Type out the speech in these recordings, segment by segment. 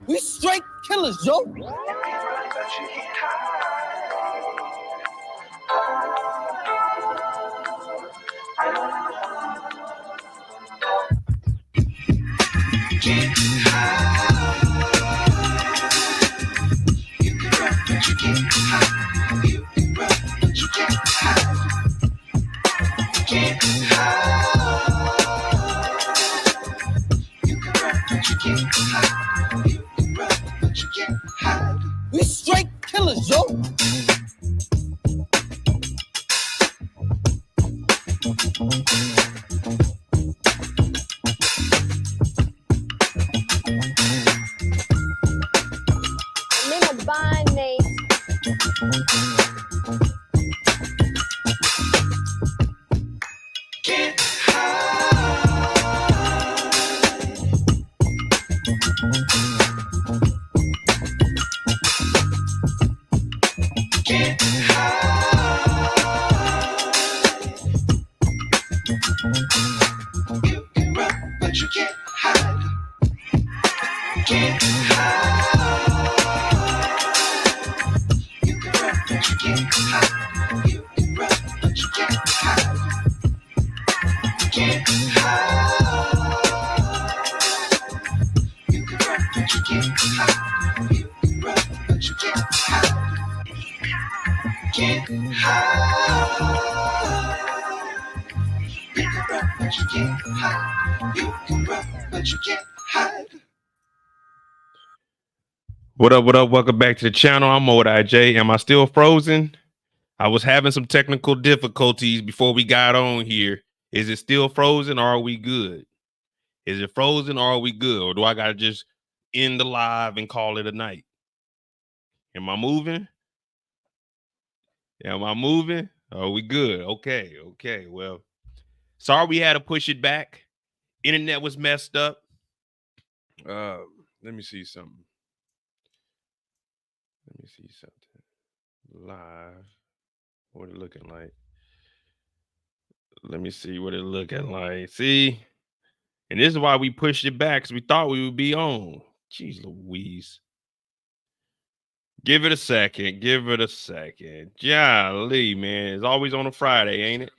We straight killers, yo. We straight killers, yo. I'm in a bind, mate. What up, what up? Welcome back to the channel. I'm Mode IJ. Am I still frozen? I was having some technical difficulties before we got on here. Is it still frozen or are we good? Is it frozen or are we good? Or do I gotta just end the live and call it a night? Am I moving? Am I moving? Are we good? Okay, okay. Well, sorry we had to push it back. Internet was messed up. Let me see something. Let me see something. Live. What it looking like? Let me see what it looking like. See? And this is why we pushed it back, because we thought we would be on. Jeez Louise. Give it a second. Give it a second. Golly, man. It's always on a Friday, ain't it?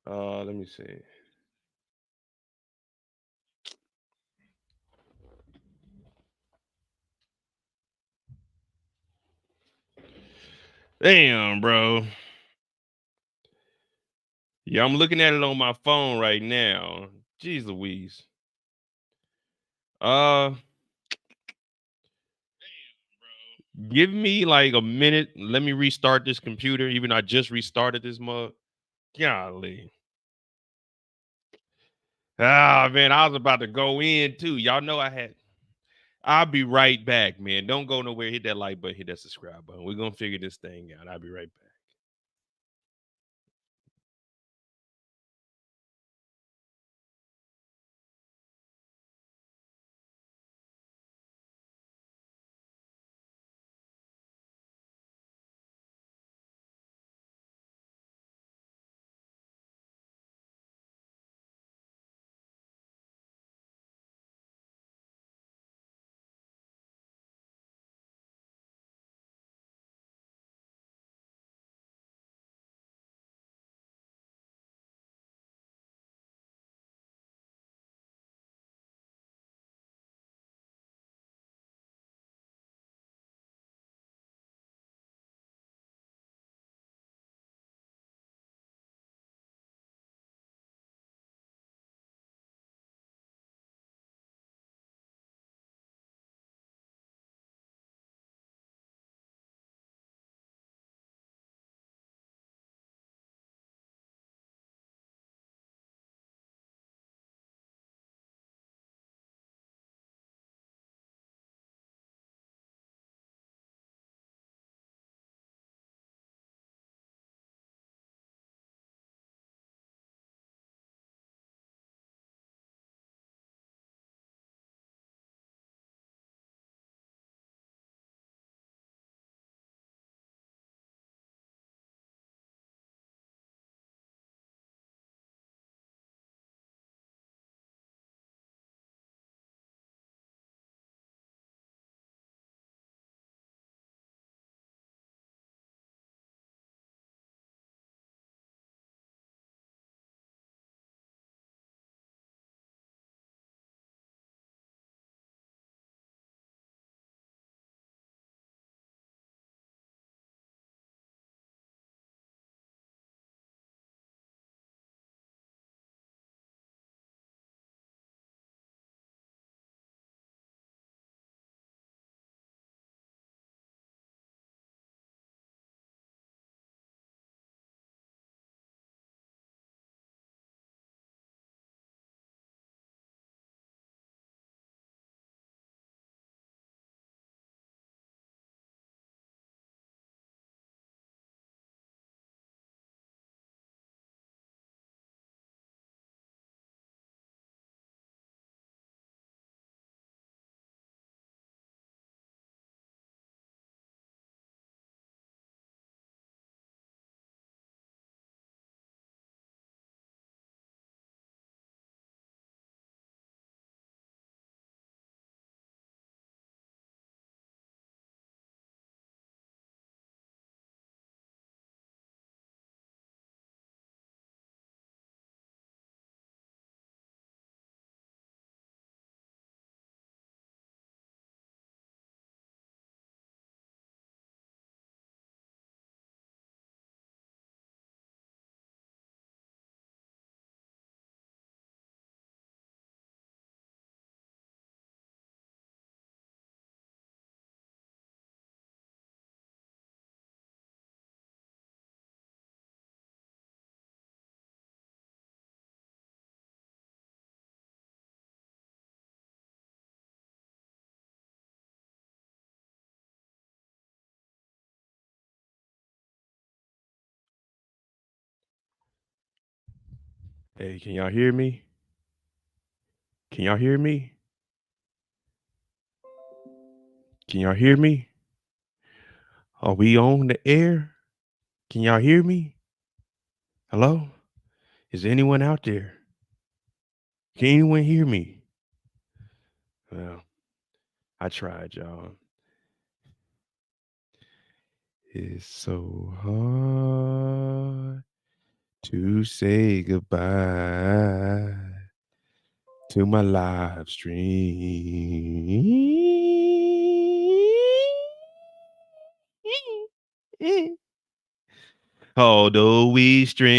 Let me see. Damn, bro. Yeah, I'm looking at it on my phone right now. Jeez Louise. Give me like a minute. Let me restart this computer. Even though I just restarted this mug. Golly. Ah, man, I was about to go in too. Y'all know I I'll be right back, man. Don't go nowhere. Hit that like button, hit that subscribe button. We're going to figure this thing out. I'll be right back. Hey, can y'all hear me? Can y'all hear me? Can y'all hear me? Are we on the air? Can y'all hear me? Hello? Is there anyone out there? Can anyone hear me? Well, I tried, y'all. It's so hard to say goodbye to my live stream. Although we stream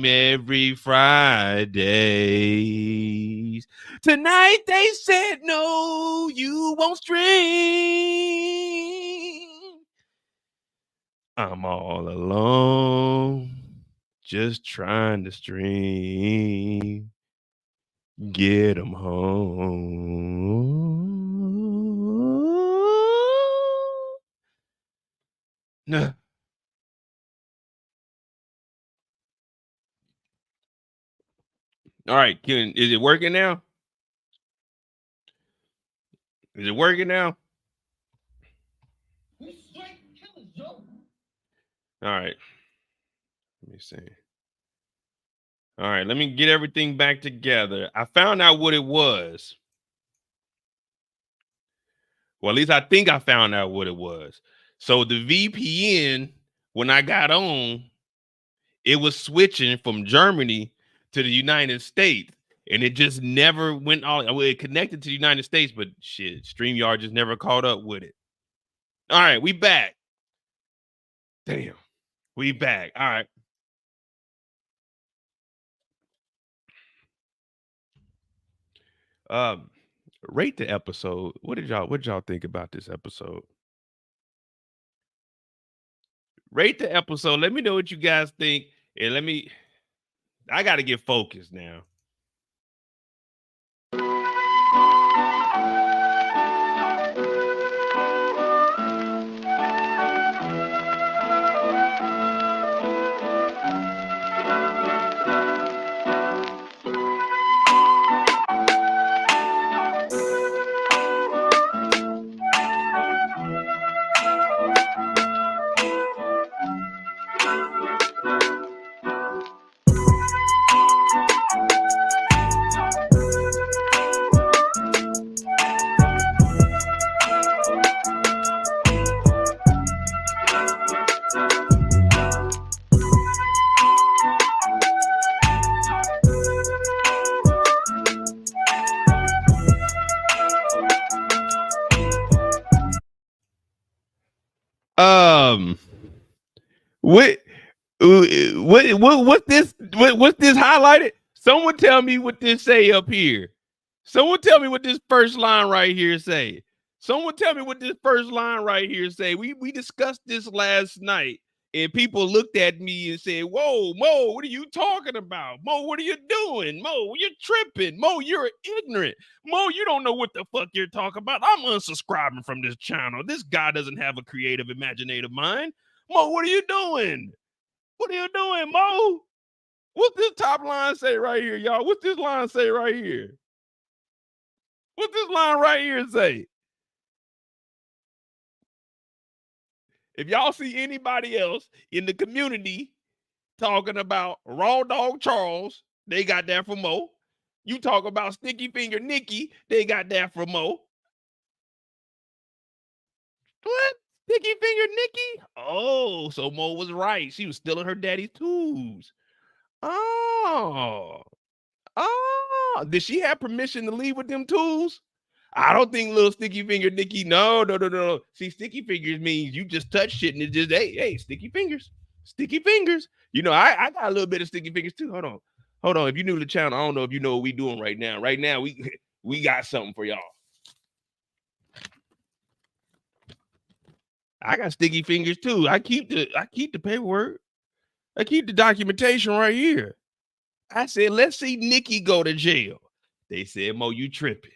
every Fridays, tonight they said no, you won't stream. I'm all alone, just trying to stream, get them home. All right, is it working now? Is it working now? We straight killers, yo. All right. Let me see. All right, let me get everything back together. I found out what it was. Well, at least I think I found out what it was. So the VPN, when I got on, it was switching from Germany to the United States. And it just never went all. Well, it connected to the United States, but shit, StreamYard just never caught up with it. All right, we back. Damn, we back. All right. Rate the episode. What did y'all think about this episode? Rate the episode. Let me know what you guys think. And I got to get focused now. What's this highlighted? Someone tell me what this say up here. Someone tell me what this first line right here say. Someone tell me what this first line right here say. We discussed this last night, and people looked at me and said, "Whoa, Mo, what are you talking about? Mo, what are you doing? Mo, you're tripping. Mo, you're ignorant. Mo, you don't know what the fuck you're talking about. I'm unsubscribing from this channel. This guy doesn't have a creative, imaginative mind. Mo, what are you doing? What are you doing, Mo? What's this top line say right here, y'all? What's this line say right here? What's this line right here say? If y'all see anybody else in the community talking about Raw Dog Charles, they got that from Mo. You talk about Sticky Finger Nikki, they got that from Mo. What? Sticky Finger Nikki? Oh, so Mo was right. She was stealing her daddy's tools. Oh. Did she have permission to leave with them tools? I don't think little Sticky Finger Nikki. No. See, Sticky Fingers means you just touch shit and it just, hey, Sticky Fingers. Sticky Fingers. You know, I got a little bit of Sticky Fingers too. Hold on. If you new to the channel, I don't know if you know what we doing right now. Right now, we got something for y'all. I got Sticky Fingers too. I keep the paperwork. I keep the documentation right here. I said, let's see Nikki go to jail. They said, Mo, you tripping.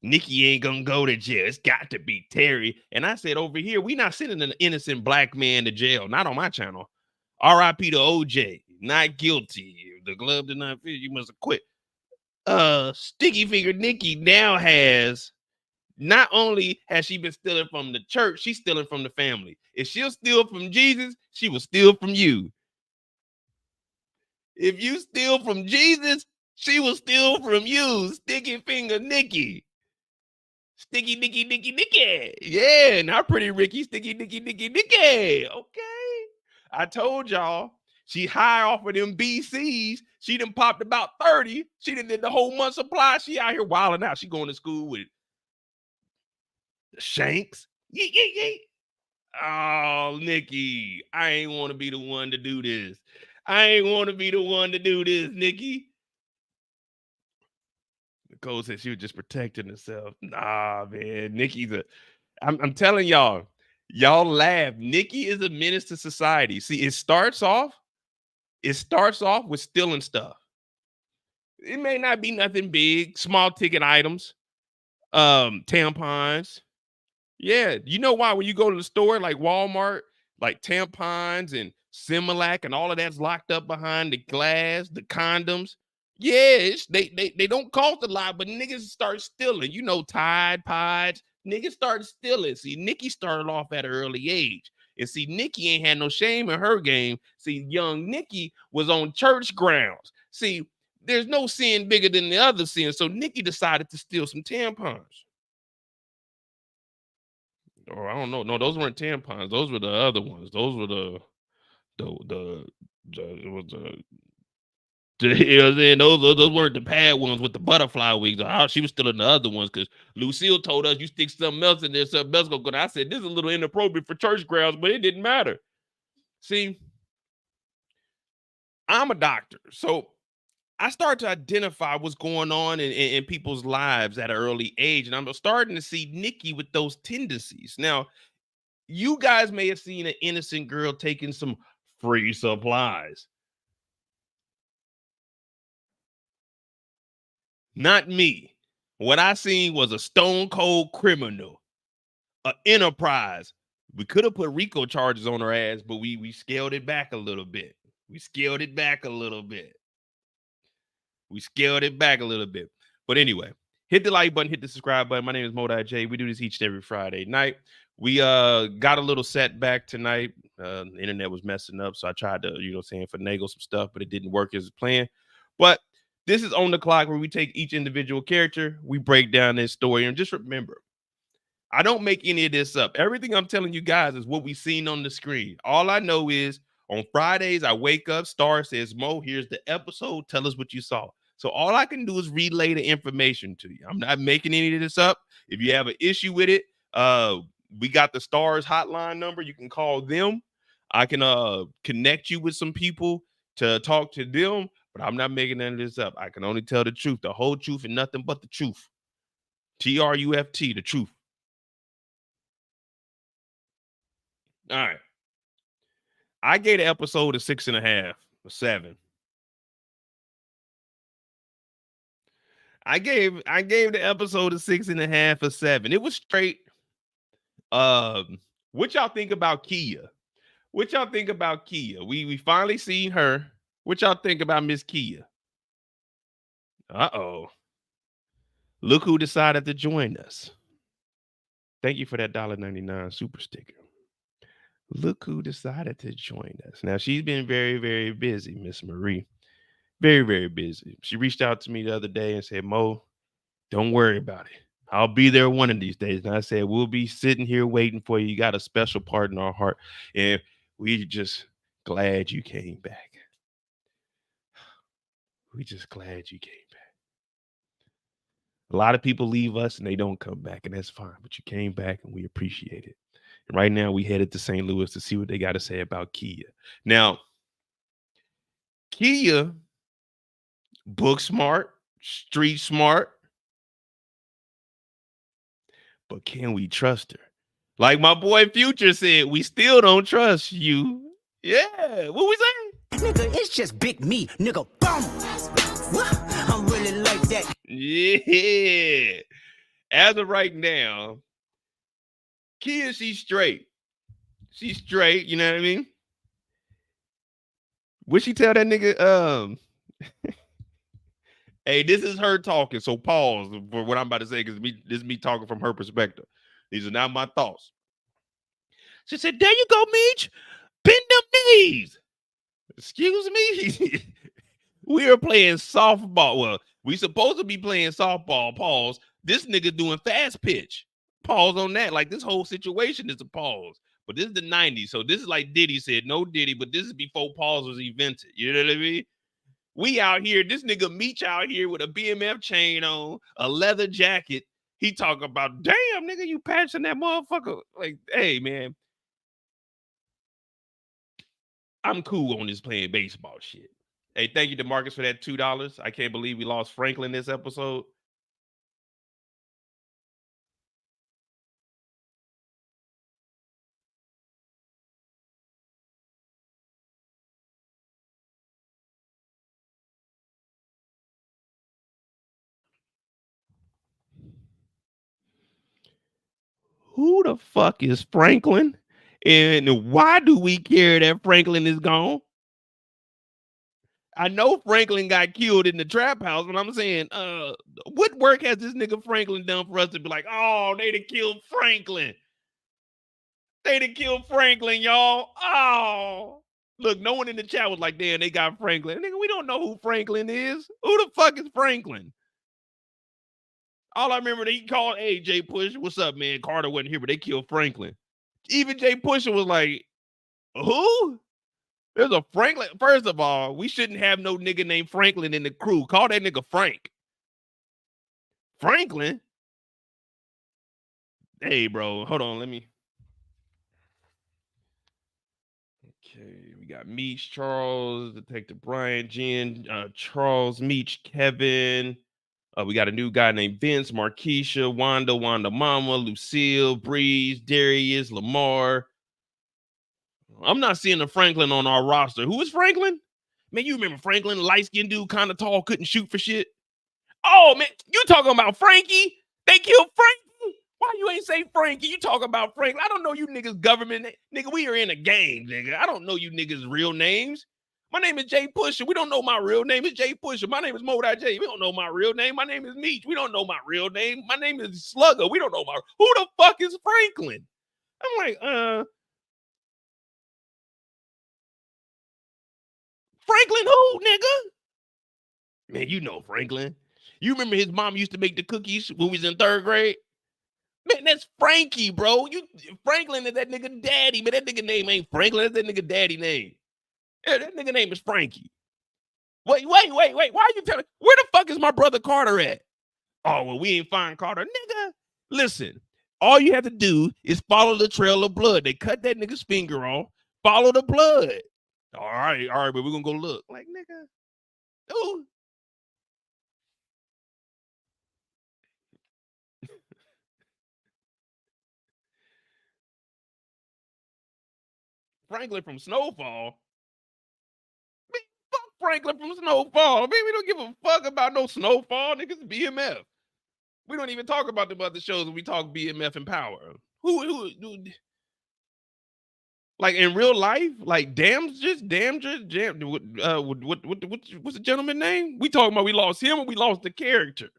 Nikki ain't gonna go to jail. It's got to be Terry. And I said, over here, we not sending an innocent black man to jail. Not on my channel. R.I.P. to OJ. Not guilty. The glove did not fit. You must have quit. Sticky Finger Nikki now has, not only has she been stealing from the church, she's stealing from the family. If she'll steal from Jesus, she will steal from you. If you steal from Jesus, she will steal from you. Sticky Finger Nikki. Sticky Nikki. Yeah, not Pretty Ricky. Sticky Nikki. Okay. I told y'all, she high off of them BCs. She done popped about 30. She done did the whole month supply. She out here wilding out. She going to school with the Shanks. Yeah. Oh, Nikki, I ain't want to be the one to do this. Nikki. Nicole said she was just protecting herself. Nah, man. Nikki's I'm telling y'all laugh. Nikki is a menace to society. See, it starts off with stealing stuff. It may not be nothing big, small ticket items, tampons. Yeah, you know why when you go to the store like Walmart, like tampons and Similac and all of that's locked up behind the glass, the condoms. Yes, they don't cost a lot, but niggas start stealing. You know, Tide Pods. Niggas start stealing. See, Nikki started off at an early age. And see, Nikki ain't had no shame in her game. See, young Nikki was on church grounds. See, there's no sin bigger than the other sin. So Nikki decided to steal some tampons. Or I don't know. No, those weren't tampons. Those were the other ones. Those were the it was you know what I'm saying? Those weren't the pad ones with the butterfly wings. She was still in the other ones because Lucille told us you stick something else in there, something else go good. I said this is a little inappropriate for church grounds, but it didn't matter. See, I'm a doctor, so I start to identify what's going on in people's lives at an early age, and I'm starting to see Nikki with those tendencies. Now, you guys may have seen an innocent girl taking some free supplies. Not me. What I seen was a stone cold criminal, an enterprise. We could have put RICO charges on her ass, but we scaled it back a little bit. We scaled it back a little bit. But anyway, hit the like button, hit the subscribe button. My name is Mo.J. We do this each and every Friday night. We got a little setback tonight. The internet was messing up, so I tried to, finagle some stuff, but it didn't work as planned. But this is On the Clock, where we take each individual character, we break down their story, and just remember, I don't make any of this up. Everything I'm telling you guys is what we've seen on the screen. All I know is on Fridays, I wake up, STARZ says, Mo, here's the episode. Tell us what you saw. So all I can do is relay the information to you. I'm not making any of this up. If you have an issue with it, we got the STARZ hotline number. You can call them. I can connect you with some people to talk to them, but I'm not making none of this up. I can only tell the truth, the whole truth, and nothing but the truth. TRUFT, the truth. All right. I gave the episode a 6.5 or 7. I gave the episode a 6.5 or 7. It was straight. What y'all think about Kia? We finally seen her. What y'all think about Miss Kia? Uh-oh. Look who decided to join us. Thank you for that $1.99 super sticker. Look who decided to join us. Now, she's been very, very busy, Miss Marie. Very, very busy. She reached out to me the other day and said, Mo, don't worry about it. I'll be there one of these days. And I said, we'll be sitting here waiting for you. You got a special part in our heart. And we're just glad you came back. We're just glad you came back. A lot of people leave us and they don't come back, and that's fine. But you came back and we appreciate it. And right now we headed to St. Louis to see what they got to say about Kia. Now, Kia, book smart, street smart, but can we trust her? Like my boy Future said, we still don't trust you. Yeah, what we saying? Nigga, it's just big me, nigga. Boom. I'm really like that. Yeah. As of right now, Kia, she's straight. She's straight, you know what I mean? Would she tell that nigga, hey, this is her talking, so pause for what I'm about to say, because this is me talking from her perspective. These are not my thoughts. She said, there you go, Meech. Bend them knees. Excuse me? We are playing softball. Well, we supposed to be playing softball, pause. This nigga doing fast pitch. Pause on that. Like, this whole situation is a pause. But this is the 90s, so this is like Diddy said, no Diddy, but this is before pause was invented. You know what I mean? We out here, this nigga Meech out here with a BMF chain on, a leather jacket. He talking about, damn, nigga, you patching that motherfucker. Like, hey, man. I'm cool on this playing baseball shit. Hey, thank you to Marcus for that $2. I can't believe we lost Franklin this episode. Who the fuck is Franklin? And why do we care that Franklin is gone? I know Franklin got killed in the trap house, but I'm saying, what work has this nigga Franklin done for us to be like, oh, they done killed Franklin. They done killed Franklin, y'all. Oh. Look, no one in the chat was like, damn, they got Franklin. Nigga, we don't know who Franklin is. Who the fuck is Franklin? All I remember, they called, hey, J-Pusha, what's up, man? Carter wasn't here, but they killed Franklin. Even J-Pusha was like, who? There's a Franklin. First of all, we shouldn't have no nigga named Franklin in the crew. Call that nigga Frank. Franklin? Hey, bro, hold on, let me. Okay, we got Meech, Charles, Detective Brian, Jen, Charles, Meech, Kevin. We got a new guy named Vince, Markeisha, Wanda, Wanda Mama, Lucille, Breeze, Darius, Lamar. I'm not seeing a Franklin on our roster. Who is Franklin? Man, you remember Franklin, light-skinned dude, kind of tall, couldn't shoot for shit. Oh, man, you talking about Frankie? They killed Frankie? Why you ain't say Frankie? You talking about Franklin? I don't know you niggas government. Nigga, we are in a game, nigga. I don't know you niggas' real names. My name is J-Pusha. We don't know my real name. It's J-Pusha. My name is J. We don't know my real name. My name is Meech. We don't know my real name. My name is Slugger. We don't know my... Who the fuck is Franklin? I'm like, Franklin who, nigga? Man, you know Franklin. You remember his mom used to make the cookies when we was in 3rd grade? Man, that's Frankie, bro. Franklin is that nigga daddy, but that nigga name ain't Franklin. That's that nigga daddy name. Yeah, that nigga name is Frankie. Wait. Why are you telling? Where the fuck is my brother Carter at? Oh, well, we ain't find Carter. Nigga, listen. All you have to do is follow the trail of blood. They cut that nigga's finger off. Follow the blood. All right, but we're gonna go look. Like, nigga. Ooh. Franklin from Snowfall. Man, fuck Franklin from Snowfall. Man, we don't give a fuck about no Snowfall. Niggas BMF. We don't even talk about the other shows when we talk BMF and Power. Who like in real life, like what's the gentleman name? We talking about we lost him or we lost the character?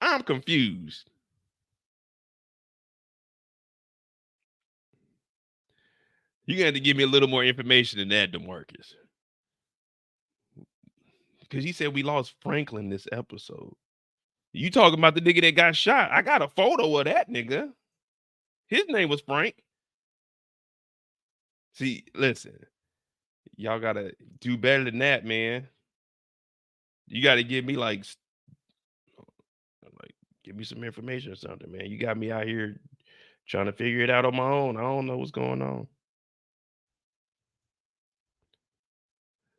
I'm confused. You got to give me a little more information than that, DeMarcus. Because he said we lost Franklin this episode. You talking about the nigga that got shot? I got a photo of that nigga. His name was Frank. See, listen, y'all gotta do better than that, man. You got to give me like give me some information or something, man. You got me out here trying to figure it out on my own. I don't know what's going on.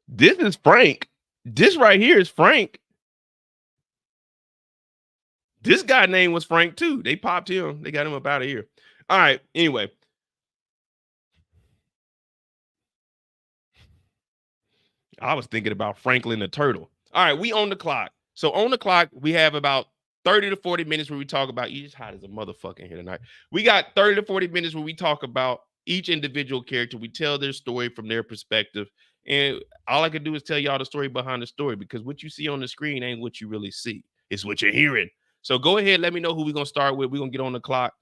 This is Frank. This right here is Frank. This guy name was Frank too. They popped him. They got him up out of here. All right. Anyway. I was thinking about Franklin the Turtle. All right. We on the clock. So on the clock, we have about 30 to 40 minutes where we talk about each hot as a motherfucker here tonight. We got 30 to 40 minutes where we talk about each individual character. We tell their story from their perspective. And all I can do is tell y'all the story behind the story, because what you see on the screen ain't what you really see. It's what you're hearing. So go ahead. Let me know who we're going to start with. We're going to get on the clock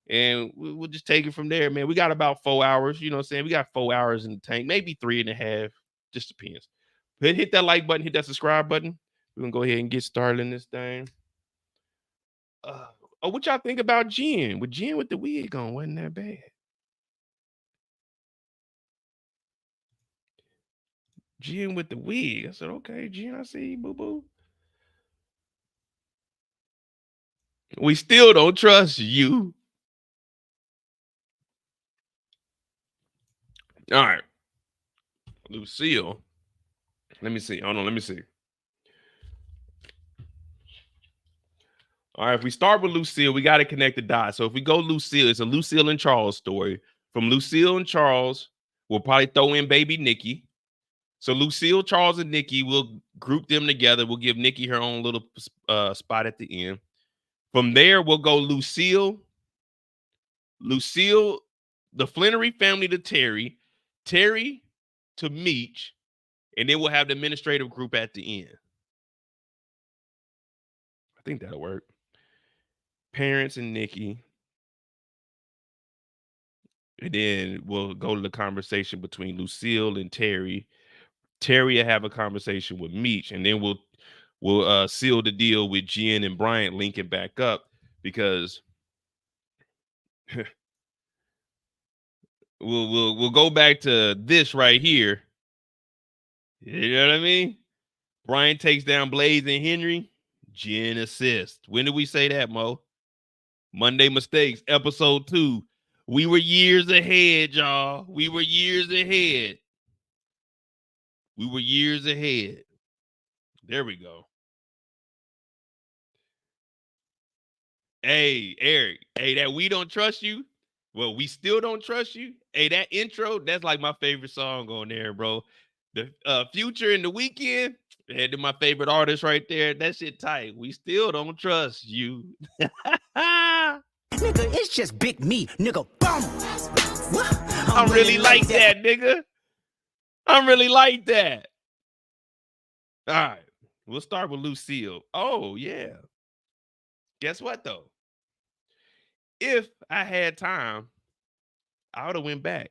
and we'll just take it from there, man. We got about 4 hours. You know what I'm saying? We got 4 hours in the tank, maybe 3.5. Just depends. Hit that like button, hit that subscribe button. We're going to go ahead and get started in this thing. What y'all think about Jen? With Jen with the wig on, wasn't that bad. Jen with the wig. I said, okay, Jen, I see you, boo-boo. We still don't trust you. All right. Lucille. Let me see. Hold on, let me see. All right, if we start with Lucille, we got to connect the dots. So if we go Lucille, it's a Lucille and Charles story. From Lucille and Charles, we'll probably throw in baby Nikki. So Lucille, Charles, and Nikki, we'll group them together. We'll give Nikki her own little spot at the end. From there, we'll go Lucille, the Flennory family to Terry, Terry to Meech, and then we'll have the administrative group at the end. I think that'll work. Parents and Nikki. And then we'll go to the conversation between Lucille and Terry. Terry will have a conversation with Meech, and then we'll seal the deal with Jen and Bryant linking back up, because we'll go back to this right here. You know what I mean? Bryant takes down Blaze and Henry. Jen assists. When did we say that, Mo? Monday Mistakes, episode 2. We were years ahead, y'all. We were years ahead. We were years ahead. There we go. Hey, Eric. Hey, that We Don't Trust You. Well, We Still Don't Trust You. Hey, that intro, that's like my favorite song on there, bro. The Future and The Weeknd, they're my favorite artists right there. That shit tight. We still don't trust you. Nigga, it's just big me, nigga. Boom. I'm really like that, nigga. I'm really like that. All right. We'll start with Lucille. Oh, yeah. Guess what, though? If I had time, I would have went back.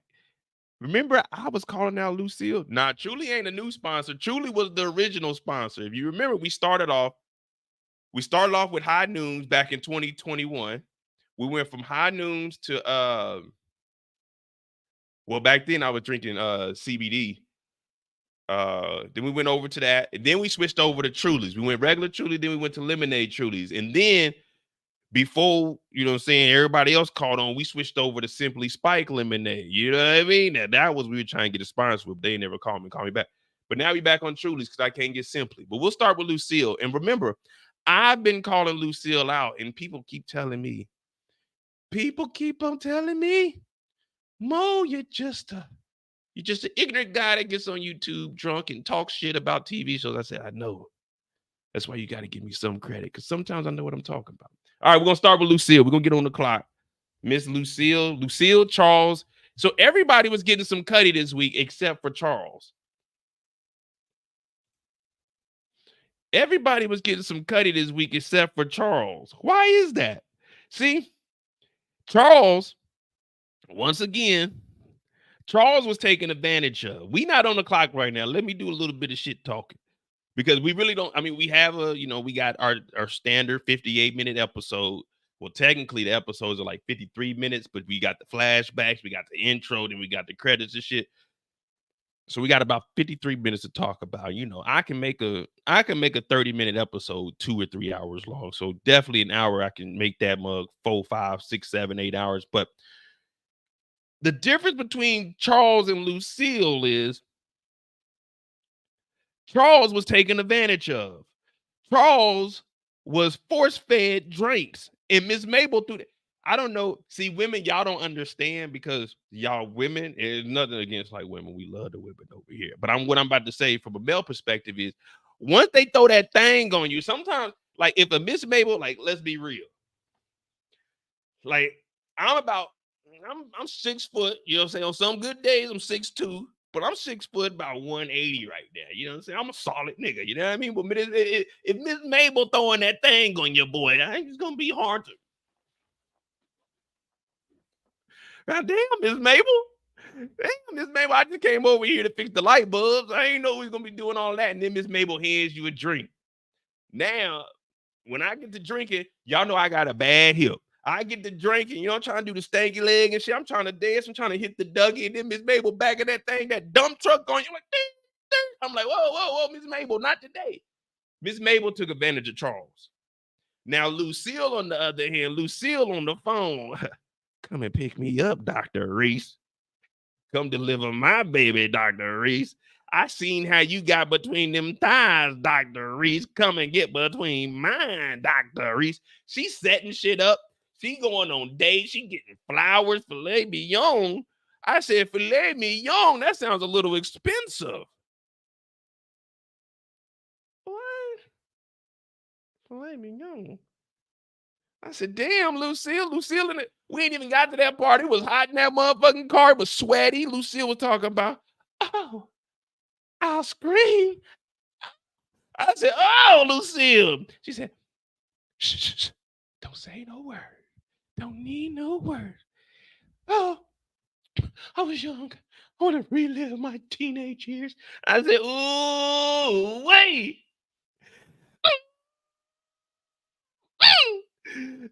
Remember, I was calling out Lucille. Nah, Truly ain't a new sponsor. Truly was the original sponsor. If you remember, we started off with High Noons back in 2021. We went from High Noons to well, back then I was drinking CBD. Then we went over to that, and then we switched over to Trulies. We went regular Truly, then we went to lemonade Trulies, and then before, you know what I'm saying, everybody else caught on, we switched over to Simply Spike lemonade. You know what I mean? Now, that was we were trying to get a sponsor with. They never call me back. But now we back on Trulies because I can't get Simply. But we'll start with Lucille. And remember, I've been calling Lucille out, and people keep on telling me, Mo, you're just an ignorant guy that gets on YouTube drunk and talks shit about TV shows. I said, I know. That's why you got to give me some credit, because sometimes I know what I'm talking about. All right, we're going to start with Lucille. We're going to get on the clock. Miss Lucille, Charles. So everybody was getting some cutty this week except for Charles. Everybody was getting some cutty this week except for Charles. Why is that? See, Charles, once again, Charles was taken advantage of. We not on the clock right now. Let me do a little bit of shit talking. Because we really don't, I mean, we have we got our standard 58-minute episode. Well, technically the episodes are like 53 minutes, but we got the flashbacks, we got the intro, then we got the credits and shit. So we got about 53 minutes to talk about. I can make a 30-minute episode 2 or 3 hours long. So definitely an hour, I can make that mug 4, 5, 6, 7, 8 hours. But the difference between Charles and Lucille is Charles was taken advantage of. Charles was force-fed drinks. And Miss Mabel threw that. I don't know. See, women, y'all don't understand, because y'all women, there's nothing against like women. We love the women over here. But what I'm about to say from a male perspective is, once they throw that thing on you, sometimes, like if a Miss Mabel, like, let's be real. Like, I'm 6 foot, you know what I'm saying? On some good days, I'm 6'2". But I'm 6 foot, about 180 right there. You know what I'm saying? I'm a solid nigga. You know what I mean? But if Miss Mabel throwing that thing on your boy, I think it's gonna be hard to. God damn, Miss Mabel. Damn, Miss Mabel, I just came over here to fix the light bulbs. I ain't know we was gonna be doing all that. And then Miss Mabel hands you a drink. Now, when I get to drinking, y'all know I got a bad hip. I get to drinking, I'm trying to do the stanky leg and shit. I'm trying to dance. I'm trying to hit the Dougie. And then Miss Mabel back of that thing, that dump truck on you, like, ding, ding. I'm like, whoa, Miss Mabel, not today. Miss Mabel took advantage of Charles. Now, Lucille, on the other hand, Lucille on the phone, come and pick me up, Dr. Reese. Come deliver my baby, Dr. Reese. I seen how you got between them thighs, Dr. Reese. Come and get between mine, Dr. Reese. She's setting shit up. She going on dates. She getting flowers, filet mignon. I said, filet mignon? That sounds a little expensive. What? Filet mignon? I said, damn, Lucille, and we ain't even got to that part. It was hot in that motherfucking car. It was sweaty. Lucille was talking about, oh, I'll scream. I said, oh, Lucille. She said, shh, don't say no word. Don't need no word. Oh, I was young. I want to relive my teenage years. I said, ooh, wait.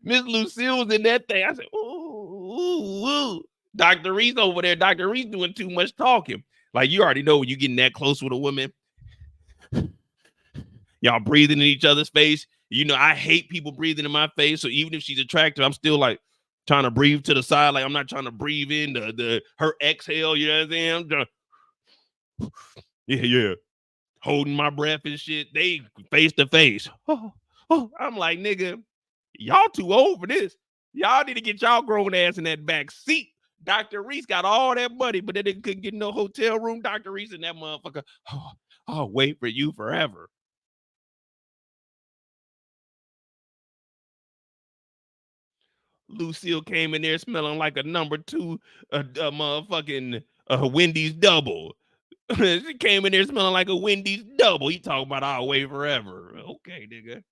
Miss Lucille was in that thing. I said, ooh. Dr. Reese over there. Dr. Reese doing too much talking. Like, you already know when you're getting that close with a woman, y'all breathing in each other's face. You know, I hate people breathing in my face. So even if she's attractive, I'm still like trying to breathe to the side. Like, I'm not trying to breathe in her exhale. You know what I'm saying? I'm trying, yeah. Holding my breath and shit. They face to face. Oh, I'm like, nigga, y'all too old for this. Y'all need to get y'all grown ass in that back seat. Dr. Reese got all that money, but then they couldn't get no hotel room. Dr. Reese and that motherfucker, I'll wait for you forever. Lucille came in there smelling like a number 2, a motherfucking Wendy's double. She came in there smelling like a Wendy's double. He talking about I'll wait forever. Okay, nigga.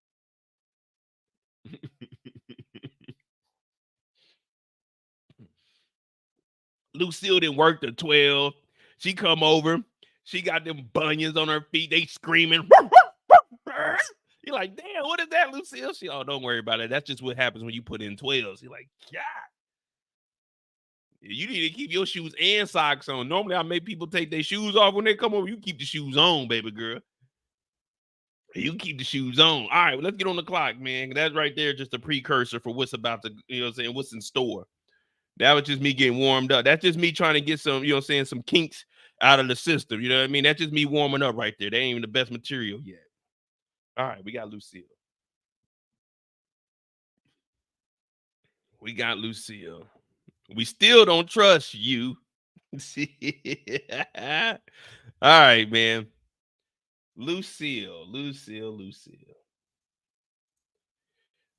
Lucille didn't work till 12. She come over. She got them bunions on her feet. They screaming. You're like, damn, what is that, Lucille? She, oh, don't worry about it. That's just what happens when you put in 12s. You're like, God. You need to keep your shoes and socks on. Normally, I make people take their shoes off when they come over. You keep the shoes on, baby girl. You keep the shoes on. All right, well, let's get on the clock, man. That's right there, just a precursor for what's about to, you know what I'm saying, what's in store. That was just me getting warmed up. That's just me trying to get some, you know what I'm saying, some kinks out of the system. You know what I mean? That's just me warming up right there. They ain't even the best material yet. All right, we got Lucille. We still don't trust you. All right, man. Lucille.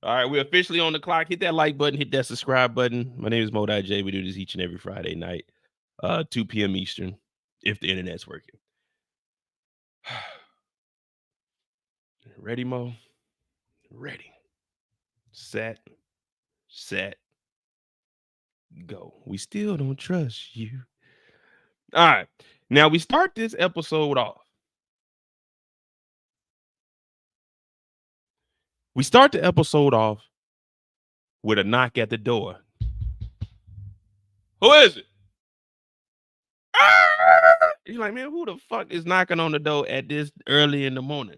All right, we're officially on the clock. Hit that like button, hit that subscribe button. My name is Mo.J. We do this each and every Friday night, 2 p.m. Eastern, if the internet's working. Ready, Mo? Ready. Set. Go. We still don't trust you. All right. Now we start this episode off. We start the episode off with a knock at the door. Who is it? You're like, man, who the fuck is knocking on the door at this early in the morning?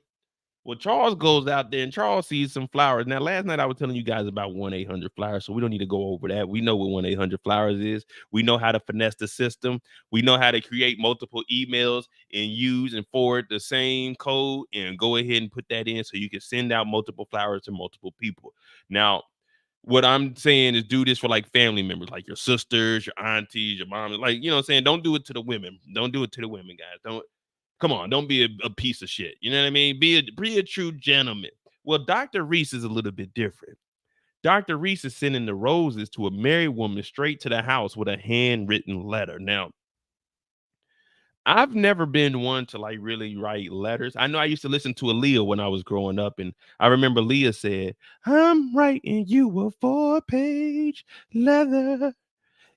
Well, Charles goes out there and Charles sees some flowers. Now, last night I was telling you guys about 1-800-Flowers, so we don't need to go over that. We know what 1-800-Flowers is. We know how to finesse the system. We know how to create multiple emails and use and forward the same code and go ahead and put that in so you can send out multiple flowers to multiple people. Now, what I'm saying is do this for like family members, like your sisters, your aunties, your mom. Like, you know what I'm saying? Don't do it to the women. Don't do it to the women, guys. Come on, don't be a piece of shit. You know what I mean? Be a true gentleman. Well, Dr. Reese is a little bit different. Dr. Reese is sending the roses to a married woman straight to the house with a handwritten letter. Now, I've never been one to like really write letters. I know I used to listen to Aaliyah when I was growing up, and I remember Leah said, I'm writing you a 4-page letter,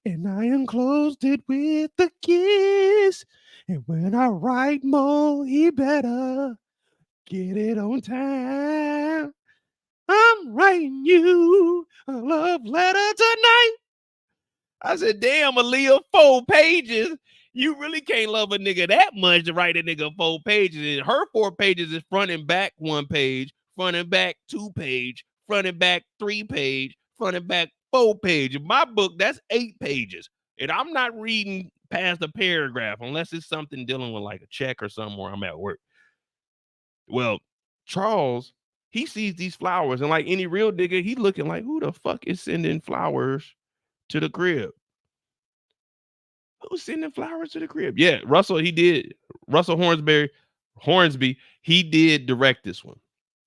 and I enclosed it with a kiss. And when I write more, he better get it on time. I'm writing you a love letter tonight. I said, damn, Aaliyah, 4 pages. You really can't love a nigga that much to write a nigga 4 pages. And her 4 pages is front and back 1 page, front and back 2 page, front and back 3 page, front and back 4 page. In my book, that's 8 pages. And I'm not reading past a paragraph unless it's something dealing with like a check or something where I'm at work. Well, Charles, he sees these flowers, and like any real nigga, he looking like, who the fuck is sending flowers to the crib? Who's sending flowers to the crib? Yeah, Russell, he did. Russell Hornsby, he did direct this one.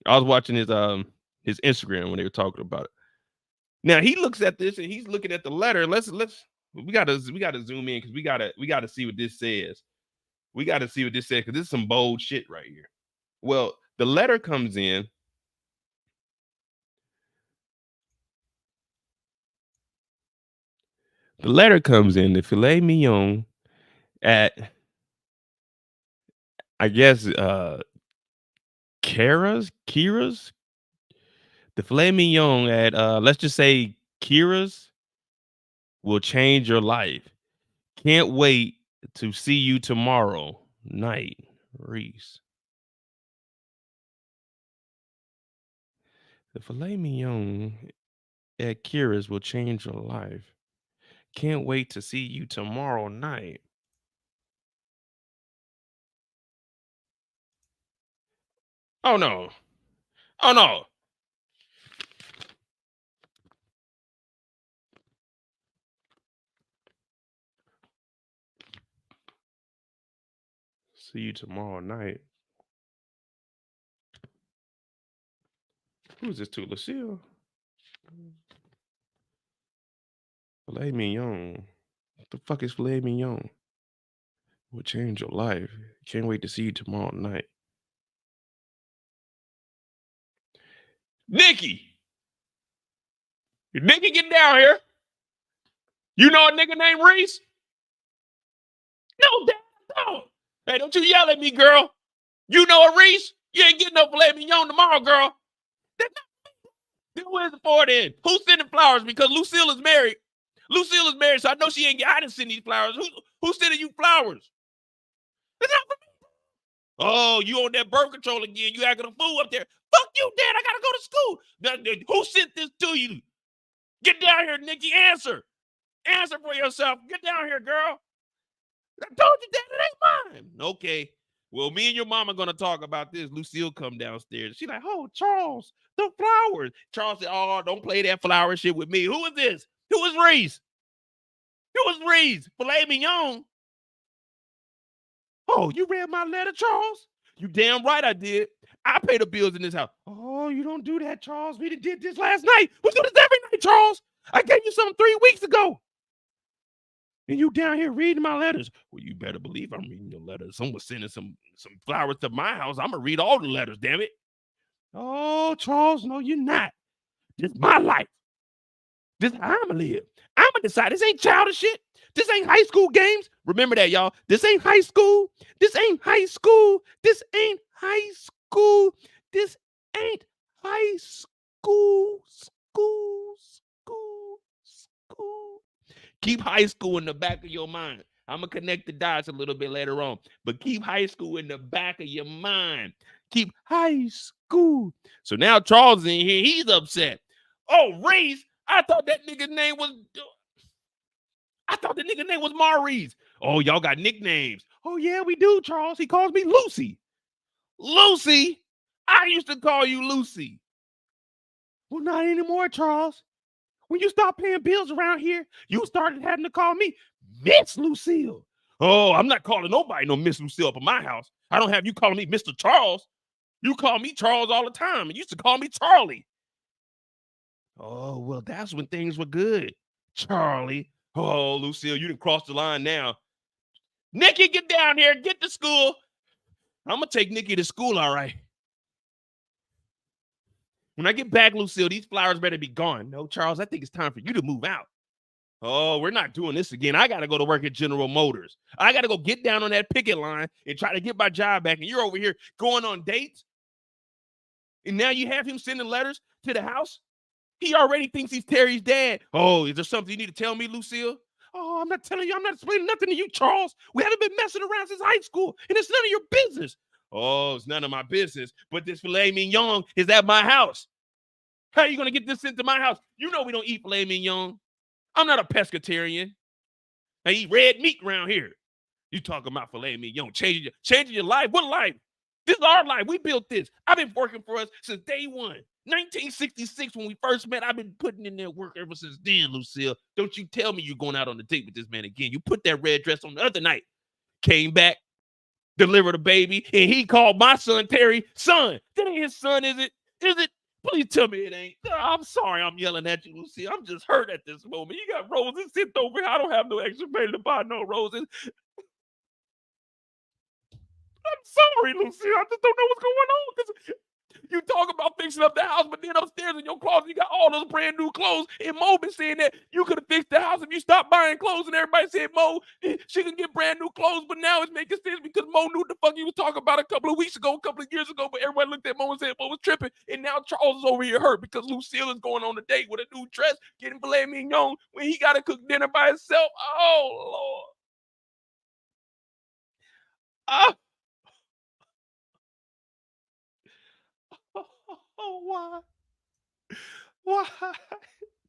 I was watching his Instagram when they were talking about it. Now he looks at this and he's looking at the letter. We gotta zoom in because we gotta see what this says. We gotta see what this says because this is some bold shit right here. Well, the letter comes in. The letter comes in. The filet mignon at, I guess, Kira's. The filet mignon at, let's just say Kira's will change your life. Can't wait to see you tomorrow night, Reese. The filet mignon at Kira's will change your life. Can't wait to see you tomorrow night. Oh no. Oh no. See you tomorrow night. Who's this to? Lucille? Filet mignon. What the fuck is filet mignon? Will change your life. Can't wait to see you tomorrow night. Nikki! Nikki, get down here. You know a nigga named Reese? No, Dad, no. Hey, don't you yell at me, girl. You know a Reese? You ain't getting no filet mignon tomorrow, girl. Who is it for then? Who's sending flowers? Because Lucille is married. Lucille is married, so I know she ain't. I didn't send these flowers. Who's sending you flowers? It's not for me. Oh, you on that birth control again? You acting a fool up there? Fuck you, Dad. I gotta go to school. Who sent this to you? Get down here, Nikki. Answer. Answer for yourself. Get down here, girl. I told you, Dad, it ain't mine. Okay. Well, me and your mom are gonna talk about this. Lucille come downstairs. She's like, oh, Charles, the flowers. Charles said, oh, don't play that flower shit with me. Who is this? Who is Reese? Who is Reese? Filet mignon. Oh, you read my letter, Charles? You damn right I did. I pay the bills in this house. Oh, you don't do that, Charles. We did this last night. We do this every night, Charles. I gave you something 3 weeks ago. And you down here reading my letters. Well, you better believe I'm reading your letters. Someone's sending some flowers to my house. I'm going to read all the letters, damn it. Oh, Charles, no, you're not. This is my life. This is how I'm going to live. I'm going to decide. This ain't childish shit. This ain't high school games. Remember that, y'all. This ain't high school. This ain't high school. This ain't high school. This ain't high school. School. Keep high school in the back of your mind. I'm going to connect the dots a little bit later on. But keep high school in the back of your mind. Keep high school. So now Charles is in here. He's upset. Oh, Reese. I thought that nigga's name was... Maurice. Oh, y'all got nicknames. Oh, yeah, we do, Charles. He calls me Lucy. Lucy? I used to call you Lucy. Well, not anymore, Charles. When you stopped paying bills around here, you started having to call me Miss Lucille. Oh, I'm not calling nobody no Miss Lucille up at my house. I don't have you calling me Mr. Charles. You call me Charles all the time. And you used to call me Charlie. Oh, well, that's when things were good. Charlie. Oh, Lucille, you didn't cross the line now. Nikki, get down here. Get to school. I'm going to take Nikki to school, all right. When I get back, Lucille, these flowers better be gone. No, Charles, I think it's time for you to move out. Oh, we're not doing this again. I got to go to work at General Motors. I got to go get down on that picket line and try to get my job back. And you're over here going on dates. And now you have him sending letters to the house. He already thinks he's Terry's dad. Oh, is there something you need to tell me, Lucille? Oh, I'm not telling you. I'm not explaining nothing to you, Charles. We haven't been messing around since high school, and it's none of your business. Oh, it's none of my business, but this filet mignon is at my house. How are you going to get this into my house? You know we don't eat filet mignon. I'm not a pescatarian. I eat red meat around here. You talking about filet mignon, changing your life? What life? This is our life. We built this. I've been working for us since day one. 1966, when we first met, I've been putting in that work ever since then, Lucille. Don't you tell me you're going out on a date with this man again. You put that red dress on the other night. Came back, delivered a baby, and he called my son, Terry, son. That ain't his son, is it? Is it? Please tell me it ain't. I'm sorry I'm yelling at you, Lucy. I'm just hurt at this moment. You got roses sent over here. I don't have no extra money to buy no roses. I'm sorry, Lucy. I just don't know what's going on. Because you talk about fixing up the house, but then upstairs in your closet, you got all those brand new clothes. And Mo been saying that you could have fixed the house if you stopped buying clothes. And everybody said, Mo, she can get brand new clothes. But now it's making sense because Mo knew what the fuck he was talking about a couple of weeks ago, a couple of years ago. But everybody looked at Mo and said Mo was tripping. And now Charles is over here hurt because Lucille is going on a date with a new dress, getting filet mignon when he got to cook dinner by himself. Oh, Lord. Oh, why? Why?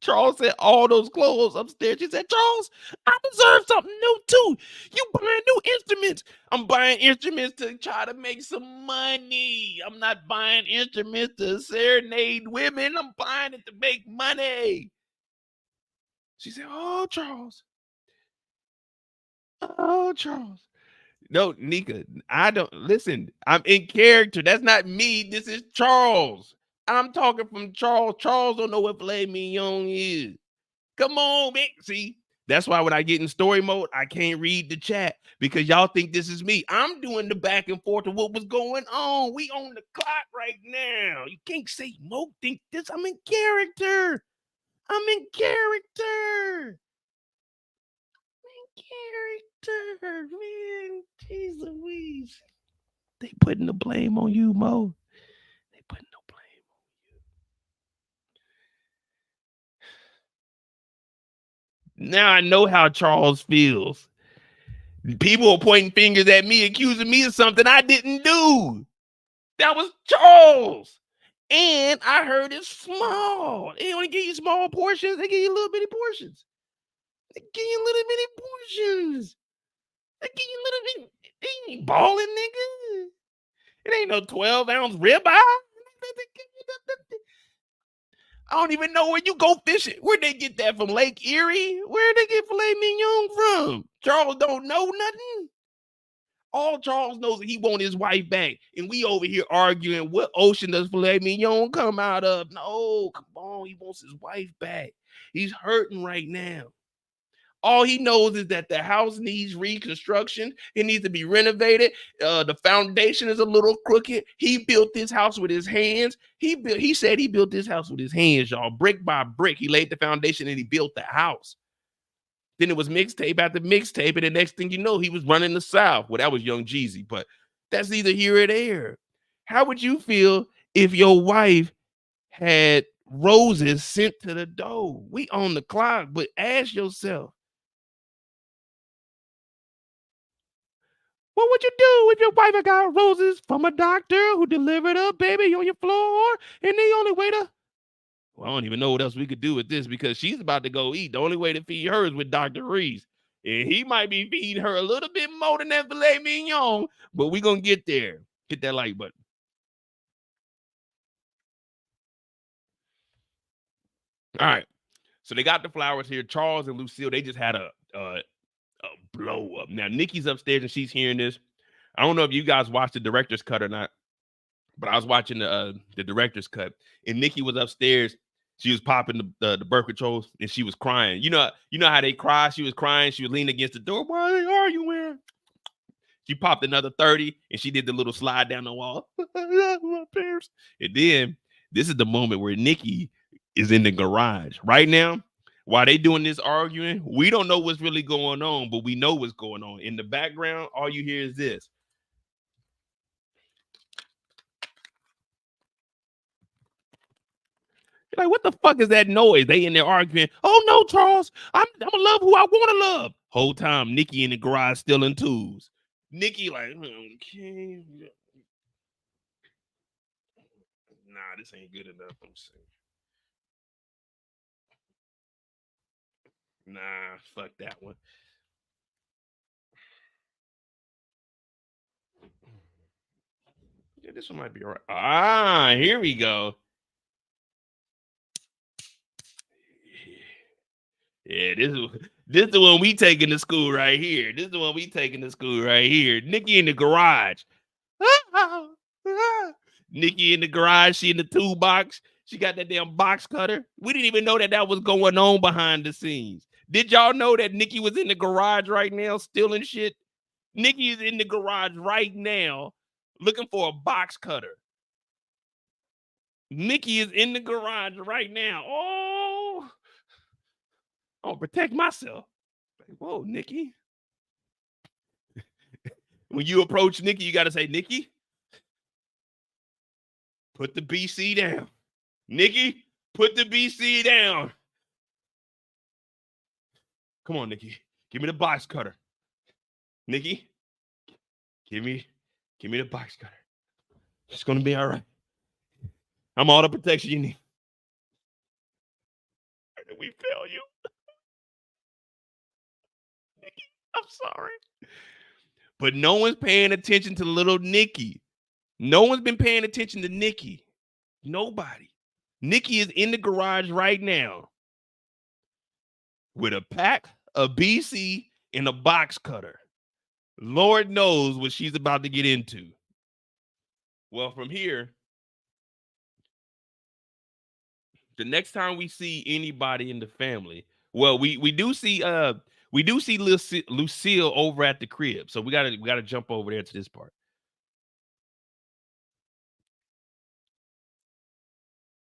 Charles said all those clothes upstairs. She said, Charles, I deserve something new too. You buying new instruments. I'm buying instruments to try to make some money. I'm not buying instruments to serenade women. I'm buying it to make money. She said, oh, Charles. Oh, Charles. No, Nika, I don't listen. I'm in character. That's not me. This is Charles. I'm talking from Charles. Charles don't know what filet mignon is. Come on, man. See, that's why when I get in story mode, I can't read the chat because y'all think this is me. I'm doing the back and forth of what was going on. We on the clock right now. You can't say Mo think this. I'm in character. I'm in character. Character, man. Jeez Louise. They putting the blame on you, Mo. They putting no blame on you. Now I know how Charles feels. People are pointing fingers at me, accusing me of something I didn't do. That was Charles. And I heard it's small. They only give you small portions. They give you little bitty portions. They give you little bitty portions. They give you little bitty. They ain't balling, nigga. It ain't no 12-ounce ribeye. I don't even know where you go fishing. Where'd they get that from? Lake Erie? Where'd they get filet mignon from? Charles don't know nothing. All Charles knows is he want his wife back. And we over here arguing what ocean does filet mignon come out of? No, come on. He wants his wife back. He's hurting right now. All he knows is that the house needs reconstruction. It needs to be renovated. The foundation is a little crooked. He built this house with his hands. He said he built this house with his hands, y'all, brick by brick. He laid the foundation and he built the house. Then it was mixtape after mixtape, and the next thing you know, he was running the South. Well, that was Young Jeezy, but that's neither here or there. How would you feel if your wife had roses sent to the door? We on the clock, but ask yourself, what would you do if your wife had got roses from a doctor who delivered a baby on your floor and the only way to... Well, I don't even know what else we could do with this because she's about to go eat. The only way to feed her is with Dr. Reese. And he might be feeding her a little bit more than that filet mignon, but we're going to get there. Hit that like button. All right. So they got the flowers here. Charles and Lucille, they just had a blow up. Now, Nikki's upstairs and she's hearing this. I don't know if you guys watched the director's cut or not, but I was watching the director's cut, and Nikki was upstairs. She was popping the birth controls, and she was crying. You know how they cry. She was crying. She was leaning against the door. Why are you wearing? She popped another 30, and she did the little slide down the wall. My parents. And then this is the moment where Nikki is in the garage right now. While they doing this arguing, we don't know what's really going on, but we know what's going on. In the background, all you hear is this. You're like, what the fuck is that noise? They in there arguing. Oh no, Charles, I'm gonna love who I want to love. Whole time, Nikki in the garage stealing tools. Nikki like, okay. Nah, this ain't good enough. I'm saying. Nah, fuck that one. Yeah, this one might be all right. Ah, here we go. Yeah, this is the one we taking to school right here. This is the one we taking to school right here. Nikki in the garage. Nikki in the garage. She in the toolbox. She got that damn box cutter. We didn't even know that was going on behind the scenes. Did y'all know that Nikki was in the garage right now stealing shit? Nikki is in the garage right now looking for a box cutter. Nikki is in the garage right now. Oh, I'll protect myself. Whoa, Nikki. When you approach Nikki, you got to say, Nikki, put the BC down. Nikki, put the BC down. Come on, Nikki. Give me the box cutter. Nikki, give me the box cutter. It's going to be all right. I'm all the protection you need. We fail you. Nikki, I'm sorry. But no one's paying attention to little Nikki. No one's been paying attention to Nikki. Nobody. Nikki is in the garage right now with a pack of BC and a box cutter. Lord knows what she's about to get into. Well, from here, the next time we see anybody in the family, well, we do see Lucille over at the crib. So we gotta jump over there to this part.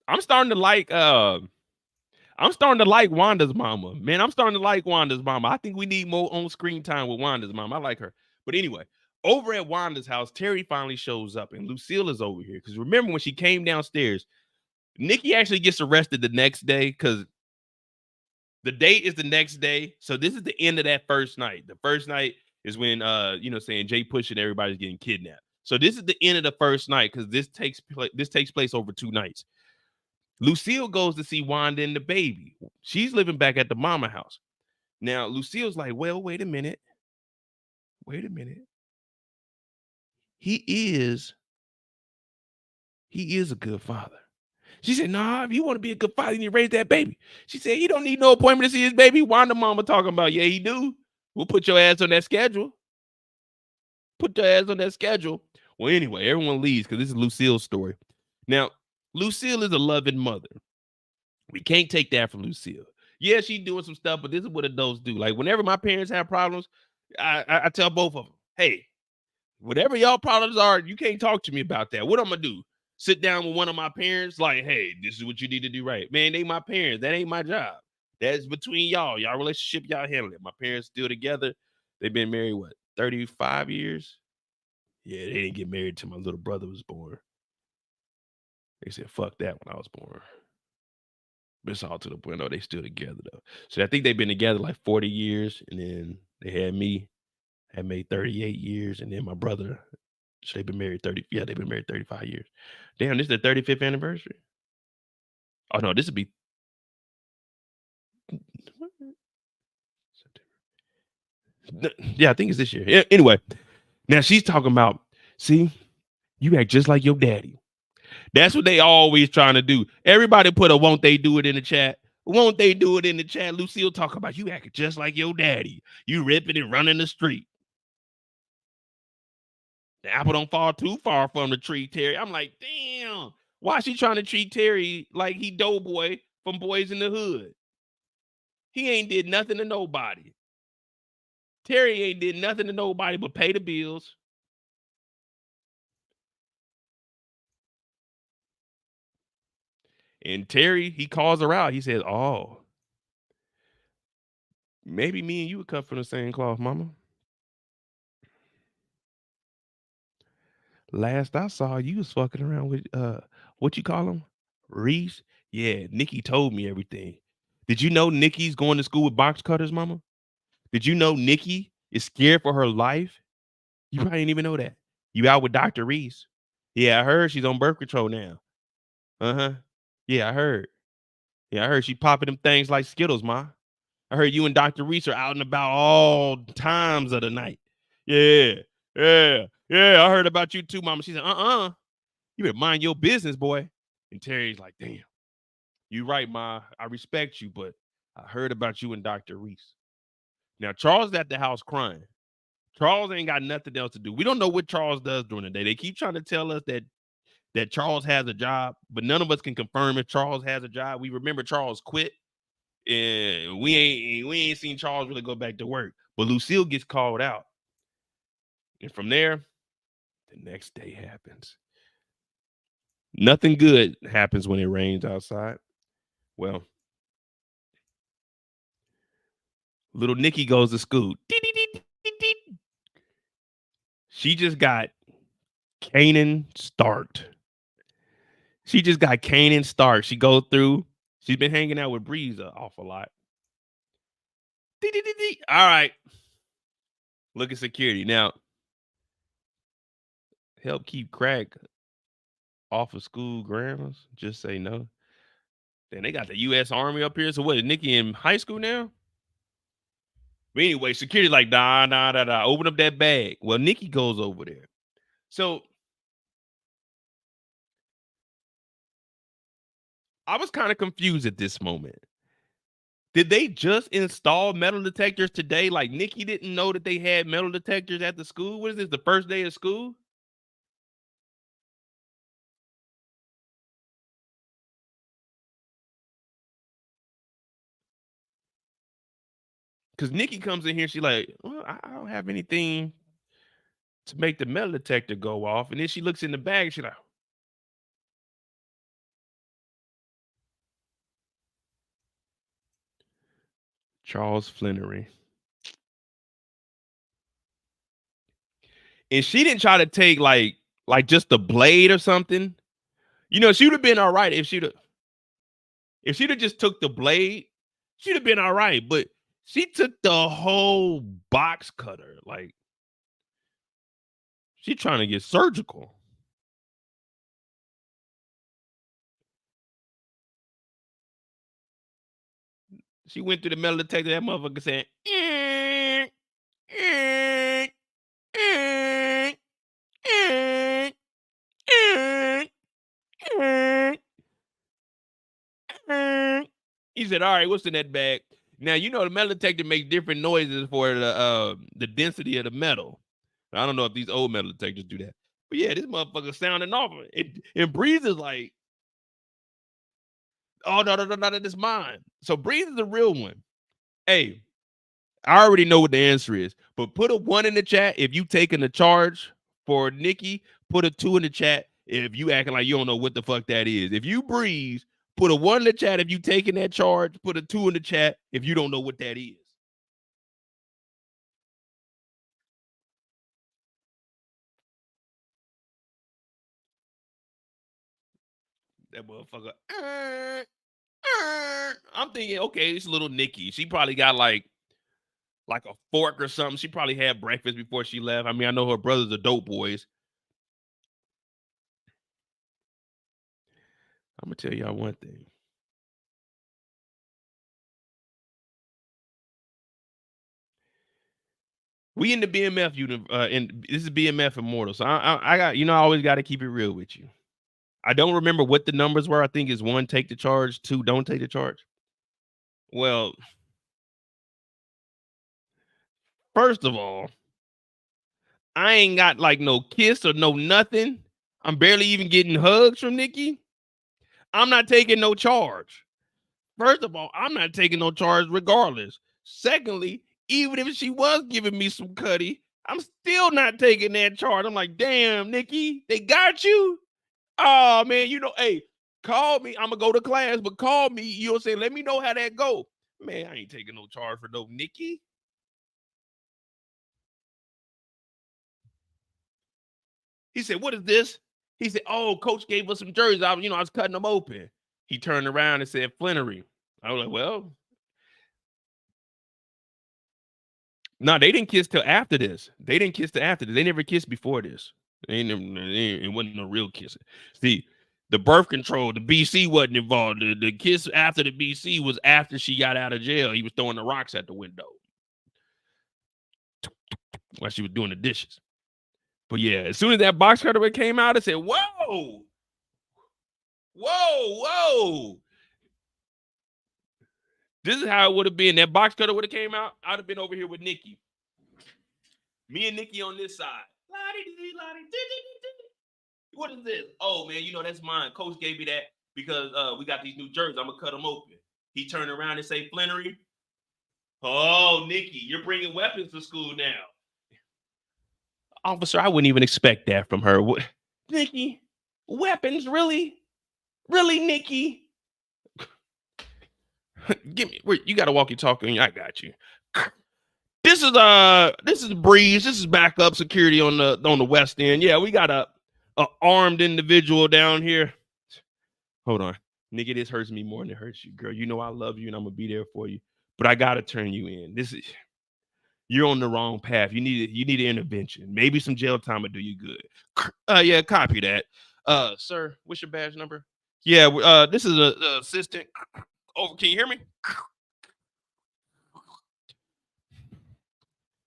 I'm starting to like Wanda's mama. Man, I'm starting to like Wanda's mama. I think we need more on-screen time with Wanda's mama. I like her. But anyway, over at Wanda's house, Terry finally shows up and Lucille is over here. Because remember when she came downstairs, Nikki actually gets arrested the next day because the date is the next day. So this is the end of that first night. The first night is when saying J-Pusha and everybody's getting kidnapped. So this is the end of the first night because this takes place over 2 nights. Lucille goes to see Wanda and the baby. She's living back at the mama house. Now, Lucille's like, well, wait a minute. He is a good father. She said, nah, if you want to be a good father, you need to raise that baby. She said, he don't need no appointment to see his baby. Wanda mama talking about, yeah, he do. We'll put your ass on that schedule. Well, anyway, everyone leaves because this is Lucille's story. Now, Lucille is a loving mother. We can't take that from Lucille. Yeah, she's doing some stuff, but this is what adults do. Like whenever my parents have problems, I tell both of them, hey, whatever y'all problems are, you can't talk to me about that. What I'm going to do? Sit down with one of my parents like, hey, this is what you need to do right. Man, they my parents. That ain't my job. That's between y'all. Y'all relationship, y'all handle it. My parents still together. They've been married, 35 years? Yeah, they didn't get married till my little brother was born. They said, fuck that when I was born. But it's all to the point, they still together, though. So I think they've been together 40 years, and then they had me. Had made 38 years, and then my brother. So they've been married 35 years. Damn, this is their 35th anniversary. Oh no, this would be I think it's this year. Anyway, now she's talking about, see, you act just like your daddy. That's what they always trying to do. Everybody put a won't they do it in the chat. Won't they do it in the chat? Lucille talk about you acting just like your daddy. You ripping and running the street. The apple don't fall too far from the tree, Terry. I'm like, damn. Why is she trying to treat Terry like he Doughboy from Boys in the Hood? He ain't did nothing to nobody. Terry ain't did nothing to nobody but pay the bills. And Terry, he calls her out. He says, oh, maybe me and you would cut from the same cloth, mama. Last I saw, you was fucking around with, what you call him? Reese? Yeah, Nikki told me everything. Did you know Nikki's going to school with box cutters, mama? Did you know Nikki is scared for her life? You probably didn't even know that. You out with Dr. Reese. Yeah, I heard she's on birth control now. Uh-huh. Yeah, I heard. Yeah, I heard she popping them things like Skittles, ma. I heard you and Dr. Reese are out and about all times of the night. Yeah. I heard about you too, mama. She said, you better mind your business, boy. And Terry's like, damn, you right, ma. I respect you, but I heard about you and Dr. Reese. Now, Charles is at the house crying. Charles ain't got nothing else to do. We don't know what Charles does during the day. They keep trying to tell us that that Charles has a job, but none of us can confirm if Charles has a job. We remember Charles quit, and we ain't seen Charles really go back to work. But Lucille gets called out, and from there, the next day happens. Nothing good happens when it rains outside. Well, little Nikki goes to school. She just got Kanan start. She just got Kanan start. She goes through. She's been hanging out with Breeze an awful lot. All right. Look at security. Now, help keep crack off of school grounds. Just say no. Then they got the U.S. Army up here. So what, is Nikki in high school now? But anyway, security like, nah. Open up that bag. Well, Nikki goes over there. So I was kind of confused at this moment. Did they just install metal detectors today? Like Nikki didn't know that they had metal detectors at the school? What is this, the first day of school? Because Nikki comes in here, she like, well, I don't have anything to make the metal detector go off. And then she looks in the bag and she's like, Charles Flenory. And she didn't try to take like just a blade or something. You know, she would have been all right if she'd have just took the blade, she'd have been all right. But she took the whole box cutter. Like, she trying to get surgical. She went through the metal detector. That motherfucker said, he said, all right, what's in that bag? Now, you know, the metal detector makes different noises for the density of the metal. I don't know if these old metal detectors do that. But yeah, this motherfucker sounding off. And Breeze is like, oh, no, that's mine. So Breeze is the real one. Hey, I already know what the answer is, but put a 1 in the chat if you taking the charge for Nikki. Put a 2 in the chat if you acting like you don't know what the fuck that is. If you Breeze, put a 1 in the chat if you taking that charge. Put a 2 in the chat if you don't know what that is. That motherfucker. I'm thinking, okay, it's little Nikki. She probably got like a fork or something. She probably had breakfast before she left. I mean, I know her brothers are dope boys. I'm gonna tell y'all one thing. We in the BMF unit, and this is BMF Immortal. So I got, I always got to keep it real with you. I don't remember what the numbers were. I think it's 1, take the charge, 2, don't take the charge. Well, first of all, I ain't got like no kiss or no nothing. I'm barely even getting hugs from Nikki. I'm not taking no charge. First of all, I'm not taking no charge regardless. Secondly, even if she was giving me some cutty, I'm still not taking that charge. I'm like, damn, Nikki, they got you. Oh man, hey, call me. I'm gonna go to class, but call me. You'll say, let me know how that go. Man, I ain't taking no charge for no Nikki. He said, what is this? He said, oh, coach gave us some jerseys. I was cutting them open. He turned around and said, Flennory. I was like, well, no, they didn't kiss till after this. They never kissed before this. It wasn't no real kissing. See, the birth control, the BC wasn't involved. The kiss after the BC was after she got out of jail. He was throwing the rocks at the window while she was doing the dishes. But yeah, as soon as that box cutter came out, I said, whoa. This is how it would have been. That box cutter would have came out. I'd have been over here with Nikki. Me and Nikki on this side. What is this? Oh man, you know that's mine. Coach gave me that because we got these new jerseys. I'm gonna cut them open. He turned around and say, Flennory. Oh, Nikki, you're bringing weapons to school now. Officer, I wouldn't even expect that from her. Nikki, weapons, really? Really, Nikki? Give me. You got to walkie talkie. I got you. This is Breeze. This is backup security on the west end. Yeah, we got a armed individual down here. Hold on, Nikki. This hurts me more than it hurts you, girl. You know I love you and I'm gonna be there for you. But I gotta turn you in. You're on the wrong path. You need an intervention. Maybe some jail time will do you good. Yeah, copy that. Sir, what's your badge number? Yeah, this is a assistant. Oh, can you hear me?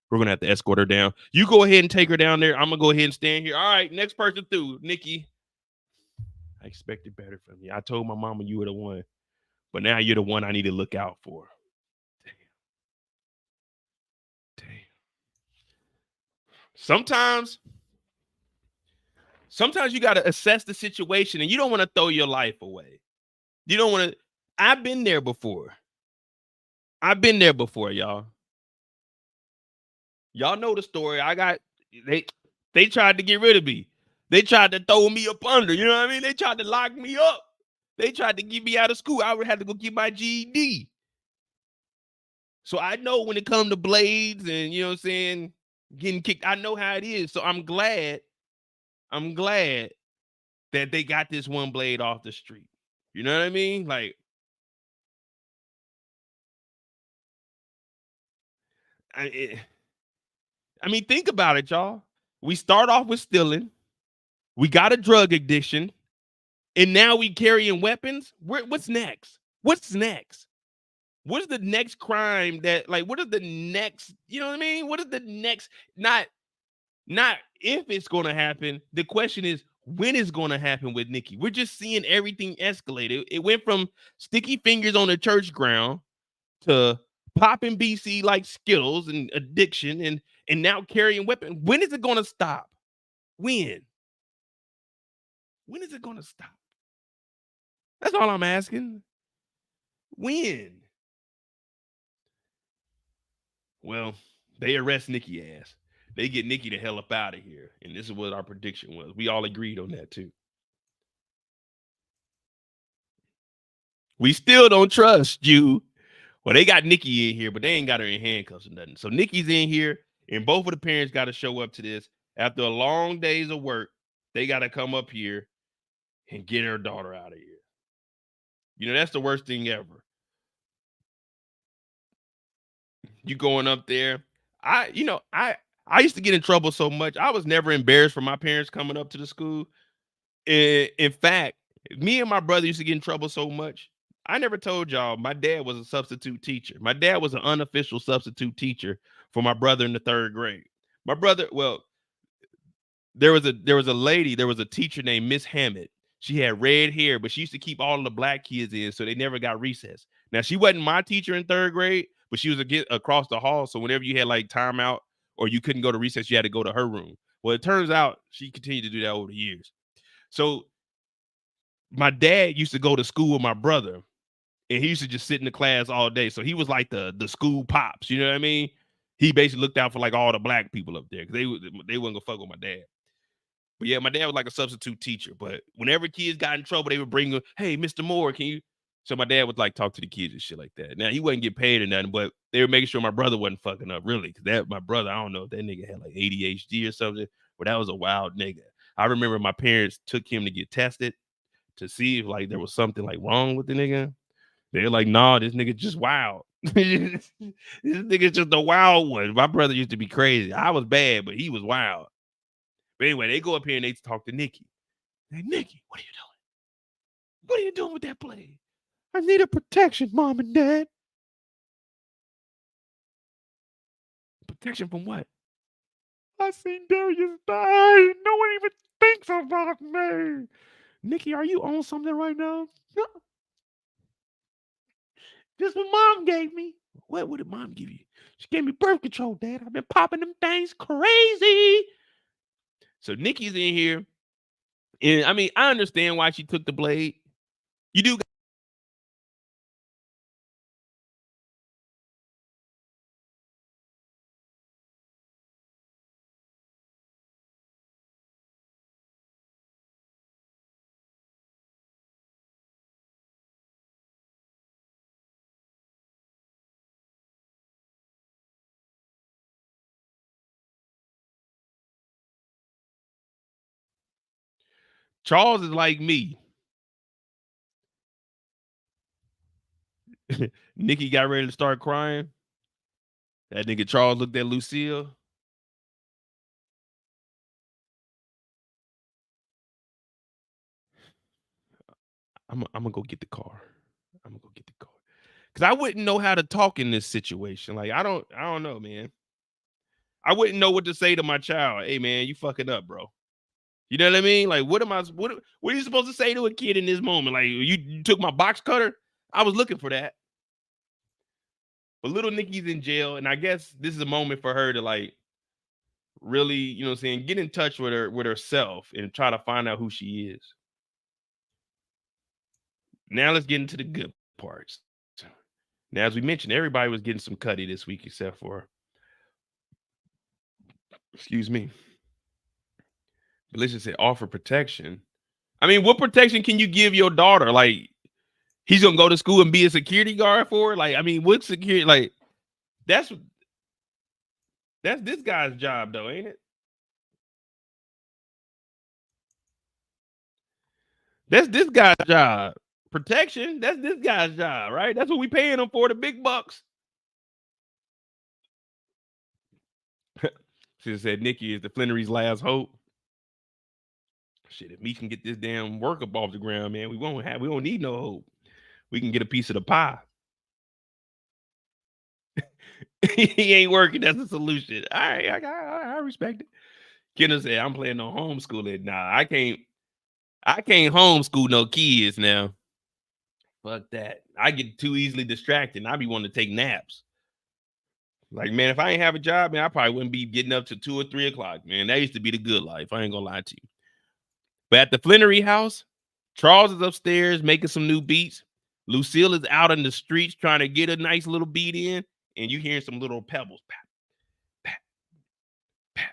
We're gonna have to escort her down. You go ahead and take her down there. I'm gonna go ahead and stand here. All right, next person through, Nikki. I expected better from you. I told my mama you were the one, but now you're the one I need to look out for. Damn. Sometimes you got to assess the situation and you don't want to throw your life away. You don't want to. I've been there before. Y'all. Y'all know the story. They tried to get rid of me. They tried to throw me up under. You know what I mean? They tried to lock me up. They tried to get me out of school. I would have to go get my GED. So I know when it comes to blades and, you know what I'm saying, getting kicked, I know how it is. So I'm glad that they got this one blade off the street. You know what I mean? Like, I mean, think about it, y'all. We start off with stealing. We got a drug addiction. And now we carrying weapons. What's next? What's next? What is the next crime that, like, what is the next, you know what I mean? What is the next, not if it's going to happen. The question is, when it's going to happen with Nikki? We're just seeing everything escalate. It went from sticky fingers on the church ground to popping BC like Skittles and addiction and now carrying weapons. When is it going to stop? When? When is it going to stop? That's all I'm asking. When? Well, they arrest Nikki ass. They get Nikki the hell up out of here. And this is what our prediction was. We all agreed on that too. We still don't trust you. Well, they got Nikki in here, but they ain't got her in handcuffs or nothing. So Nikki's in here, and both of the parents got to show up to this. After a long days of work, they got to come up here and get her daughter out of here. You know, that's the worst thing ever. You going up there. I used to get in trouble so much. I was never embarrassed for my parents coming up to the school. In fact, me and my brother used to get in trouble so much. I never told y'all my dad was a substitute teacher. My dad was an unofficial substitute teacher for my brother in the 3rd grade. My brother, well, there was a teacher named Miss Hammett. She had red hair, but she used to keep all of the black kids in, so they never got recess. Now, she wasn't my teacher in 3rd grade, but she was across the hall. So whenever you had like timeout or you couldn't go to recess, you had to go to her room. Well, it turns out she continued to do that over the years. So my dad used to go to school with my brother, and he used to just sit in the class all day. So he was like the school pops, you know what I mean? He basically looked out for like all the black people up there because they wasn't gonna fuck with my dad. But yeah, my dad was like a substitute teacher. But whenever kids got in trouble, they would bring him, hey, Mr. Moore, can you? So my dad would like talk to the kids and shit like that. Now he wasn't getting paid or nothing, but they were making sure my brother wasn't fucking up, really. Because that my brother, I don't know if that nigga had like ADHD or something, but that was a wild nigga. I remember my parents took him to get tested to see if like there was something like wrong with the nigga. They're like, nah, this nigga just wild. This nigga's just a wild one. My brother used to be crazy. I was bad, but he was wild. But anyway, they go up here and they talk to Nikki. Hey, Nikki, what are you doing? What are you doing with that blade? I need a protection, Mom and Dad. Protection from what? I seen Darius die. No one even thinks about me. Nikki, are you on something right now? No. This what Mom gave me. What did Mom give you? She gave me birth control, Dad. I've been popping them things crazy. So Nikki's in here. And I mean, I understand why she took the blade. You do. Charles is like me. Nikki got ready to start crying. That nigga Charles looked at Lucille. I'm gonna go get the car. I'm gonna go get the car. Cause I wouldn't know how to talk in this situation. Like I don't know, man. I wouldn't know what to say to my child. Hey man, you fucking up, bro. You know what I mean? Like, what are you supposed to say to a kid in this moment? Like, you took my box cutter? I was looking for that. But little Nikki's in jail, and I guess this is a moment for her to like really, you know what I'm saying, get in touch with herself and try to find out who she is. Now let's get into the good parts. Now, as we mentioned, everybody was getting some cutty this week except for, excuse me. But let's just say offer protection. I mean, what protection can you give your daughter? Like, he's gonna go to school and be a security guard for her? Like, I mean, what security? Like, that's this guy's job, though, ain't it? That's this guy's job. Protection, that's this guy's job, right? That's what we paying him for, the big bucks. She said Nikki is the Flenory's last hope. Shit, if Meech can get this damn work up off the ground, man, we don't need no hope. We can get a piece of the pie. He ain't working. That's the solution. All right, I respect it. Kenna said, I'm planning on homeschooling. Nah, I can't homeschool no kids now. Fuck that. I get too easily distracted and I be wanting to take naps. Like, man, if I ain't have a job, man, I probably wouldn't be getting up to 2 or 3 o'clock, man. That used to be the good life. I ain't gonna lie to you. But at the Flennory house, Charles is upstairs making some new beats. Lucille is out in the streets trying to get a nice little beat in, and you hearing some little pebbles. Pat, pat, pat.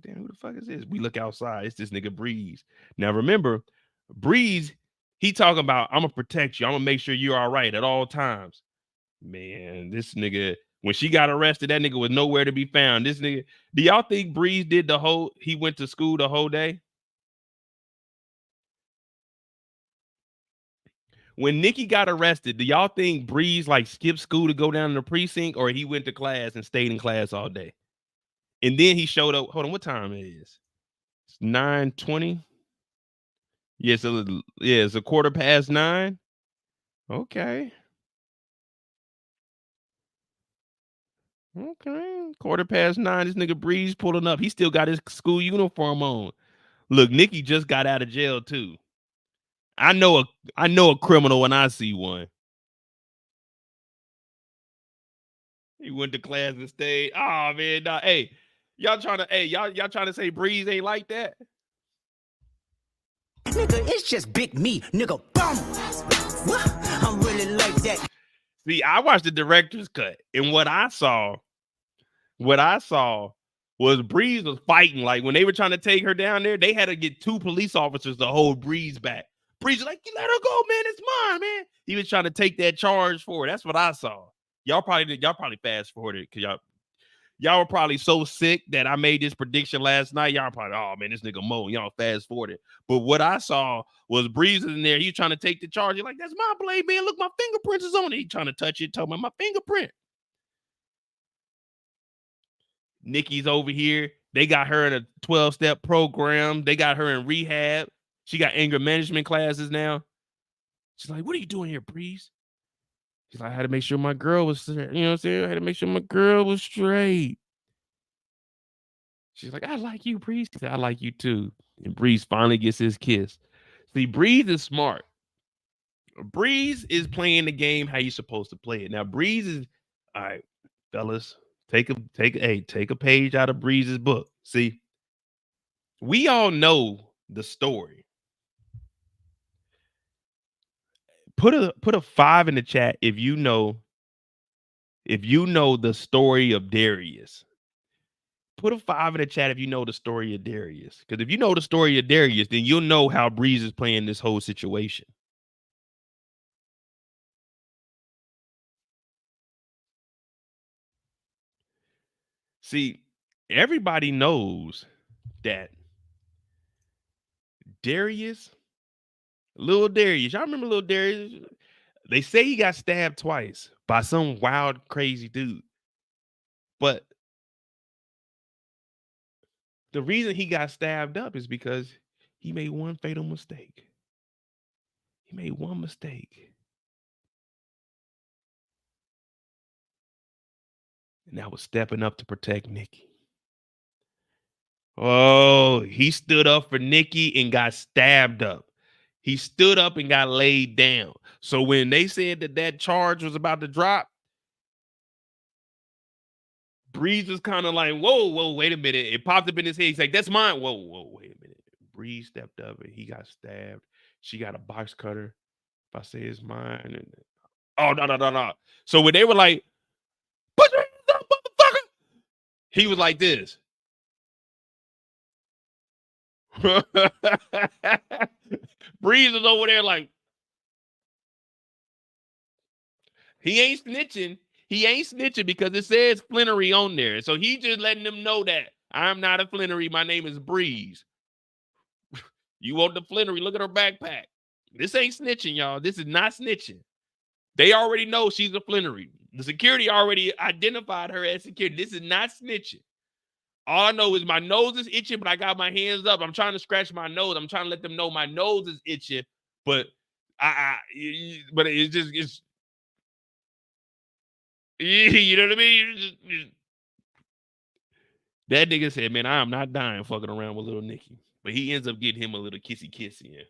Damn, who the fuck is this? We look outside. It's this nigga Breeze. Now remember, Breeze, he talking about, I'm gonna protect you. I'm gonna make sure you're all right at all times. Man, this nigga, when she got arrested, that nigga was nowhere to be found. This nigga, do y'all think Breeze did he went to school the whole day? When Nikki got arrested, do y'all think Breeze like skipped school to go down to the precinct, or he went to class and stayed in class all day? And then he showed up. Hold on, what time it is? It's 9:20. Yeah, so yeah, it's 9:15. Okay. Okay. 9:15. This nigga Breeze pulling up. He still got his school uniform on. Look, Nikki just got out of jail too. I know a criminal when I see one. He went to class and stayed. Oh man, nah, hey, y'all trying to say Breeze ain't like that? Nigga, it's just big me, nigga. Boom. I'm really like that. See, I watched the director's cut, and what I saw was Breeze was fighting. Like when they were trying to take her down there, they had to get 2 police officers to hold Breeze back. Breeze was like, you let her go, man. It's mine, man. He was trying to take that charge for her. That's what I saw. Y'all probably fast forwarded because y'all were probably so sick that I made this prediction last night. Y'all probably, oh man, this nigga Mo. Y'all fast forwarded. But what I saw was Breeze in there. He's trying to take the charge. You're like, that's my blade, man. Look, my fingerprints is on it. He trying to touch it. Tell me my fingerprint. Nikki's over here. They got her in a 12-step program. They got her in rehab. She got anger management classes now. She's like, what are you doing here, Breeze? She's like, I had to make sure my girl was, you know what I'm saying? I had to make sure my girl was straight. She's like, I like you, Breeze. She said, I like you too. And Breeze finally gets his kiss. See, Breeze is smart. Breeze is playing the game how you're supposed to play it. Now, Breeze is, all right, fellas, take a page out of Breeze's book. See, we all know the story. Put a 5 in the chat if you know the story of Darius. Put a 5 in the chat if you know the story of Darius. Because if you know the story of Darius, then you'll know how Breeze is playing this whole situation. See, everybody knows that Darius, little Darius, y'all remember little Darius? They say he got stabbed twice by some wild, crazy dude. But the reason he got stabbed up is because he made one fatal mistake. He made one mistake. And that was stepping up to protect Nikki. Oh, he stood up for Nikki and got stabbed up. He stood up and got laid down. So when they said that charge was about to drop, Breeze was kind of like, whoa, wait a minute. It popped up in his head. He's like, that's mine. Whoa, wait a minute. Breeze stepped up and he got stabbed. She got a box cutter. If I say it's mine. Oh, no. So when they were like, put your hands up, motherfucker, he was like this. Breeze was over there like, he ain't snitching. He ain't snitching because it says Flennory on there. So he just letting them know that I'm not a Flennory. My name is Breeze. You want the Flennory? Look at her backpack. This ain't snitching, y'all. This is not snitching. They already know she's a Flennory. The security already identified her as security. This is not snitching. All I know is my nose is itching, but I got my hands up. I'm trying to scratch my nose. I'm trying to let them know my nose is itching, but but it's you know what I mean? That nigga said, man, I am not dying fucking around with little Nikki. But he ends up getting him a little kissy in.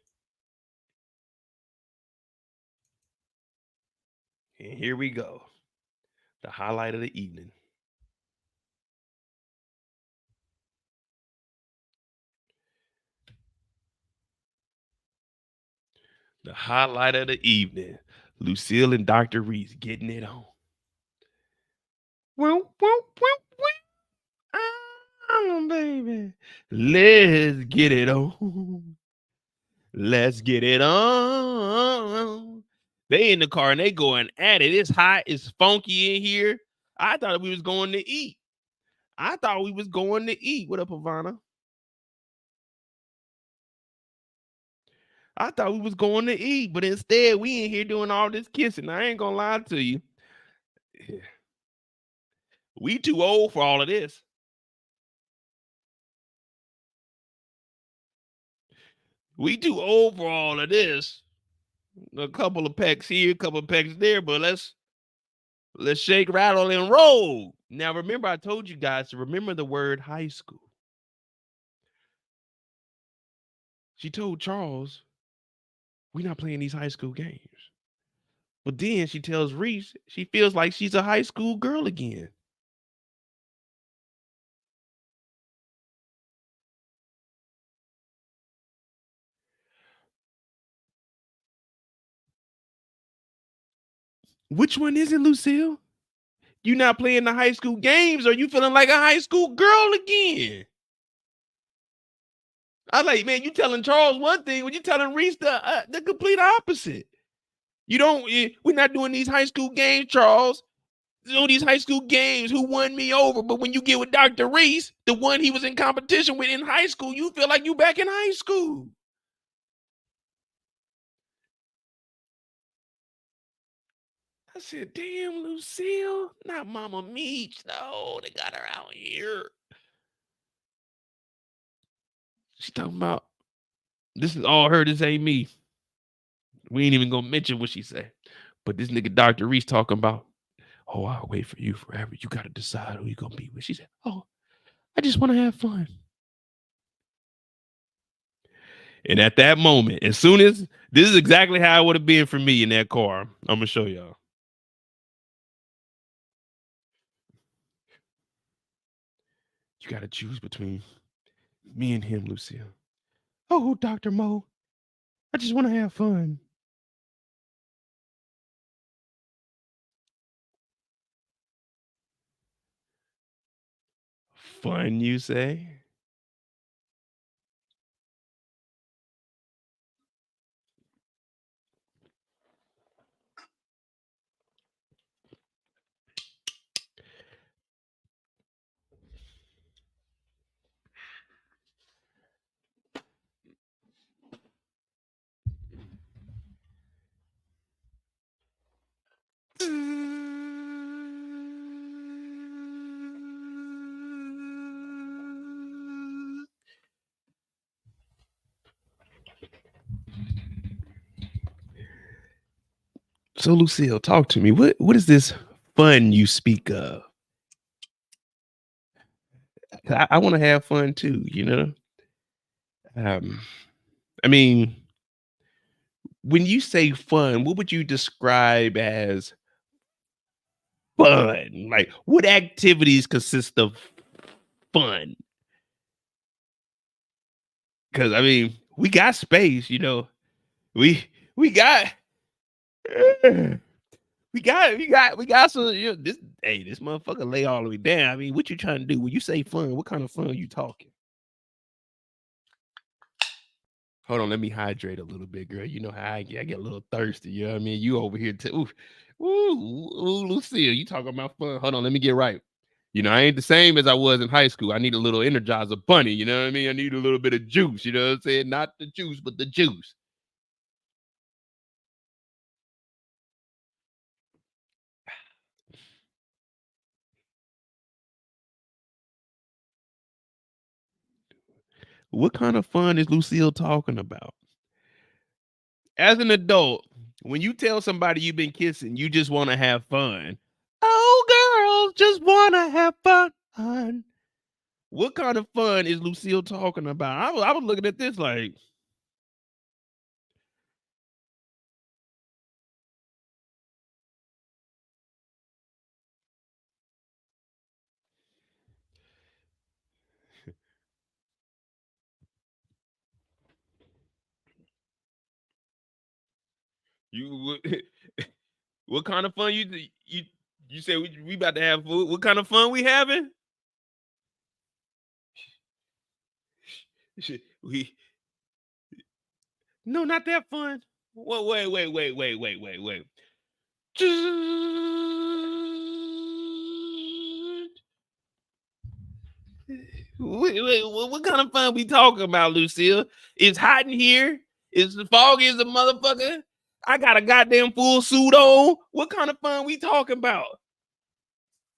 And here we go. The highlight of the evening. The highlight of the evening. Lucille and Dr. Reese getting it on. Oh, baby. Let's get it on. Let's get it on. They in the car and they going at it. It's hot. It's funky in here. I thought we was going to eat. What up, Havana? I thought we was going to eat, but instead we in here doing all this kissing. I ain't gonna lie to you. We too old for all of this. We too old for all of this. A couple of pecks here, a couple of pecks there, but let's shake, rattle, and roll. Now, remember, I told you guys to remember the word high school. She told Charles, we're not playing these high school games. But then she tells Reese she feels like she's a high school girl again. Which one is it, Lucille? You not playing the high school games, or you feeling like a high school girl again? I like, man, you telling Charles one thing when you telling Reese the complete opposite. We're not doing these high school games, Charles. Doing these high school games, who won me over? But when you get with Dr. Reese, the one he was in competition with in high school, you feel like you back in high school. I said, damn, Lucille, not Mama Meech. No, they got her out here. She talking about, this is all her, this ain't me. We ain't even gonna mention what she said. But this nigga Dr. Reese talking about, oh, I'll wait for you forever. You gotta decide who you gonna be with. She said, oh, I just want to have fun. And at that moment, as soon as, this is exactly how it would have been for me in that car. I'm gonna show y'all. You gotta choose between me and him, Lucille. Oh, Dr. Mo, I just want to have fun. Fun, you say? So, Lucille, talk to me. What is this fun you speak of? I want to have fun too, you know? Um, I mean, when you say fun, what would you describe as fun? Like, what activities consist of fun? Because I mean, we got space, you know. We got we got some, you know, this motherfucker lay all the way down. I mean, what you trying to do? When you say fun, what kind of fun you talking? Hold on, let me hydrate a little bit, girl. You know how I get a little thirsty. You know what I mean? You over here too. Ooh, Lucille, you talking about fun? Hold on, let me get right. You know, I ain't the same as I was in high school. I need a little Energizer bunny. You know what I mean? I need a little bit of juice. You know what I'm saying? Not the juice, but the juice. What kind of fun is Lucille talking about? As an adult, when you tell somebody you've been kissing, you just want to have fun. Oh, girls just want to have fun. What kind of fun is Lucille talking about? I was looking at this like, you what kind of fun you say we about to have food? What kind of fun we having? We no, not that fun. Wait. What kind of fun we talking about, Lucille? It's hot in here. It's foggy as a motherfucker. I got a goddamn full suit on. What kind of fun we talking about?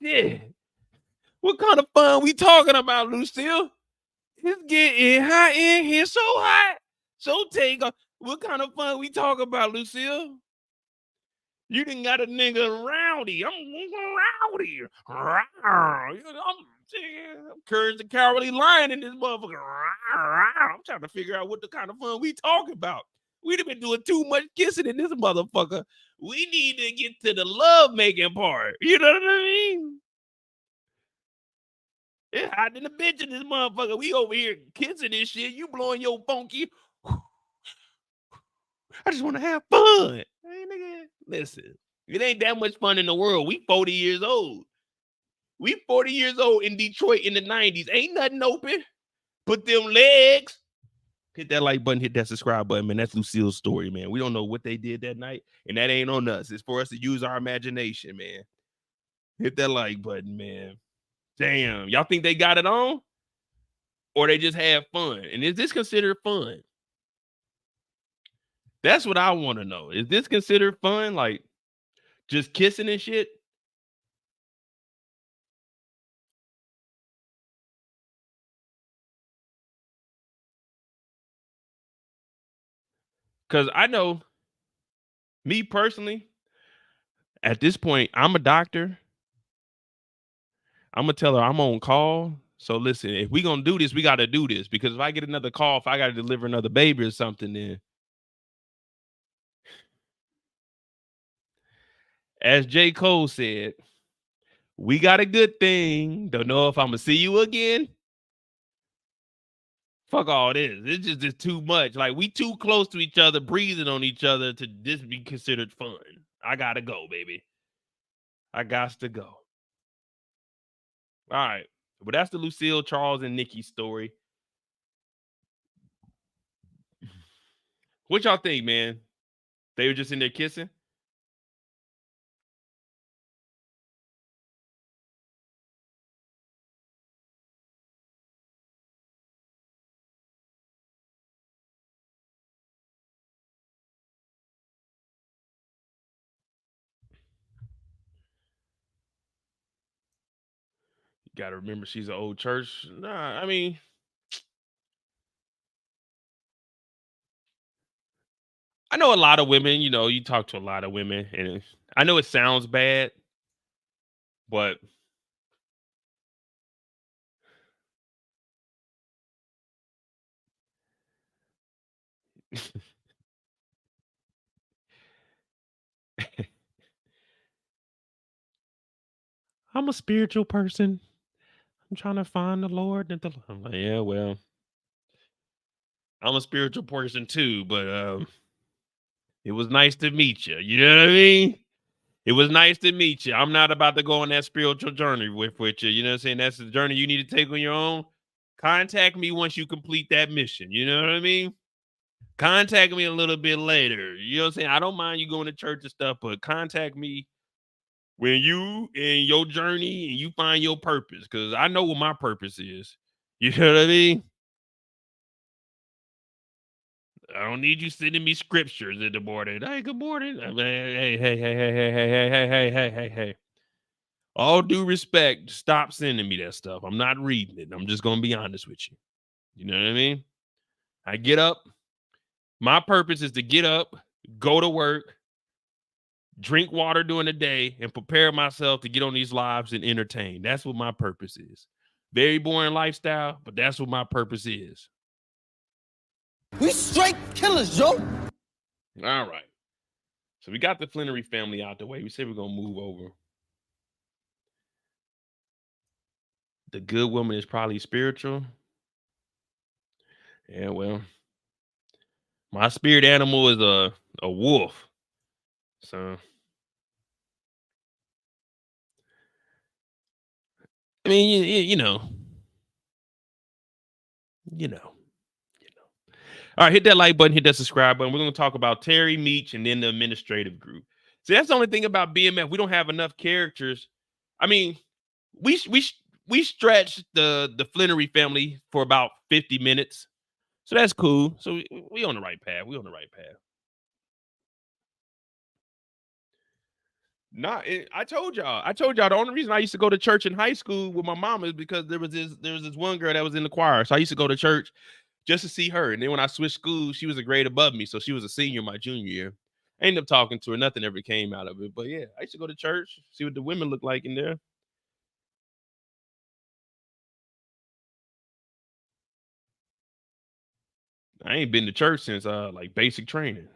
Yeah. What kind of fun we talking about, Lucille? It's getting hot in here, so hot. So take off. What kind of fun we talking about, Lucille? You done got a nigga rowdy. I'm rowdy. I'm Courage the Cowardly Lion in this motherfucker. I'm trying to figure out what the kind of fun we talking about. We'd have been doing too much kissing in this motherfucker. We need to get to the love making part. You know what I mean? It's hot in the bitch in this motherfucker. We over here kissing this shit. You blowing your funky. I just want to have fun. Hey, nigga, listen. It ain't that much fun in the world. We 40 years old. We 40 years old in Detroit in the 90s. Ain't nothing open. Put them legs. Hit that like button, hit that subscribe button, man. That's Lucille's story, man. We don't know what they did that night, and that ain't on us. It's for us to use our imagination, man. Hit that like button, man. Damn. Y'all think they got it on? Or they just have fun? And is this considered fun? That's what I want to know. Is this considered fun? Like just kissing and shit? Because I know me personally, at this point, I'm a doctor. I'm going to tell her I'm on call. So listen, if we going to do this, we got to do this. Because if I get another call, if I got to deliver another baby or something, then as J. Cole said, we got a good thing. Don't know if I'm going to see you again. Fuck all this. It's just too much. Like, we too close to each other, breathing on each other to this be considered fun. I gotta go, baby. I got to go. All right. But that's the Lucille, Charles, and Nikki story. What y'all think, man? They were just in there kissing? You gotta remember she's an old church. Nah, I mean, I know a lot of women, you know, you talk to a lot of women, and I know it sounds bad, but I'm a spiritual person. I'm trying to find the Lord. I'm like, yeah, well, I'm a spiritual person too, but it was nice to meet you. You know what I mean? It was nice to meet you. I'm not about to go on that spiritual journey with you. You know what I'm saying? That's the journey you need to take on your own. Contact me once you complete that mission. You know what I mean? Contact me a little bit later. You know what I'm saying? I don't mind you going to church and stuff, but contact me when you in your journey and you find your purpose, because I know what my purpose is. You know what I mean? I don't need you sending me scriptures in the morning. Hey, good morning. Hey. All due respect, stop sending me that stuff. I'm not reading it. I'm just going to be honest with you. You know what I mean? I get up. My purpose is to get up, go to work, drink water during the day, and prepare myself to get on these lives and entertain. That's what my purpose is. Very boring lifestyle, but that's what my purpose is. We straight killers, yo. All right. So we got the Flennory family out the way. We said we're going to move over. The good woman is probably spiritual. Yeah, well, my spirit animal is a wolf. So, I mean, you know. All right, hit that like button, hit that subscribe button. We're going to talk about Terry, Meech, and then the administrative group. See, that's the only thing about BMF. We don't have enough characters. I mean, we stretched the Flennory family for about 50 minutes. So that's cool. So we on the right path. We on the right path. I told y'all the only reason I used to go to church in high school with my mom is because there was this one girl that was in the choir. So I used to go to church just to see her. And then when I switched schools, she was a grade above me. So she was a senior my junior year. I ended up talking to her. Nothing ever came out of it. But yeah, I used to go to church, see what the women look like in there. I ain't been to church since like basic training.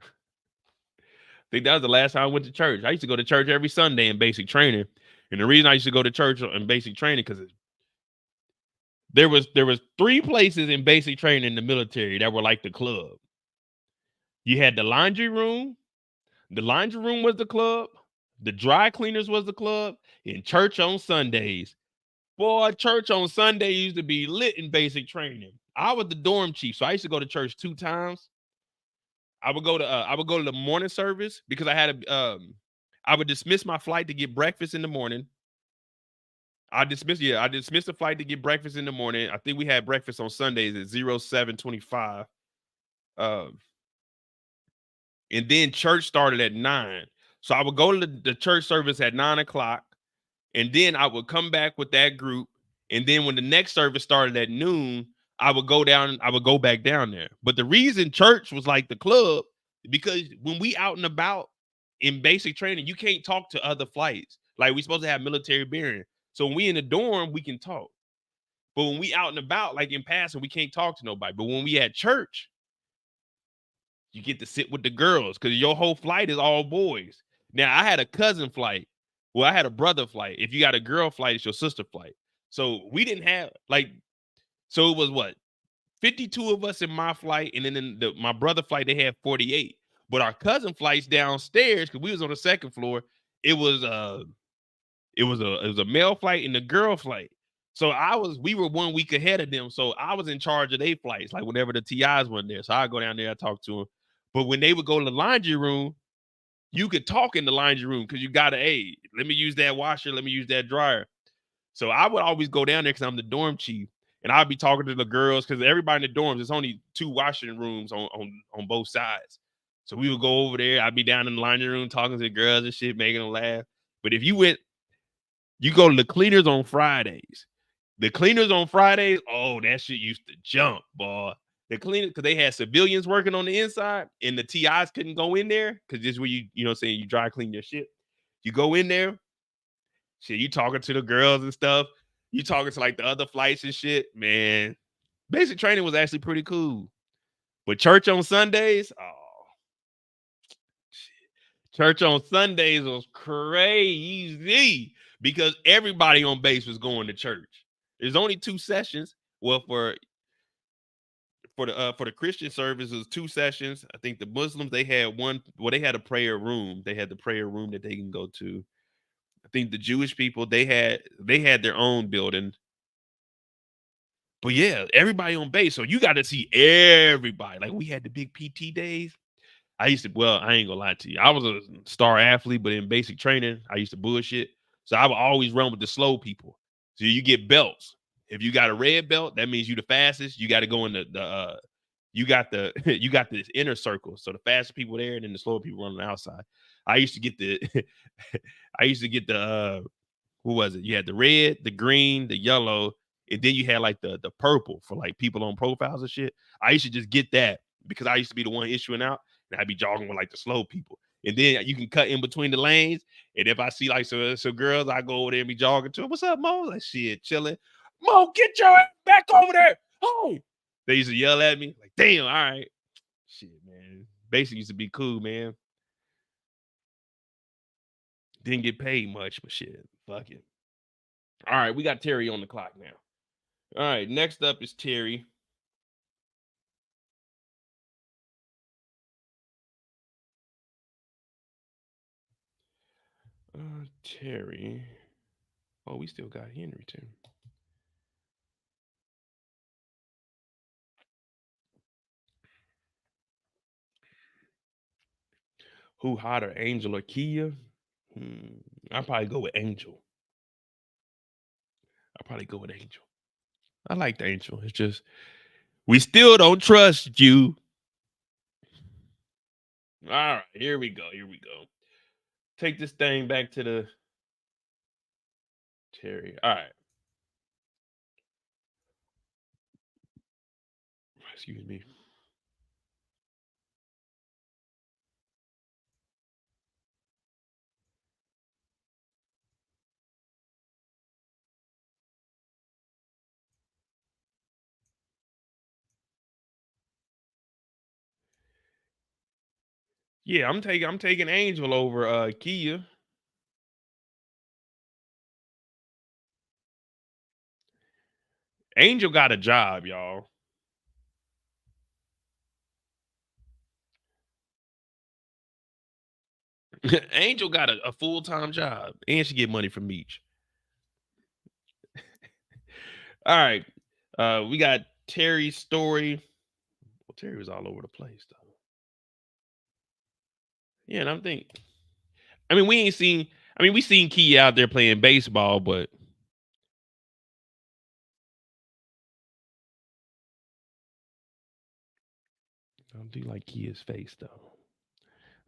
I think that was the last time I went to church. I used to go to church every Sunday in basic training. And the reason I used to go to church in basic training, because there was 3 places in basic training in the military that were like the club. You had the laundry room. The laundry room was the club. The dry cleaners was the club. And church on Sundays. Boy, church on Sunday used to be lit in basic training. I was the dorm chief, so I used to go to church 2 times. I would go to the morning service because I would dismiss my flight to get breakfast in the morning. I dismissed the flight to get breakfast in the morning. I think we had breakfast on Sundays at 07:25. And then church started at 9. So I would go to the church service at 9:00. And then I would come back with that group. And then when the next service started at noon, I would go back down there. But the reason church was like the club, because when we out and about in basic training, you can't talk to other flights. Like, we supposed to have military bearing. So when we in the dorm, we can talk. But when we out and about, like in passing, we can't talk to nobody. But when we at church, you get to sit with the girls because your whole flight is all boys. Now, I had a cousin flight. Well, I had a brother flight. If you got a girl flight, it's your sister flight. So we didn't have, like, So it was what 52 of us in my flight, and then in my brother flight they had 48. But our cousin flights downstairs because we was on the second floor. It was a male flight and a girl flight. So we were 1 week ahead of them. So I was in charge of their flights, like whenever the TIs weren't there. So I go down there, I talk to them. But when they would go to the laundry room, you could talk in the laundry room because you got to, hey, let me use that washer, let me use that dryer. So I would always go down there because I'm the dorm chief, and I'd be talking to the girls because everybody in the dorms, there's only 2 washing rooms on both sides. So we would go over there. I'd be down in the laundry room talking to the girls and shit, making them laugh. But if you go to the cleaners on Fridays. The cleaners on Fridays, oh, that shit used to jump, boy. The cleaners, because they had civilians working on the inside, and the TIs couldn't go in there because this is where you know, saying you dry clean your shit. You go in there, shit, you talking to the girls and stuff. You talking to like the other flights and shit, man. Basic training was actually pretty cool. But church on Sundays, oh, shit. Church on Sundays was crazy because everybody on base was going to church. There's only 2 sessions. Well, for the Christian service, it was 2 sessions. I think the Muslims, they had one. Well, they had a prayer room. They had the prayer room that they can go to. I think the Jewish people, they had their own building. But yeah, everybody on base. So you got to see everybody. Like we had the big PT days. I ain't gonna lie to you. I was a star athlete, but in basic training, I used to bullshit. So I would always run with the slow people. So you get belts. If you got a red belt, that means you the fastest. You got to go in you got this inner circle. So the faster people there, and then the slower people on the outside. I used to get the who was it? You had the red, the green, the yellow, and then you had like the purple for like people on profiles and shit. I used to just get that because I used to be the one issuing out, and I'd be jogging with like the slow people. And then you can cut in between the lanes. And if I see like some girls, I go over there and be jogging to them. What's up, Mo? Like shit, chilling. Mo, get your ass back over there. Oh, they used to yell at me. Like, damn, all right. Shit, man. Basically used to be cool, man. Didn't get paid much, but shit. Fuck it. All right, we got Terry on the clock now. All right, next up is Terry. Terry. Oh, we still got Henry too. Who hotter, Angel or Kia? I'd probably go with Angel. I like the Angel. It's just we still don't trust you. All right, here we go. Take this thing back to the Terry. All right. Excuse me. Yeah, I'm taking Angel over Kia. Angel got a job, y'all. Angel got a full-time job, and she get money from Meech. All right. We got Terry's story. Well, Terry was all over the place, though. Yeah, and we seen Key out there playing baseball, but I do like Kia's face, though.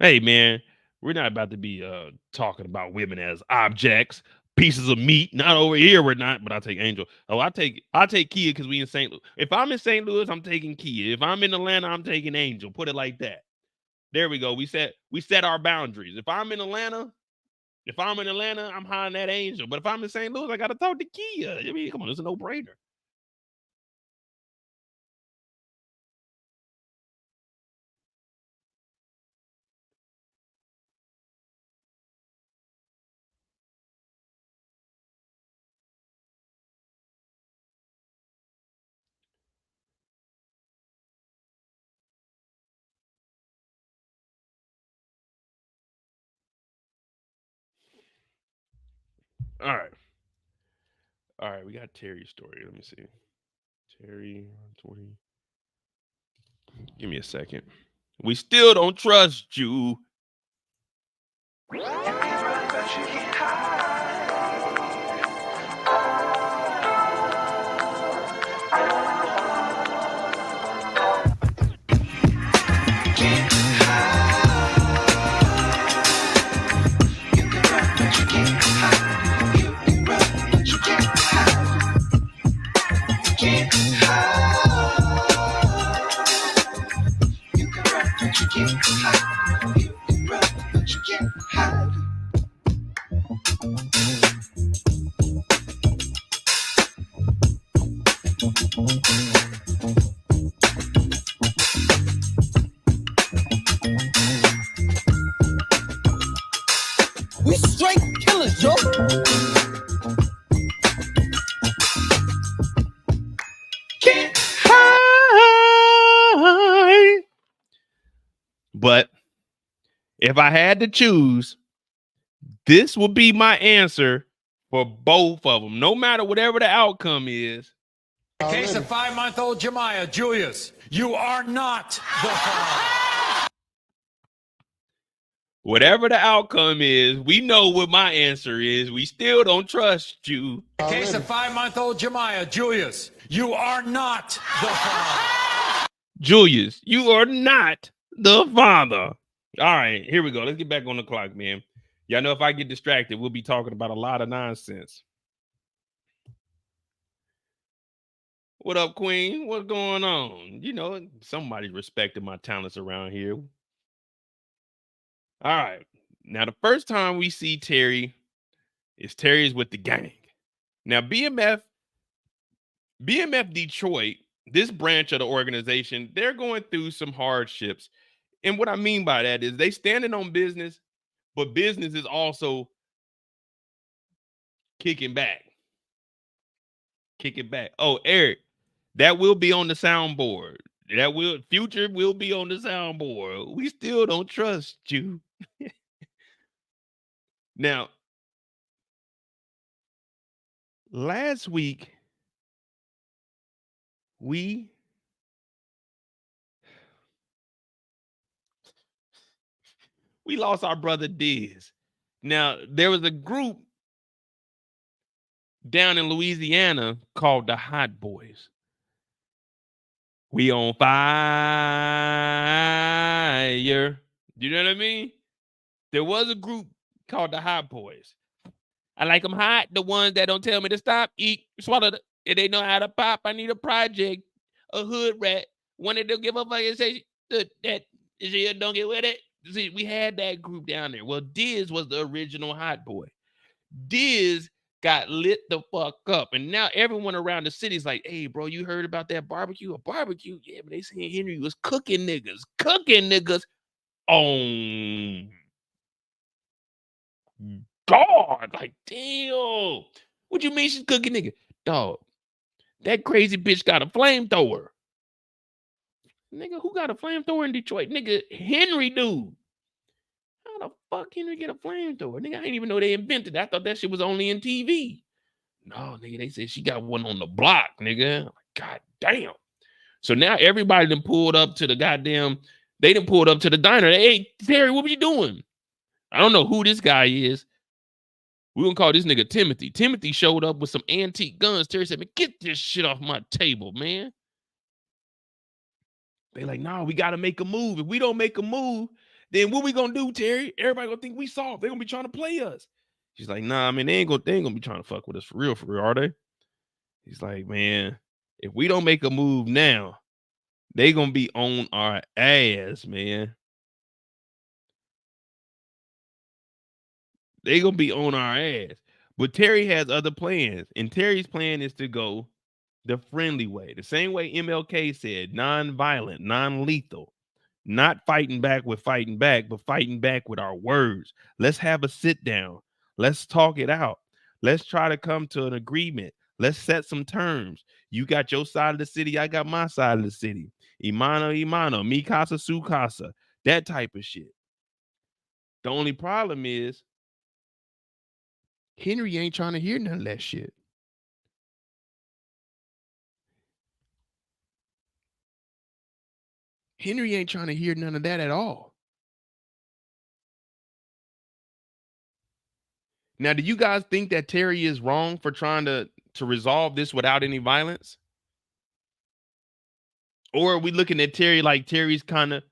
Hey, man, we're not about to be talking about women as objects, pieces of meat. Not over here, we're not. But I take Angel. Oh, I take Kia because we in St. Louis. If I'm in St. Louis, I'm taking Kia. If I'm in Atlanta, I'm taking Angel. Put it like that. There we go. We set our boundaries. If I'm in Atlanta, I'm hiring that Angel. But if I'm in St. Louis, I got to talk to Kia. I mean, come on, it's a no-brainer. All right. All right, we got Terry's story. Let me see. Terry 20. Give me a second. We still don't trust you. We straight killers, yo. Get high. But if I had to choose, this would be my answer for both of them, no matter whatever the outcome is. In the case of 5-month-old Jemiah, Julius, you are not the father. Whatever the outcome is, we know what my answer is. We still don't trust you. In the case of 5-month-old Jemiah, Julius, you are not the father. Julius, you are not the father. All right, here we go. Let's get back on the clock, man. Y'all know if I get distracted, we'll be talking about a lot of nonsense. What up, Queen? What's going on? You know, somebody's respecting my talents around here. All right. Now, the first time we see Terry is Terry's with the gang. Now, BMF Detroit, this branch of the organization, they're going through some hardships. And what I mean by that is they standing on business, but business is also kicking back. Oh, Eric, that will be on the soundboard. Future will be on the soundboard. We still don't trust you. Now, last week, we lost our brother Diz. Now, there was a group down in Louisiana called the Hot Boys. We on fire. You know what I mean? There was a group called the Hot Boys. I like them hot, the ones that don't tell me to stop, eat, swallow. If they know how to pop, I need a project, a hood rat. One that don't give a fuck and say that don't get with it. See, we had that group down there. Well, Diz was the original Hot Boy. Diz got lit the fuck up. And now everyone around the city is like, hey, bro, you heard about that barbecue? A barbecue? Yeah, but they saying Henry was cooking niggas. Oh, God. Like, damn. What you mean she's cooking nigga? Dog, that crazy bitch got a flamethrower. Nigga, who got a flamethrower in Detroit? Nigga, Henry dude. How the fuck Henry get a flamethrower? Nigga, I didn't even know they invented it. I thought that shit was only in TV. No, nigga, they said she got one on the block, nigga. Like, God damn. So now everybody done pulled up to the goddamn, they done pulled up to the diner. Hey, Terry, what were you doing? I don't know who this guy is. We're gonna call this nigga Timothy. Timothy showed up with some antique guns. Terry said, man, get this shit off my table, man. They like, nah, we gotta make a move. If we don't make a move, then what we gonna do, Terry? Everybody gonna think we soft. They're gonna be trying to play us. She's like, nah, I mean, they ain't gonna be trying to fuck with us for real, are they? He's like, man, if we don't make a move now, they gonna be on our ass, man. They gonna be on our ass. But Terry has other plans, and Terry's plan is to go the friendly way, the same way MLK said, non-violent, non-lethal, not fighting back with fighting back, but fighting back with our words. Let's have a sit down. Let's talk it out. Let's try to come to an agreement. Let's set some terms. You got your side of the city. I got my side of the city. Imano, mi casa, su casa, that type of shit. The only problem is Henry ain't trying to hear none of that shit. Henry ain't trying to hear none of that at all. Now, do you guys think that Terry is wrong for trying to resolve this without any violence? Or are we looking at Terry like Terry's kind of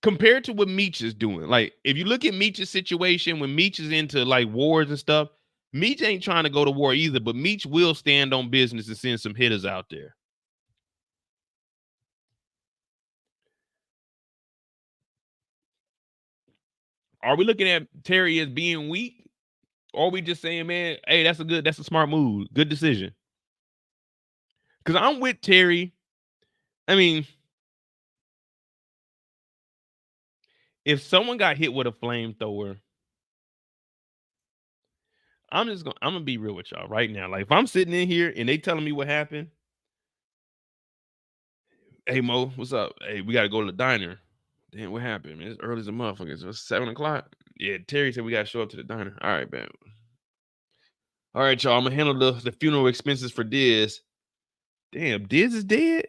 compared to what Meech is doing? Like, if you look at Meech's situation, when Meech is into like wars and stuff, Meech ain't trying to go to war either, but Meech will stand on business and send some hitters out there. Are we looking at Terry as being weak? Or are we just saying, man, hey, that's a smart move. Good decision. Because I'm with Terry. I mean, if someone got hit with a flamethrower, I'm gonna be real with y'all right now. Like, if I'm sitting in here and they telling me what happened, hey Mo, what's up? Hey, we gotta go to the diner. Damn, what happened, man? It's early as a motherfucker. It's 7 o'clock. Yeah, Terry said we gotta show up to the diner. All right, man. All right, y'all. I'm gonna handle the funeral expenses for Diz. Damn, Diz is dead.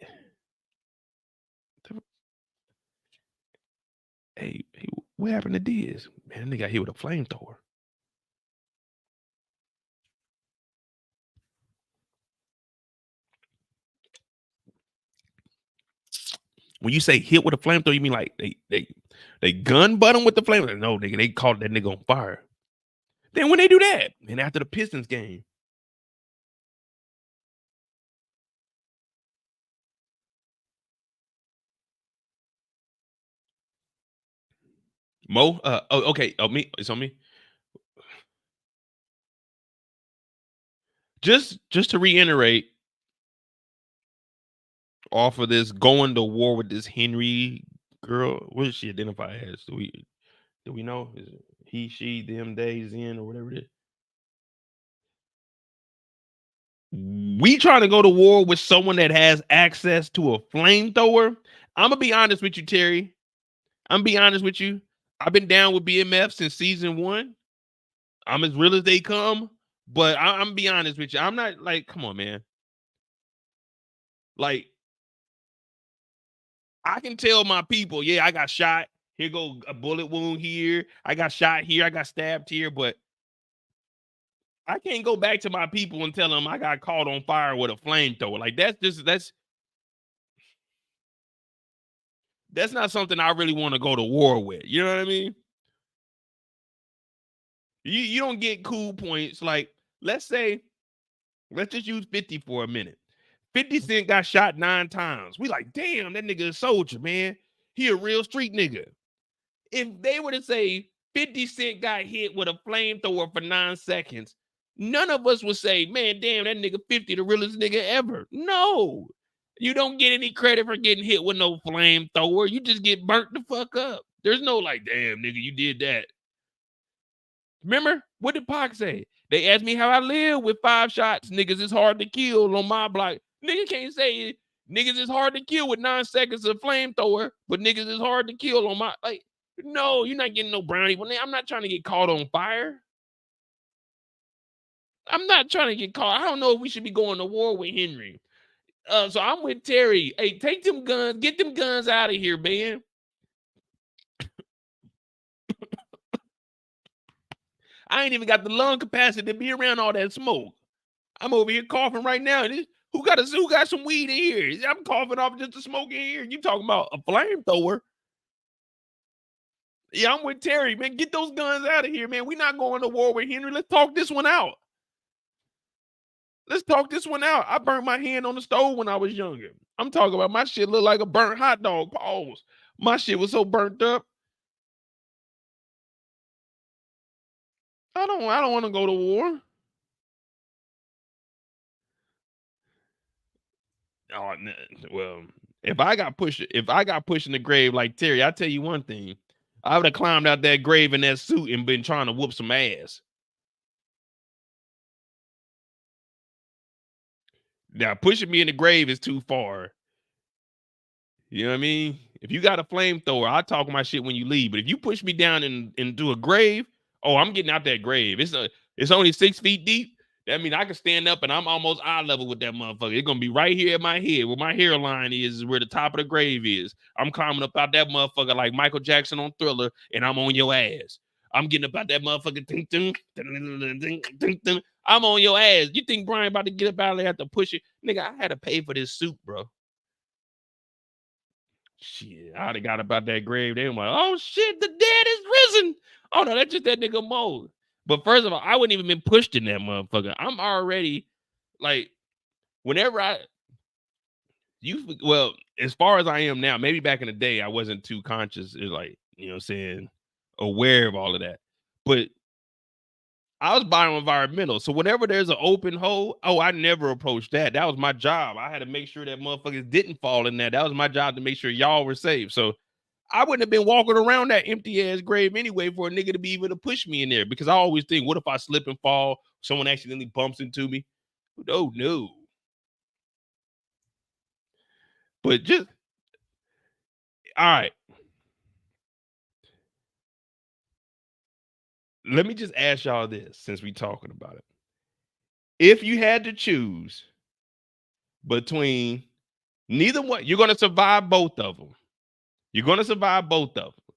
Hey, what happened to Diz? Man, they got hit with a flamethrower. When you say hit with a flamethrower, you mean like they gun butt him with the flamethrower? No, nigga, they caught that nigga on fire. Then when they do that, and after the Pistons game, Mo, okay, me, it's on me. Just to reiterate, off of this going to war with this Henry girl, what does she identify as? Do we know? Is it he, she, them, they, Zen, or whatever it is? We trying to go to war with someone that has access to a flamethrower. I'm gonna be honest with you, Terry. I'm gonna be honest with you. I've been down with BMF since season 1. I'm as real as they come, but I'm gonna be honest with you. I'm not like, come on, man. Like, I can tell my people, yeah, I got shot. Here go a bullet wound here. I got shot here. I got stabbed here, but I can't go back to my people and tell them I got caught on fire with a flamethrower. Like, that's not something I really want to go to war with. You know what I mean? You don't get cool points. Like, let's just use 50 for a minute. 50 Cent got shot 9 times. We like, damn, that nigga a soldier, man. He a real street nigga. If they were to say 50 Cent got hit with a flamethrower for 9 seconds, none of us would say, man, damn, that nigga 50 the realest nigga ever. No. You don't get any credit for getting hit with no flamethrower. You just get burnt the fuck up. There's no like, damn, nigga, you did that. Remember? What did Pac say? They asked me how I live with 5 shots. Niggas is hard to kill on my block. Nigga can't say it. Niggas is hard to kill with 9 seconds of flamethrower, but niggas is hard to kill on my, like, no, you're not getting no brownie. I'm not trying to get caught on fire. I'm not trying to get caught. I don't know if we should be going to war with Henry. So I'm with Terry. Hey, take them guns. Get them guns out of here, man. I ain't even got the lung capacity to be around all that smoke. I'm over here coughing right now. Who got some weed in here? I'm coughing off just the smoke in here. You talking about a flamethrower? Yeah, I'm with Terry, man. Get those guns out of here, man. We're not going to war with Henry. Let's talk this one out. Let's talk this one out. I burnt my hand on the stove when I was younger. I'm talking about my shit looked like a burnt hot dog. Pause. My shit was so burnt up. I don't want to go to war. Oh, well, if I got pushed in the grave like Terry, I tell you one thing. I would have climbed out that grave in that suit and been trying to whoop some ass. Now, pushing me in the grave is too far. You know what I mean? If you got a flamethrower, I'll talk my shit when you leave. But if you push me down into a grave, oh, I'm getting out that grave. It's only 6 feet deep. That means I can stand up and I'm almost eye level with that motherfucker. It's gonna be right here at my head, where my hairline is where the top of the grave is. I'm climbing up out that motherfucker like Michael Jackson on Thriller, and I'm on your ass. I'm getting up out that motherfucker. Ding, ding, ding, ding, ding, ding. I'm on your ass. You think Brian about to get up out there, have to push it? Nigga, I had to pay for this suit, bro. Shit, I'd have got about that grave. They were like, oh shit, the dead is risen. Oh no, that's just that nigga mode. But first of all, I wouldn't even been pushed in that motherfucker. I'm already like, whenever well, as far as I am now, maybe back in the day, I wasn't too conscious, like, you know what I'm saying, aware of all of that. But I was bio-environmental. So whenever there's an open hole, I never approached that. That was my job. I had to make sure that motherfuckers didn't fall in there. That was my job, to make sure y'all were safe. So I wouldn't have been walking around that empty ass grave anyway for a nigga to be able to push me in there, because I always think, what if I slip and fall? Someone accidentally bumps into me? Oh no. But just, all right. Let me just ask y'all this, since we talking about it. If you had to choose between neither one, you're going to survive both of them. You're going to survive both of them.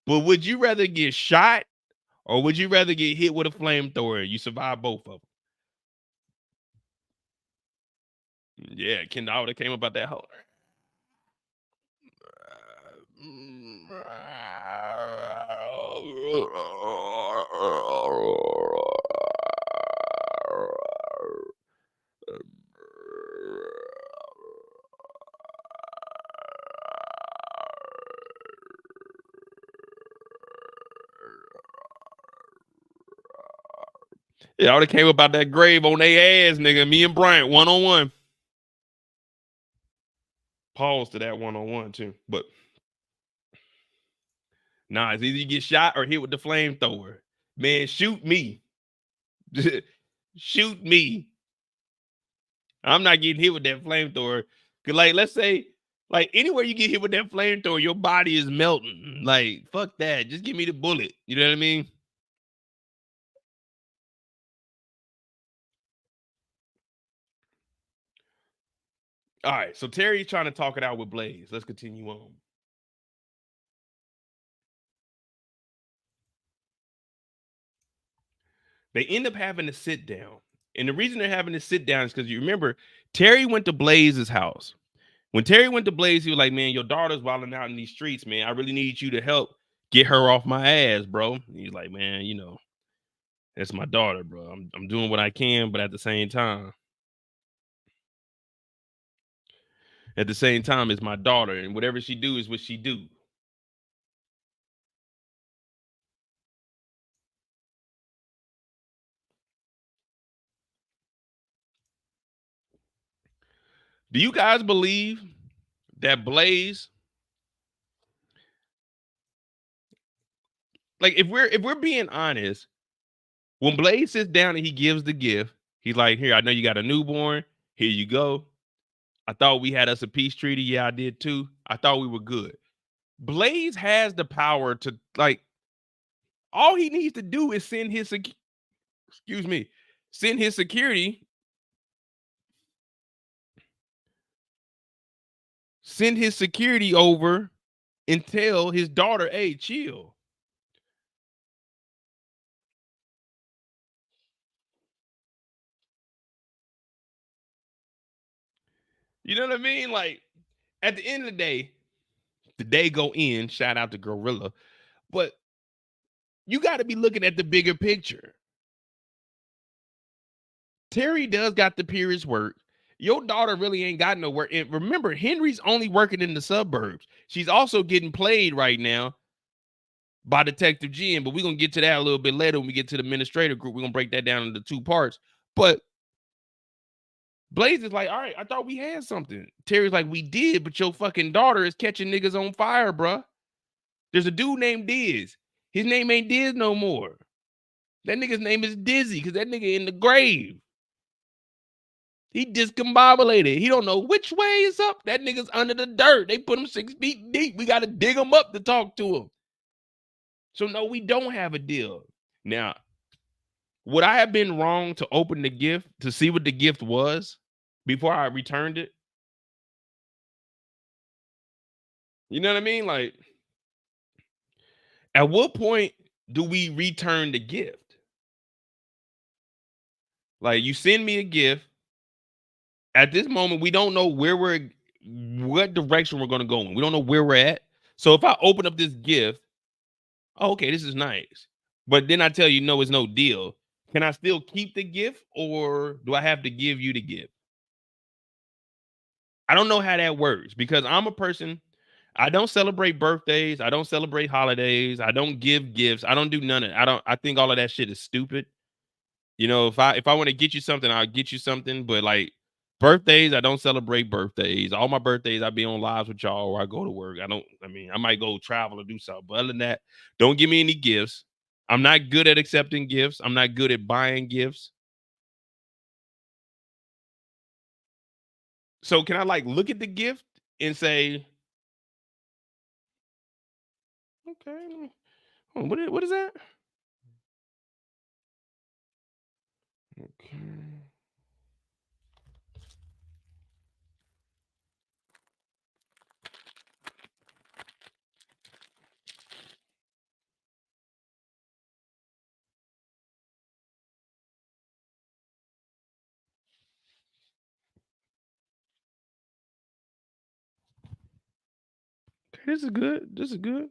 But would you rather get shot, or would you rather get hit with a flamethrower? You survive both of them. Yeah, Ken Dawda came about that whole. Yeah, I would have came about that grave on their ass, nigga. Me and Bryant, one-on-one. Pause to that one-on-one, too. But nah, it's either you get shot or hit with the flamethrower. Man, shoot me. Shoot me. I'm not getting hit with that flamethrower. Cause like, let's say, like, anywhere you get hit with that flamethrower, your body is melting. Like, fuck that. Just give me the bullet. You know what I mean? All right, so Terry's trying to talk it out with Blaze. Let's continue on. They end up having to sit down. And the reason they're having to sit down is because you remember, Terry went to Blaze's house. When Terry went to Blaze, he was like, man, your daughter's wilding out in these streets, man. I really need you to help get her off my ass, bro. And he's like, man, you know, that's my daughter, bro. I'm doing what I can, but at the same time, it's my daughter, and whatever she do is what she do. Do you guys believe that Blaze, like, if we're being honest, when Blaze sits down and he gives the gift, he's like, here, I know you got a newborn. Here you go. I thought we had us a peace treaty. Yeah, I did too. I thought we were good. Blaze has the power to, like, all he needs to do is send his security. Send his security over and tell his daughter, hey, chill. You know what I mean? Like, at the end of the day go in, shout out to Gorilla, but you got to be looking at the bigger picture. Terry does got the purest work. Your daughter really ain't got no work. And remember, Henry's only working in the suburbs. She's also getting played right now by Detective Jim, but we're going to get to that a little bit later when we get to the administrator group. We're going to break that down into 2 parts. But Blaze is like, all right, I thought we had something. Terry's like, we did, but your fucking daughter is catching niggas on fire, bruh. There's a dude named Diz. His name ain't Diz no more. That nigga's name is Dizzy, because that nigga in the grave. He discombobulated. He don't know which way is up. That nigga's under the dirt. They put him 6 feet deep. We got to dig him up to talk to him. So no, we don't have a deal. Now, would I have been wrong to open the gift to see what the gift was before I returned it? You know what I mean? Like, at what point do we return the gift? Like, you send me a gift. At this moment, we don't know what direction we're going to go in. We don't know where we're at. So if I open up this gift, oh, okay, this is nice. But then I tell you, no, it's no deal. Can I still keep the gift, or do I have to give you the gift? I don't know how that works, because I'm a person, I don't celebrate birthdays. I don't celebrate holidays. I don't give gifts. I don't do none of it. I think all of that shit is stupid. You know, if I want to get you something, I'll get you something. But like birthdays, I don't celebrate birthdays. All my birthdays, I be on lives with y'all, or I go to work. I might go travel or do something. But other than that, don't give me any gifts. I'm not good at accepting gifts. I'm not good at buying gifts. So can I like look at the gift and say, okay, what is that? Okay. This is good. This is good.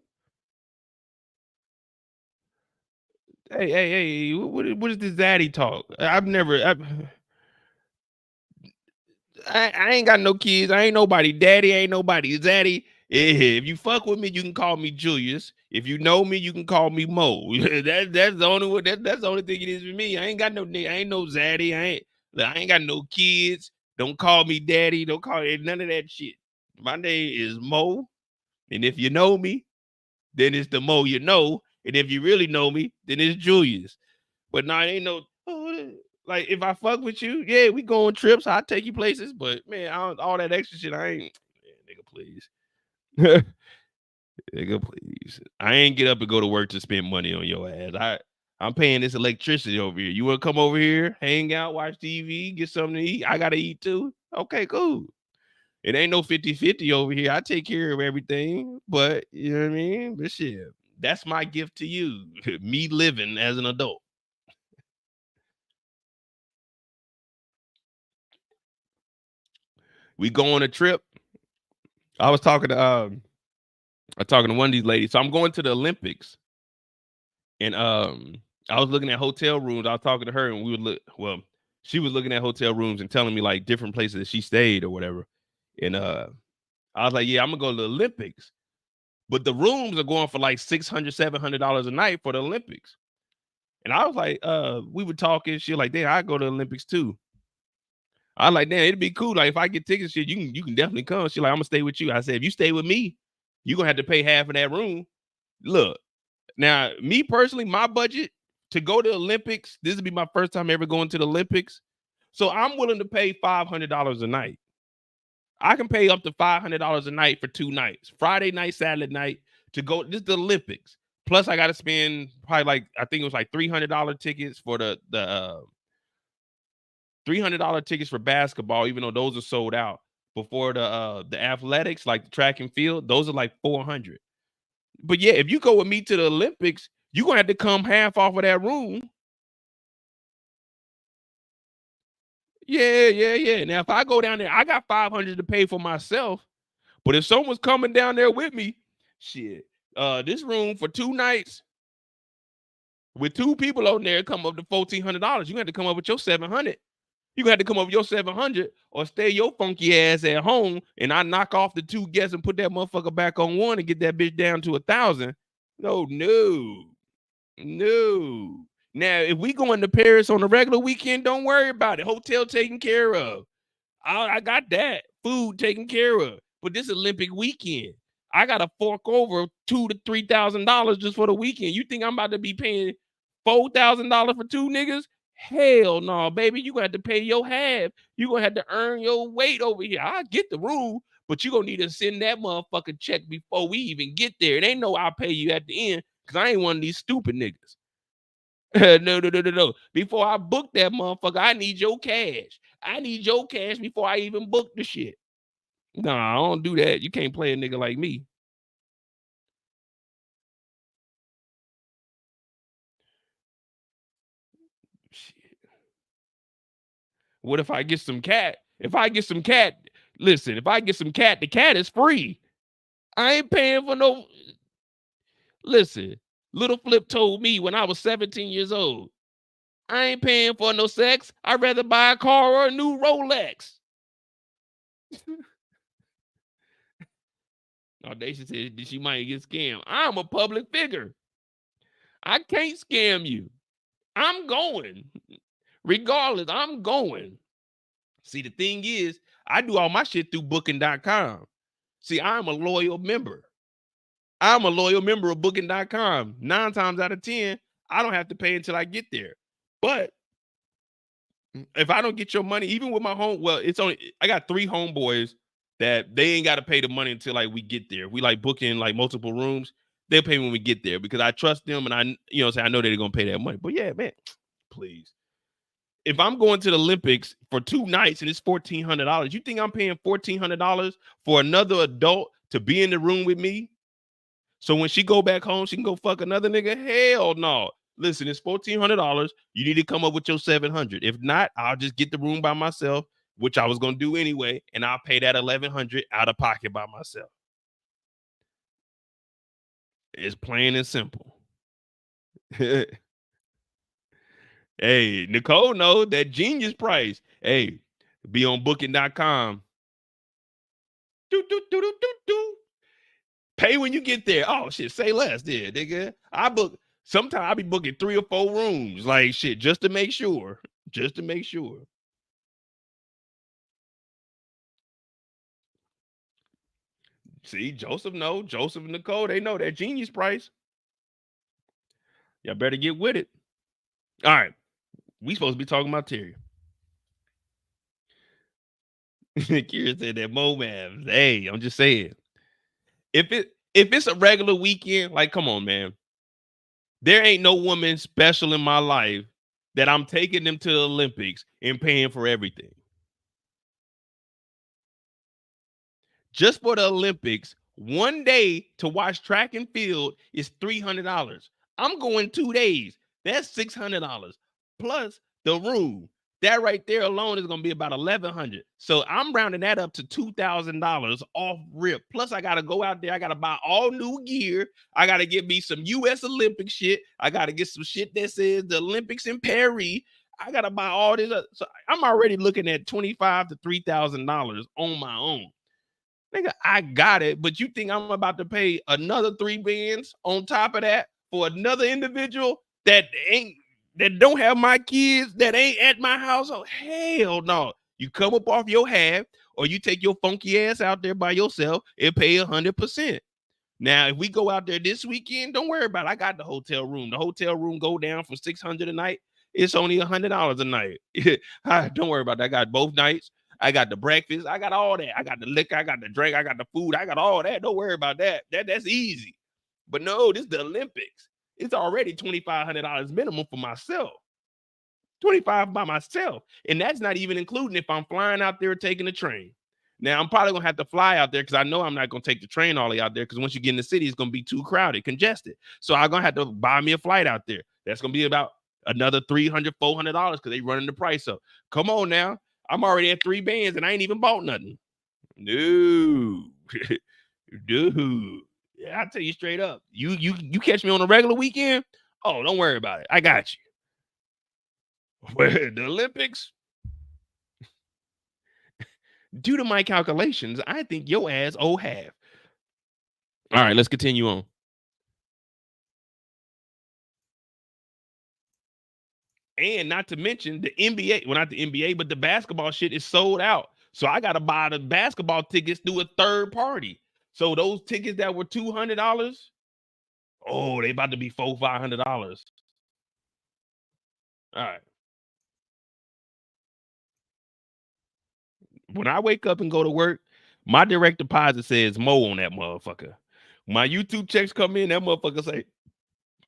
Hey, what is this zaddy talk? I ain't got no kids. I ain't nobody daddy. I ain't nobody zaddy. If you fuck with me, you can call me Julius. If you know me, you can call me Mo. That's the only one. That's the only thing it is with me. I ain't got no nigga. I ain't no zaddy. I ain't got no kids. Don't call me daddy. Don't call it none of that shit. My name is Mo. And if you know me, then it's the Mo you know. And if you really know me, then it's Julius. But no, it ain't no, like, if I fuck with you, yeah, we go on trips. I'll take you places. But man, all that extra shit, I ain't, nigga, please. Nigga, please. I ain't get up and go to work to spend money on your ass. I'm paying this electricity over here. You want to come over here, hang out, watch TV, get something to eat? I got to eat too. Okay, cool. It ain't no 50-50 over here. I take care of everything, but you know what I mean? But shit, that's my gift to you. Me living as an adult. We go on a trip. I was talking to one of these ladies. So I'm going to the Olympics. And I was looking at hotel rooms. I was talking to her, and she was looking at hotel rooms and telling me like different places that she stayed or whatever. And I was like, yeah, I'm gonna go to the Olympics. But the rooms are going for like $600-$700 a night for the Olympics. And I was like, we were talking shit like, damn, I go to the Olympics too. I was like, damn, it'd be cool. Like if I get tickets, shit, you can definitely come. She's like, I'm gonna stay with you. I said, if you stay with me, you're gonna have to pay half of that room. Look, now me personally, my budget to go to the Olympics, this would be my first time ever going to the Olympics. So I'm willing to pay $500 a night. I can pay up to $500 a night for 2 nights, Friday night, Saturday night, to go. This is the Olympics. Plus, I got to spend probably like, I think it was like $300 tickets for the $300 tickets for basketball, even though those are sold out. Before the athletics, like the track and field, those are like $400. But yeah, if you go with me to the Olympics, you're gonna have to come half off of that room. Yeah. Now, if I go down there, I got $500 to pay for myself. But if someone's coming down there with me, shit, this room for 2 nights with 2 people on there come up to $1,400. You have to come up with your $700. You gonna have to come up with your $700 or stay your funky ass at home, and I knock off the 2 guests and put that motherfucker back on 1 and get that bitch down to 1,000. No. Now, if we go into Paris on a regular weekend, don't worry about it. Hotel taken care of. I got that. Food taken care of. But this Olympic weekend, I got to fork over $2,000 to $3,000 just for the weekend. You think I'm about to be paying $4,000 for 2 niggas? Hell no, baby. You gonna have to pay your half. You gonna have to earn your weight over here. I get the room, but you gonna need to send that motherfucking check before we even get there. It ain't no I'll pay you at the end, because I ain't one of these stupid niggas. No. Before I book that motherfucker, I need your cash. I need your cash before I even book the shit. No, I don't do that. You can't play a nigga like me. Shit. What if I get some cat? If I get some cat, listen, if I get some cat, the cat is free. I ain't paying for no. Listen, Little Flip told me when I was 17 years old, I ain't paying for no sex. I'd rather buy a car or a new Rolex. Audacious said she might get scammed. I'm a public figure. I can't scam you. I'm going. Regardless, I'm going. See, the thing is, I do all my shit through booking.com. See, I'm a loyal member. I'm a loyal member of booking.com. 9 times out of 10, I don't have to pay until I get there. But if I don't get your money, even with my home, well, it's only, I got 3 homeboys that they ain't got to pay the money until like we get there. We like booking like multiple rooms. They'll pay when we get there because I trust them and I, you know, say I know they're gonna pay that money. But yeah, man, please. If I'm going to the Olympics for 2 nights and it's $1,400, you think I'm paying $1,400 for another adult to be in the room with me? So when she go back home, she can go fuck another nigga? Hell no. Listen, it's $1,400. You need to come up with your $700. If not, I'll just get the room by myself, which I was gonna do anyway, and I'll pay that $1,100 out of pocket by myself. It's plain and simple. Hey, Nicole know that genius price. Hey, be on booking.com. Pay when you get there. Oh shit, say less there, nigga. I book sometimes I be booking 3 or 4 rooms, like shit, just to make sure. Just to make sure. See, Joseph know. Joseph and Nicole, they know that genius price. Y'all better get with it. All right. We supposed to be talking about Terry. Kira said that MoMavs. Hey, I'm just saying. If it's a regular weekend, like, come on, man. There ain't no woman special in my life that I'm taking them to the Olympics and paying for everything. Just for the Olympics, one day to watch track and field is $300. I'm going 2 days. That's $600 plus the room. That right there alone is going to be about $1,100. So I'm rounding that up to $2,000 off rip. Plus I got to go out there. I got to buy all new gear. I got to get me some U.S. Olympic shit. I got to get some shit that says the Olympics in Paris. I got to buy all this. So I'm already looking at $2,500 to $3,000 on my own. Nigga, I got it, but you think I'm about to pay another 3 bands on top of that for another individual that don't have my kids, that ain't at my household? Hell no. You come up off your half, or you take your funky ass out there by yourself and pay 100%. Now, if we go out there this weekend, don't worry about it. I got the hotel room. The hotel room go down from $600 a night. It's only $100 a night. Don't worry about that. I got both nights. I got the breakfast. I got all that. I got the liquor. I got the drink. I got the food. I got all that. Don't worry about that. That's easy. But no, this is the Olympics. It's already $2,500 minimum for myself. $25 by myself. And that's not even including if I'm flying out there taking the train. Now, I'm probably going to have to fly out there because I know I'm not going to take the train all the way out there because once you get in the city, it's going to be too crowded, congested. So I'm going to have to buy me a flight out there. That's going to be about another $300, $400 because they running the price up. Come on now. I'm already at 3 bands and I ain't even bought nothing. No. Dude. Yeah, I'll tell you straight up. You catch me on a regular weekend? Oh, don't worry about it. I got you. Well, the Olympics, due to my calculations, I think your ass owe half. All right, let's continue on. And not to mention the NBA, well, not the NBA, but the basketball shit is sold out. So I got to buy the basketball tickets through a third party. So those tickets that were $200, oh, they about to be $400, $500. All right. When I wake up and go to work, my direct deposit says Mo on that motherfucker. My YouTube checks come in, that motherfucker say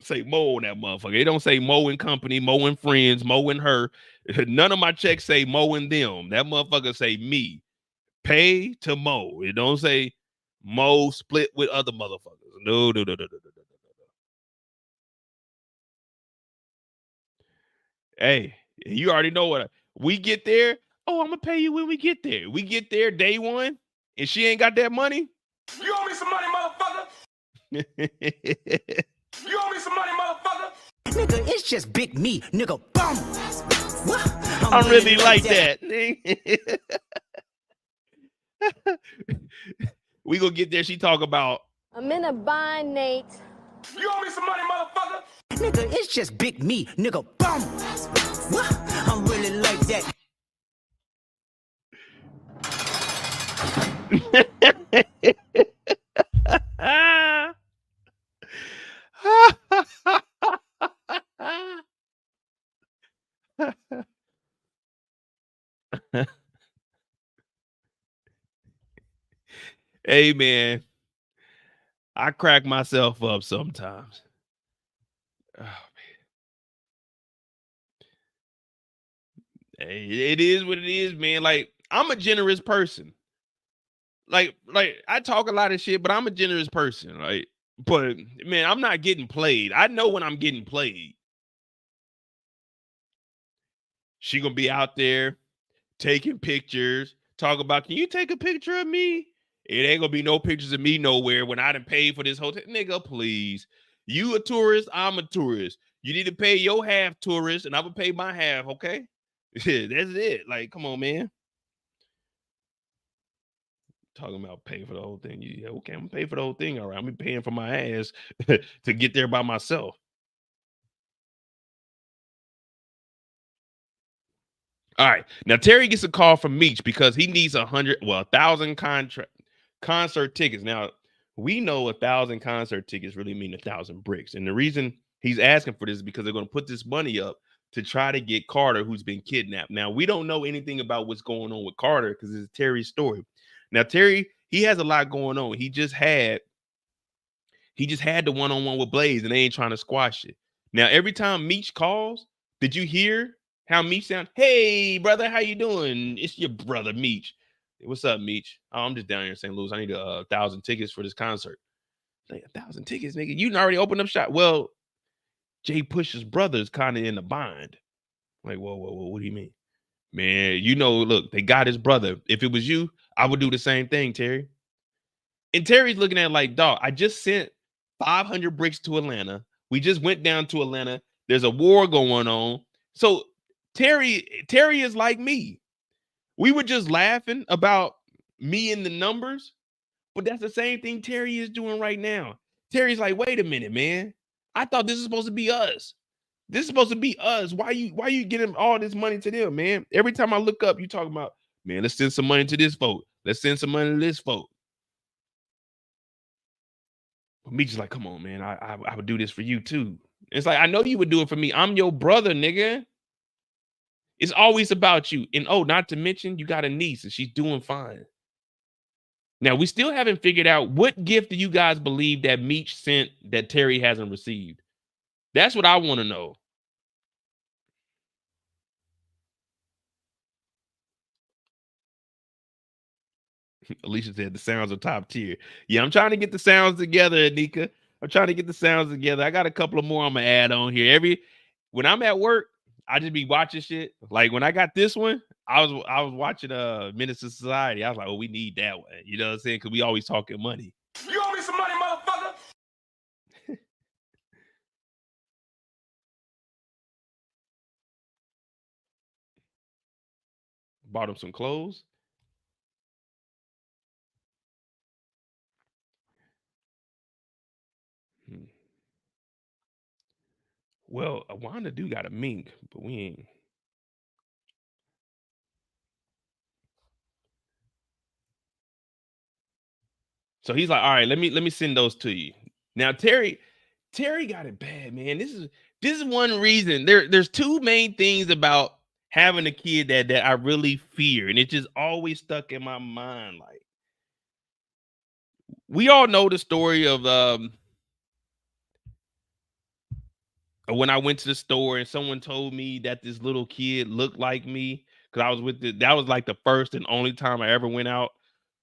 Say Mo on that motherfucker. It don't say Mo and company, Mo and friends, Mo and her. None of my checks say Mo and them. That motherfucker say me. Pay to Mo. It don't say Mo split with other motherfuckers. No. Hey, you already know what we get there. Oh, I'm gonna pay you when we get there. We get there day one, and she ain't got that money. You owe me some money, motherfucker. You owe me some money, motherfucker. Nigga, it's just big me, nigga. Bum. What? I really like that. We gonna get there. She talk about. I'm in a bind, Nate. You owe me some money, motherfucker. Nigga, it's just big me, nigga. Bum. What? I'm really like that. Hey man, I crack myself up sometimes. Oh man. Hey, it is what it is, man. Like, I'm a generous person. Like I talk a lot of shit, but I'm a generous person. Like, but man, I'm not getting played. I know when I'm getting played. She gonna be out there taking pictures, talk about, can you take a picture of me? It ain't gonna be no pictures of me nowhere when I done paid for this hotel. Nigga, please. You a tourist, I'm a tourist. You need to pay your half tourist, and I'm gonna pay my half, okay? That's it. Like, come on, man. Talking about paying for the whole thing. Yeah, okay, I'm gonna pay for the whole thing. All right, I'm paying for my ass to get there by myself. All right, now Terry gets a call from Meech because he needs 1,000 concert tickets. Now we know 1,000 concert tickets really mean 1,000 bricks, and the reason he's asking for this is because they're going to put this money up to try to get Carter, who's been kidnapped. Now we don't know anything about what's going on with Carter because it's Terry's story. Now Terry, he has a lot going on. He just had the one-on-one with Blaze, and they ain't trying to squash it. Now every time Meech calls, did you hear how Meech sound? Hey, brother, how you doing? It's your brother, Meech. Hey, what's up, Meech? Oh, I'm just down here in St. Louis. I need 1,000 tickets for this concert. Like, 1,000 tickets, nigga? You already opened up shop. Well, J-Pusha's brother is kind of in a bind. Like, whoa, what do you mean? Man, you know, look, they got his brother. If it was you, I would do the same thing, Terry. And Terry's looking at it like, dog, I just sent 500 bricks to Atlanta. We just went down to Atlanta. There's a war going on. So Terry is like me. We were just laughing about me and the numbers, but that's the same thing Terry is doing right now. Terry's like, wait a minute, man. I thought this is supposed to be us. This is supposed to be us. Why you getting all this money to them, man? Every time I look up, you talking about, man, let's send some money to this folk. Let's send some money to this folk. But me just like, come on, man. I would do this for you too. It's like, I know you would do it for me. I'm your brother, nigga. It's always about you. And oh, not to mention, you got a niece and she's doing fine. Now, we still haven't figured out what gift do you guys believe that Meech sent that Terry hasn't received. That's what I want to know. Alicia said the sounds are top tier. Yeah, I'm trying to get the sounds together, Anika. I'm trying to get the sounds together. I got a couple of more I'm gonna add on here. When I'm at work, I just be watching shit. Like when I got this one, I was watching Menace to Society. I was like, oh, we need that one. You know what I'm saying? Because we always talking money. You owe me some money, motherfucker. Bought him some clothes. Well, Wanda do got a mink, but we ain't. So he's like, all right, let me send those to you. Now, Terry got it bad, man. This is one reason. There's two main things about having a kid that I really fear, and it just always stuck in my mind. Like, we all know the story of when I went to the store and someone told me that this little kid looked like me, because I was with that was like the first and only time I ever went out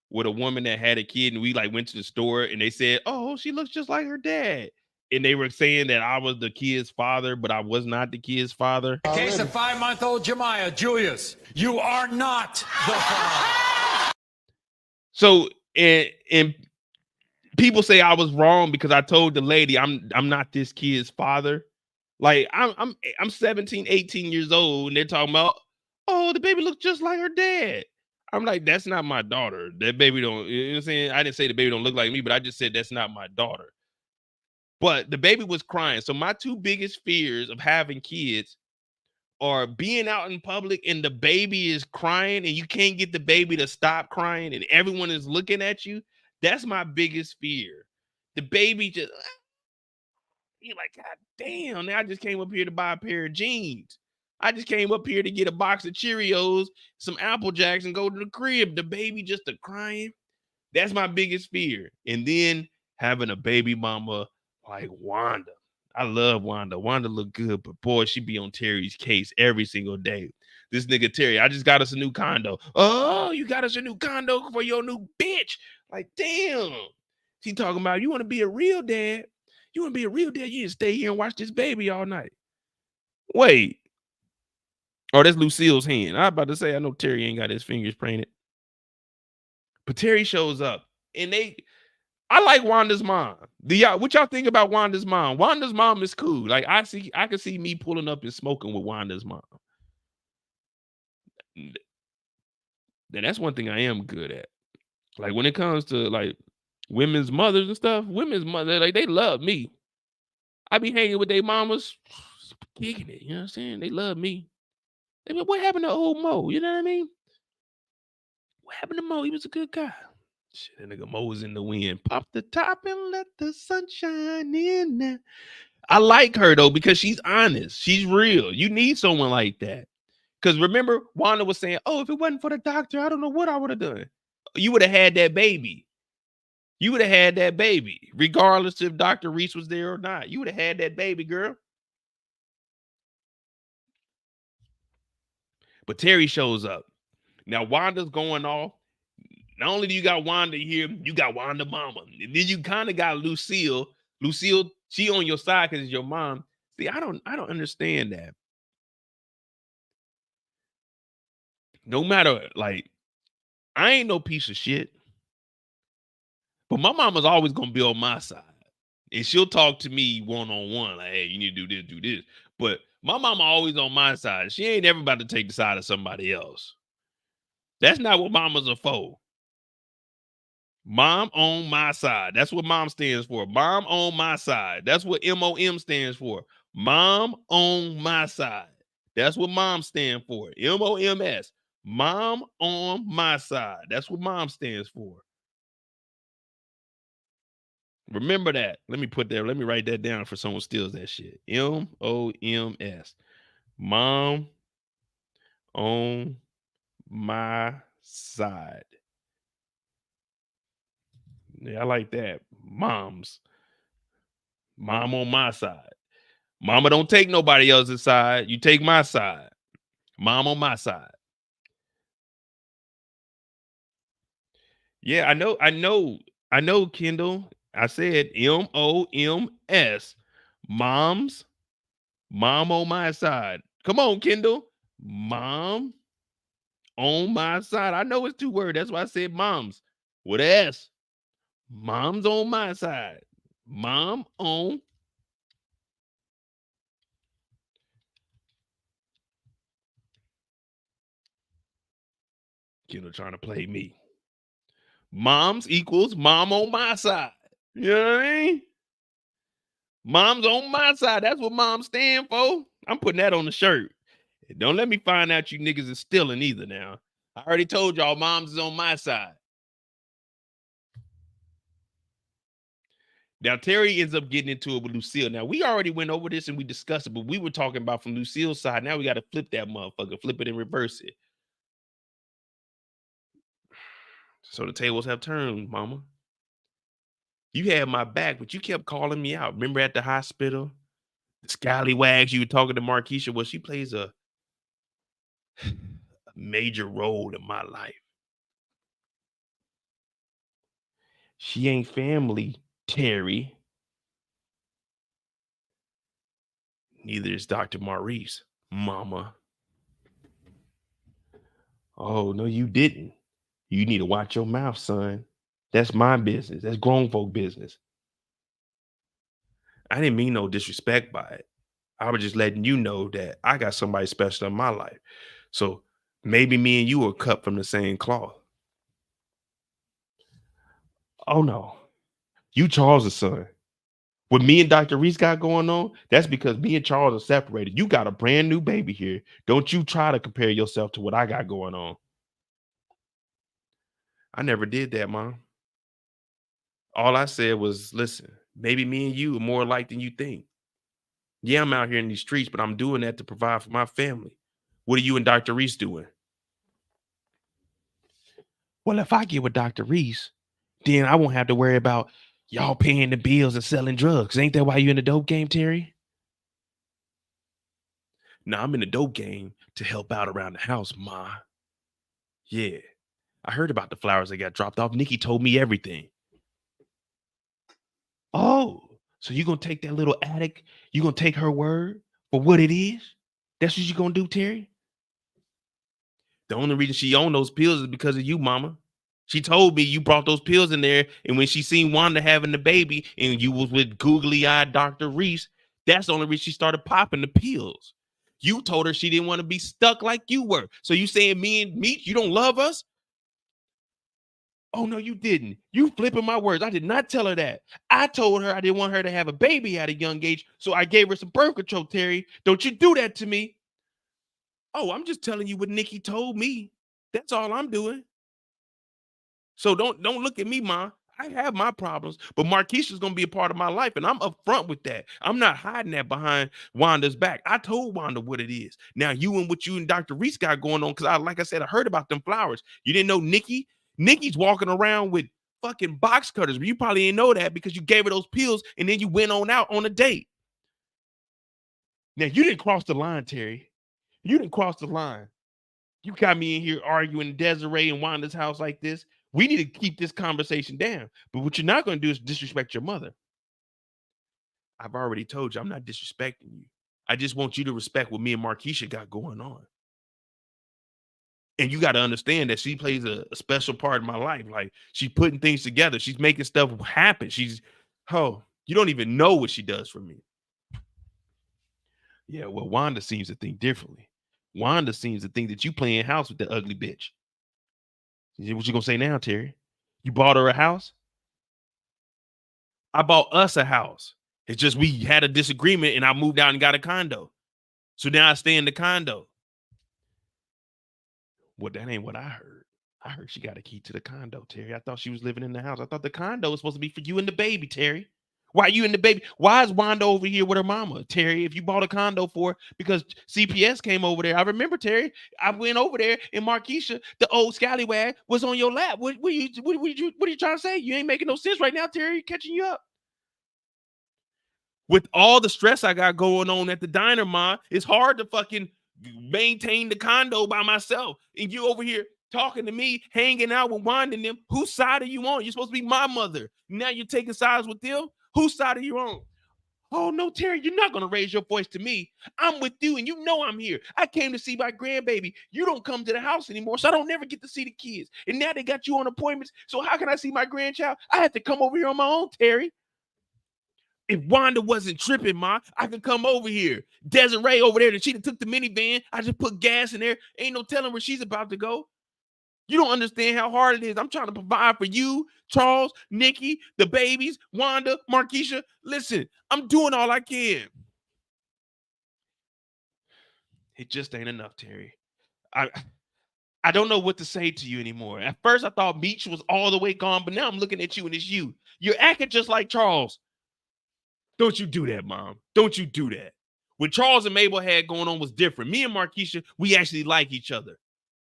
with a woman that had a kid, and we like went to the store and they said, "Oh, she looks just like her dad." And they were saying that I was the kid's father, but I was not the kid's father. In case of 5-month-old Jemiah, Julius, you are not the father. So and people say I was wrong because I told the lady I'm not this kid's father. Like I'm 17, 18 years old, and they're talking about, oh, the baby looks just like her dad. I'm like, that's not my daughter. That baby don't, you know what I'm saying? I didn't say the baby don't look like me, but I just said that's not my daughter. But the baby was crying. So my two biggest fears of having kids are being out in public and the baby is crying and you can't get the baby to stop crying and everyone is looking at you. That's my biggest fear. The baby just, you're like, God damn, now I just came up here to buy a pair of jeans. I just came up here to get a box of Cheerios, some Apple Jacks, and go to the crib. The baby just a crying. That's my biggest fear. And then having a baby mama like Wanda. I love Wanda. Wanda look good, but boy, she be on Terry's case every single day. This nigga Terry, I just got us a new condo. Oh, you got us a new condo for your new bitch. Like, damn. She talking about, you want to be a real dad? You want to be a real dad? You need to stay here and watch this baby all night. Wait. Oh, that's Lucille's hand. I was about to say, I know Terry ain't got his fingers painted. But Terry shows up and I like Wanda's mom. What y'all think about Wanda's mom? Wanda's mom is cool. Like I can see me pulling up and smoking with Wanda's mom. Then that's one thing I am good at. Like when it comes to like women's mothers and stuff, women's mother, like they love me. I be hanging with their mamas, kicking it. You know what I'm saying? They love me. They be, what happened to old Mo? You know what I mean? What happened to Mo? He was a good guy. Shit, that nigga Mo was in the wind. Pop the top and let the sunshine in there. I like her though because she's honest. She's real. You need someone like that. Because remember, Wanda was saying, oh, if it wasn't for the doctor, I don't know what I would have done. You would have had that baby. You would have had that baby, regardless if Dr. Reese was there or not. You would have had that baby, girl. But Terry shows up. Now, Wanda's going off. Not only do you got Wanda here, you got Wanda mama. And then you kind of got Lucille. Lucille, she on your side because it's your mom. See, I don't understand that. No matter, like, I ain't no piece of shit. But my mama's always gonna be on my side. And she'll talk to me one-on-one, like, hey, you need to do this. But my mama always on my side. She ain't ever about to take the side of somebody else. That's not what mamas are for. Mom on my side. That's what mom stands for. Mom on my side. That's what MOM stands for. Mom on my side. That's what mom stands for. MOMS. Mom on my side. That's what mom stands for. Remember that. Let me write that down for someone steals that shit. MOMS. Mom on my side. Yeah, I like that. Moms. Mom on my side. Mama don't take nobody else's side. You take my side. Mom on my side. Yeah, I know, Kendall. I said MOMS. Moms. Mom on my side. Come on, Kendall. Mom on my side. I know it's 2 words. That's why I said moms with an S. Mom's on my side. Mom on. Kendall trying to play me. Moms equals mom on my side. You know what I mean? Mom's on my side. That's what mom stand for. I'm putting that on the shirt. Don't let me find out you niggas is stealing either now. I already told y'all moms is on my side. Now, Terry ends up getting into it with Lucille. Now, we already went over this and we discussed it, but we were talking about from Lucille's side. Now we got to flip that motherfucker, flip it and reverse it. So the tables have turned, mama. You had my back, but you kept calling me out. Remember at the hospital? The scallywags you were talking to Marquisha, well, she plays a major role in my life. She ain't family, Terry. Neither is Dr. Maurice, mama. Oh, no, you didn't. You need to watch your mouth, son. That's my business. That's grown folk business. I didn't mean no disrespect by it. I was just letting you know that I got somebody special in my life. So maybe me and you are cut from the same cloth. Oh, no. You Charles' son. What me and Dr. Reese got going on, that's because me and Charles are separated. You got a brand new baby here. Don't you try to compare yourself to what I got going on. I never did that, Mom. All I said was, listen, maybe me and you are more alike than you think. Yeah, I'm out here in these streets, but I'm doing that to provide for my family. What are you and Dr. Reese doing? Well, if I get with Dr. Reese, then I won't have to worry about y'all paying the bills and selling drugs. Ain't that why you in the dope game, Terry? No, I'm in the dope game to help out around the house, Ma. Yeah, I heard about the flowers that got dropped off. Nikki told me everything. Oh, so you gonna take that little addict? You gonna take her word for what it is? That's what you gonna do, Terry? The only reason she owned those pills is because of you, Mama. She told me you brought those pills in there, and when she seen Wanda having the baby, and you was with googly-eyed Dr. Reese, that's the only reason she started popping the pills. You told her she didn't want to be stuck like you were. So you saying me and Meech, you don't love us? Oh, no, you didn't. You flipping my words. I did not tell her that. I told her I didn't want her to have a baby at a young age, so I gave her some birth control, Terry. Don't you do that to me. Oh, I'm just telling you what Nikki told me. That's all I'm doing. So don't look at me, Ma. I have my problems, but Marquisha's gonna be a part of my life, and I'm upfront with that. I'm not hiding that behind Wanda's back. I told Wanda what it is. Now you and what you and Dr. Reese got going on, because like I said, I heard about them flowers. You didn't know Nikki? Nikki's walking around with fucking box cutters, but you probably didn't know that because you gave her those pills and then you went on out on a date. Now you didn't cross the line, Terry. You didn't cross the line. You got me in here arguing Desiree and Wanda's house like this. We need to keep this conversation down. But what you're not going to do is disrespect your mother. I've already told you I'm not disrespecting you. I just want you to respect what me and Marquisha got going on. And you got to understand that she plays a special part in my life. Like, she's putting things together. She's making stuff happen. You don't even know what she does for me. Yeah, well, Wanda seems to think differently. Wanda seems to think that you playing house with the ugly bitch. What you gonna say now, Terry? You bought her a house? I bought us a house. It's just we had a disagreement and I moved out and got a condo. So now I stay in the condo. Well, that ain't what I heard. I heard she got a key to the condo, Terry. I thought she was living in the house. I thought the condo was supposed to be for you and the baby, Terry. Why you and the baby? Why is Wanda over here with her mama, Terry? If you bought a condo for her, because CPS came over there. I remember, Terry. I went over there and Marquisha, the old scallywag, was on your lap. What are you trying to say? You ain't making no sense right now, Terry. Catching you up. With all the stress I got going on at the diner, Ma, it's hard to fucking maintain the condo by myself. And you over here talking to me, hanging out with Wanda and them. Whose side are you on? You're supposed to be my mother. Now you're taking sides with them. Whose side are you on? Oh, no, Terry, you're not going to raise your voice to me. I'm with you, and you know I'm here. I came to see my grandbaby. You don't come to the house anymore, so I don't never get to see the kids. And now they got you on appointments, so how can I see my grandchild? I have to come over here on my own, Terry. If Wanda wasn't tripping, Ma, I could come over here. Desiree over there, she took the minivan. I just put gas in there. Ain't no telling where she's about to go. You don't understand how hard it is. I'm trying to provide for you, Charles, Nikki, the babies, Wanda, Marquisha. Listen, I'm doing all I can. It just ain't enough, Terry. I don't know what to say to you anymore. At first, I thought Meech was all the way gone, but now I'm looking at you and it's you. You're acting just like Charles. Don't you do that, Mom. Don't you do that. What Charles and Mabel had going on was different. Me and Marquisha, we actually like each other.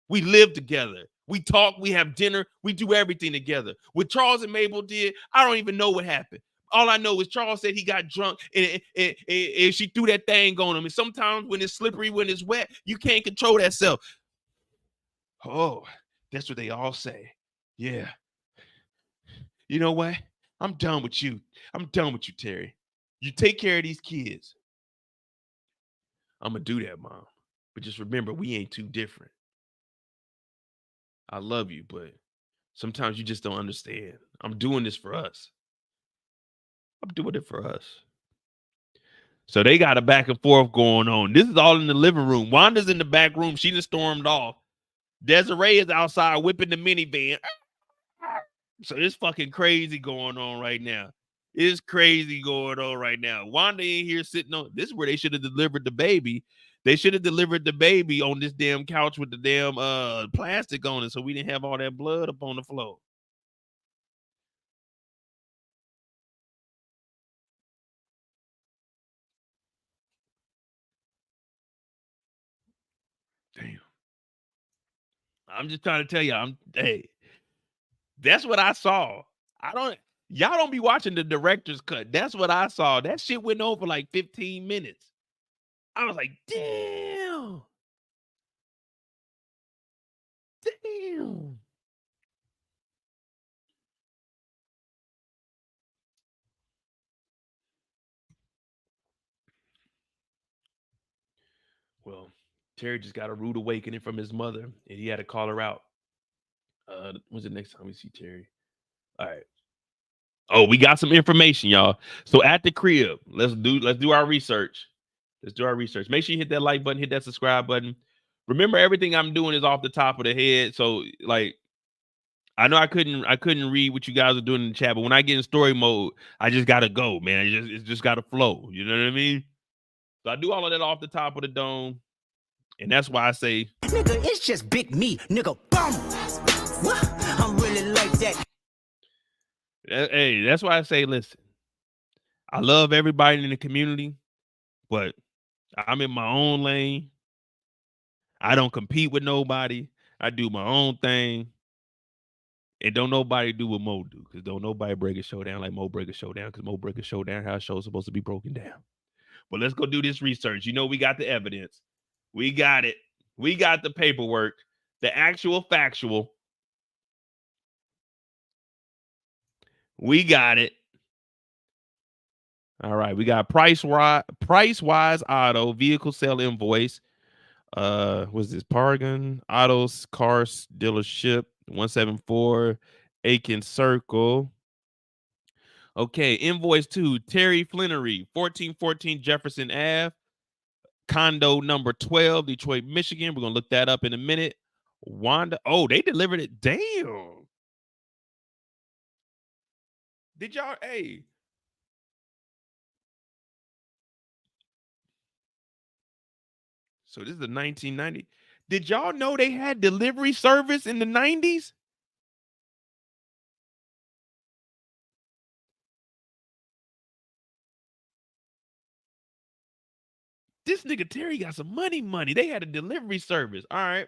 We live together. We talk, we have dinner, we do everything together. What Charles and Mabel did, I don't even know what happened. All I know is Charles said he got drunk and she threw that thing on him. And sometimes when it's slippery, when it's wet, you can't control that self. Oh, that's what they all say. Yeah. You know what? I'm done with you. I'm done with you, Terry. You take care of these kids. I'm going to do that, Mom. But just remember, we ain't too different. I love you, but sometimes you just don't understand. I'm doing this for us. I'm doing it for us. So they got a back and forth going on. This is all in the living room. Wanda's in the back room. She just stormed off. Desiree is outside whipping the minivan. So it's fucking crazy going on right now. It's crazy going on right now. Wanda in here sitting on, this is where they should have delivered the baby. They should have delivered the baby on this damn couch with the damn plastic on it so we didn't have all that blood up on the floor. Damn. I'm just trying to tell you, hey, that's what I saw. Y'all don't be watching the director's cut. That's what I saw. That shit went on for like 15 minutes. I was like, damn. Damn. Well, Terry just got a rude awakening from his mother, and he had to call her out. When's the next time we see Terry? All right. Oh, we got some information, y'all. So at the crib, let's do our research. Let's do our research. Make sure you hit that like button, hit that subscribe button. Remember, everything I'm doing is off the top of the head. So, like, I know I couldn't read what you guys are doing in the chat, but when I get in story mode, I just gotta go, man. It's just gotta flow. You know what I mean? So I do all of that off the top of the dome. And that's why I say, nigga, it's just big me, nigga. Boom. What? I'm really like that. Hey, that's why I say, listen, I love everybody in the community, but I'm in my own lane. I don't compete with nobody. I do my own thing. And don't nobody do what Mo do, because don't nobody break a show down like Mo break a show down, because Mo break a show down how a show's supposed to be broken down. But let's go do this research. You know, we got the evidence. We got it. We got the paperwork, the actual factual. We got it. All right. We got Price Wise Auto vehicle sale invoice. Was this Pargon Autos Cars Dealership 174 Aiken Circle. Okay, invoice 2, Terry Flenory, 1414 Jefferson Ave, condo number 12, Detroit, Michigan. We're gonna look that up in a minute. Wanda, oh, they delivered it. Damn. Did y'all, hey? So this is the 1990. Did y'all know they had delivery service in the 90s? This nigga Terry got some money. They had a delivery service. All right.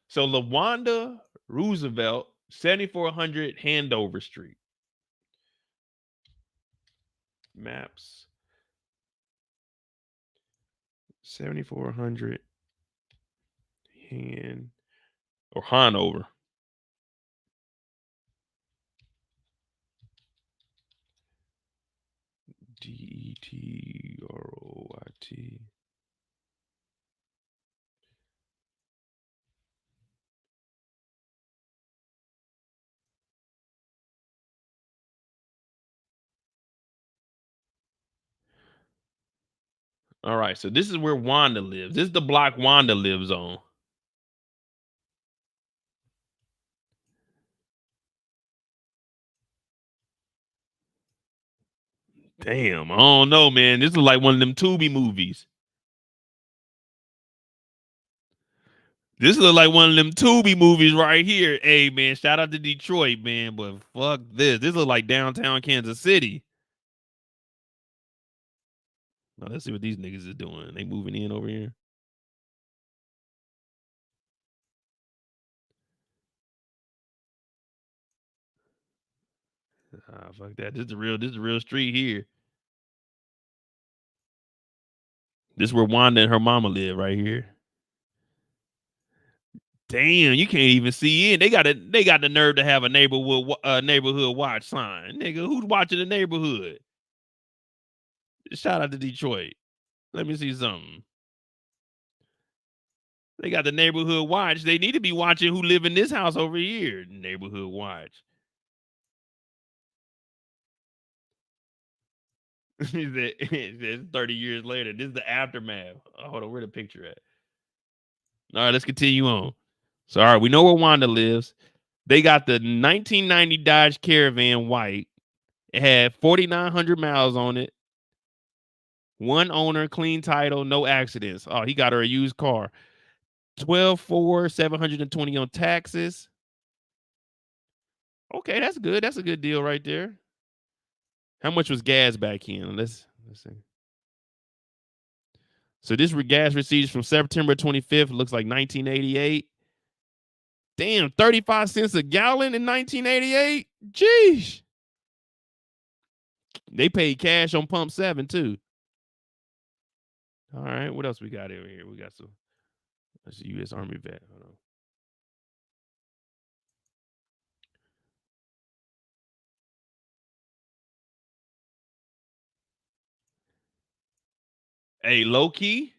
So LaWanda Roosevelt, 7400 Handover Street. Maps. 7400 Hanover. DETROIT. All right, so this is where Wanda lives. This is the block Wanda lives on. Damn, I don't know, man. This is like one of them Tubi movies. This is like one of them Tubi movies right here. Hey, man, shout out to Detroit, man, but fuck this. This is like downtown Kansas City. Now, let's see what these niggas is doing. They moving in over here. Fuck that. This is the real street here. This is where Wanda and her mama live right here. Damn, you can't even see in. They got the nerve to have a neighborhood watch sign. Nigga, who's watching the neighborhood? Shout out to Detroit. Let me see something. They got the neighborhood watch. They need to be watching who live in this house over here. Neighborhood watch. It's 30 years later. This is the aftermath. Oh, hold on, where the picture at? All right, let's continue on. So, all right, we know where Wanda lives. They got the 1990 Dodge Caravan white. It had 4,900 miles on it. One owner, clean title, no accidents. Oh, he got her a used car. 12,400, 720 on taxes. Okay, that's good. That's a good deal right there. How much was gas back in? Let's see. So this gas receipts from September 25th looks like 1988. Damn, 35 cents a gallon in 1988? Jeez. They paid cash on pump 7 too. All right, what else we got over here? We got some. That's a U.S. Army vet. Hold on. Hey, low key,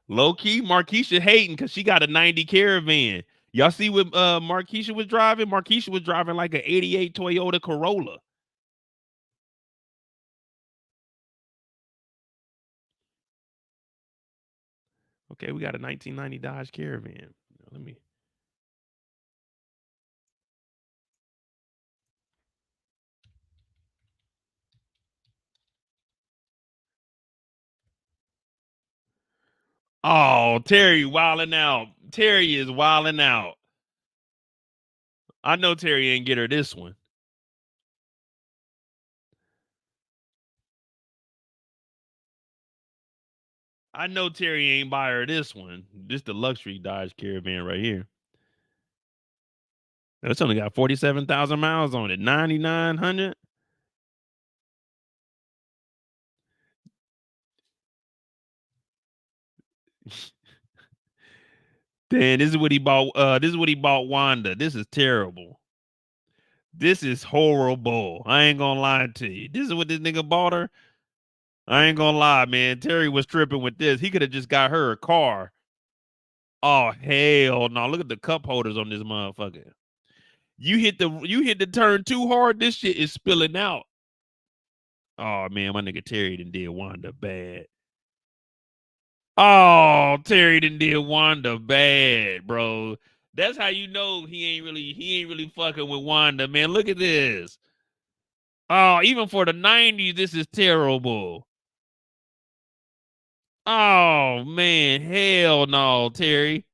Markeisha hating because she got a 90 Caravan. Y'all see what Markeisha was driving? Markeisha was driving like an 88 Toyota Corolla. Okay, we got a 1990 Dodge Caravan. Let me. Oh, Terry wilding out. Terry is wilding out. I know Terry ain't get her this one. I know Terry ain't buy her this one. This the luxury Dodge Caravan right here. It's only got 47,000 miles on it. 9,900. Damn, this is what he bought. This is what he bought Wanda. This is terrible. This is horrible. I ain't gonna lie to you. This is what this nigga bought her. I ain't gonna lie, man. Terry was tripping with this. He could have just got her a car. Oh hell no! Look at the cup holders on this motherfucker. You hit the turn too hard. This shit is spilling out. Oh man, my nigga Terry done did Wanda bad. Oh, Terry done did Wanda bad, bro. That's how you know he ain't really fucking with Wanda, man. Look at this. Oh, even for the 90s, this is terrible. Oh man, hell no, Terry.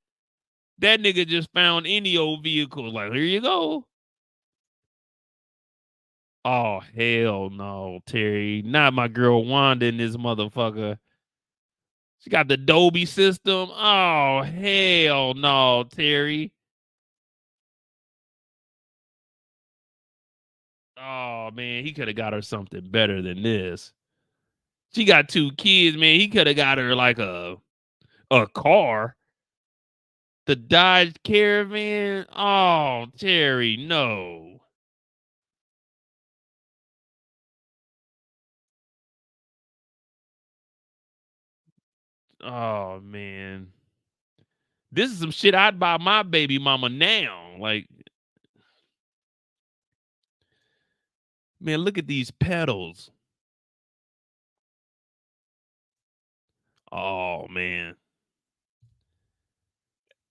That nigga just found any old vehicle. Like, here you go. Oh, hell no, Terry. Not my girl Wanda in this motherfucker. She got the Dolby system. Oh, hell no, Terry. Oh, man, he could have got her something better than this. She got 2 kids, man. He could have got her like a car. The Dodge Caravan. Oh, Terry, no. Oh, man. This is some shit I'd buy my baby mama now. Like, man, look at these pedals. Oh, man.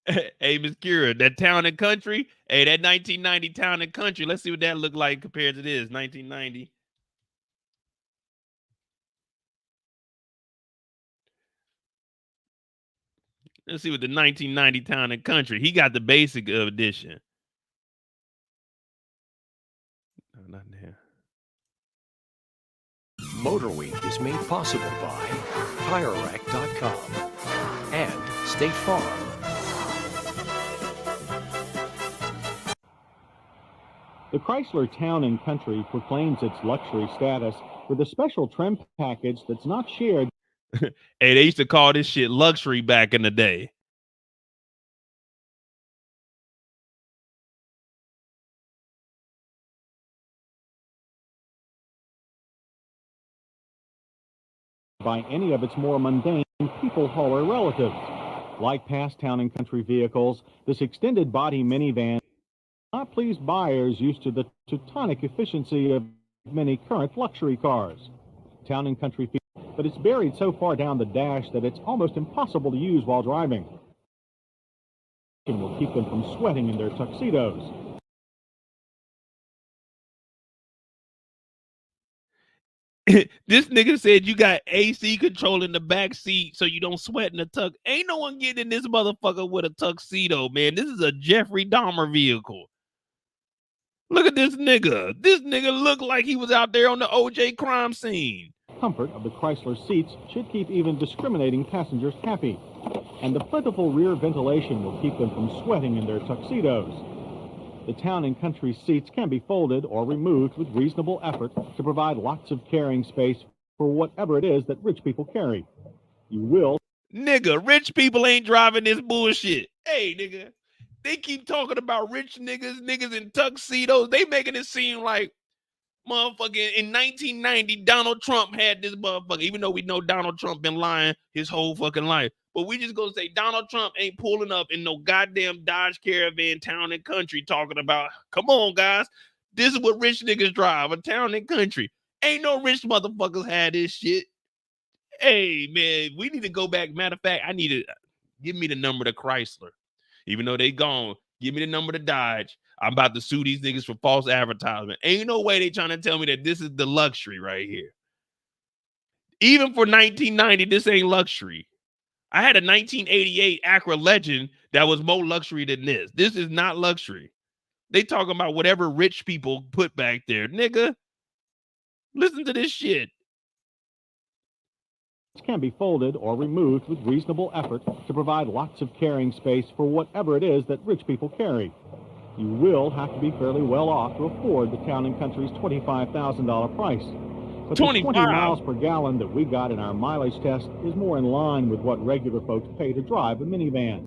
Hey, Miss Kira, that Town and Country. Hey, that 1990 Town and Country. Let's see what that looked like compared to this 1990. Let's see what the 1990 Town and Country. He got the basic edition. No, not there. Motor Week is made possible by TireRack.com and State Farm. The Chrysler Town and Country proclaims its luxury status with a special trim package that's not shared. Hey, they used to call this shit luxury back in the day. By any of its more mundane people hauler relatives. Like past Town and Country vehicles, this extended body minivan not please buyers used to the Teutonic efficiency of many current luxury cars. Town and Country, but it's buried so far down the dash that it's almost impossible to use while driving. It will keep them from sweating in their tuxedos. This nigga said you got AC control in the back seat so you don't sweat in the tux. Ain't no one getting in this motherfucker with a tuxedo, man. This is a Jeffrey Dahmer vehicle. Look at this nigga. This nigga looked like he was out there on the OJ crime scene. Comfort of the Chrysler seats should keep even discriminating passengers happy. And the plentiful rear ventilation will keep them from sweating in their tuxedos. The Town and Country seats can be folded or removed with reasonable effort to provide lots of carrying space for whatever it is that rich people carry. You will. Nigga, rich people ain't driving this bullshit. Hey, nigga, they keep talking about rich niggas in tuxedos. They making it seem like motherfucking in 1990, Donald Trump had this motherfucker, even though we know Donald Trump been lying his whole fucking life. But we just gonna say Donald Trump ain't pulling up in no goddamn Dodge Caravan Town and Country talking about, come on, guys, this is what rich niggas drive, a Town and Country. Ain't no rich motherfuckers had this shit. Hey, man, we need to go back. Matter of fact, I need to give me the number to Chrysler. Even though they gone, give me the number to Dodge. I'm about to sue these niggas for false advertisement. Ain't no way they trying to tell me that this is the luxury right here. Even for 1990, this ain't luxury. I had a 1988 Acura Legend that was more luxury than this. This is not luxury. They talking about whatever rich people put back there. Nigga, listen to this shit. Can be folded or removed with reasonable effort to provide lots of carrying space for whatever it is that rich people carry. You will have to be fairly well off to afford the Town and Country's $25,000 price. But the 20 miles per gallon that we got in our mileage test is more in line with what regular folks pay to drive a minivan.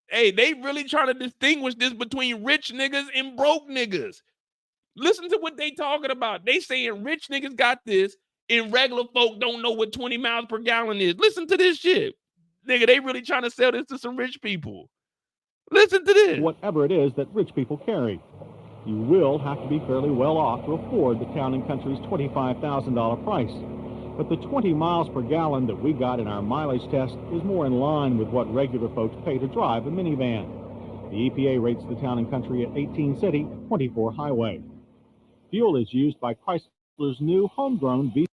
Hey, they really trying to distinguish this between rich niggas and broke niggas. Listen to what they talking about. They saying rich niggas got this and regular folk don't know what 20 miles per gallon is. Listen to this shit. Nigga, they really trying to sell this to some rich people. Listen to this. Whatever it is that rich people carry. You will have to be fairly well off to afford the Town and Country's $25,000 price. But the 20 miles per gallon that we got in our mileage test is more in line with what regular folks pay to drive a minivan. The EPA rates the Town and Country at 18 city, 24 highway. Fuel is used by Chrysler's new homegrown V.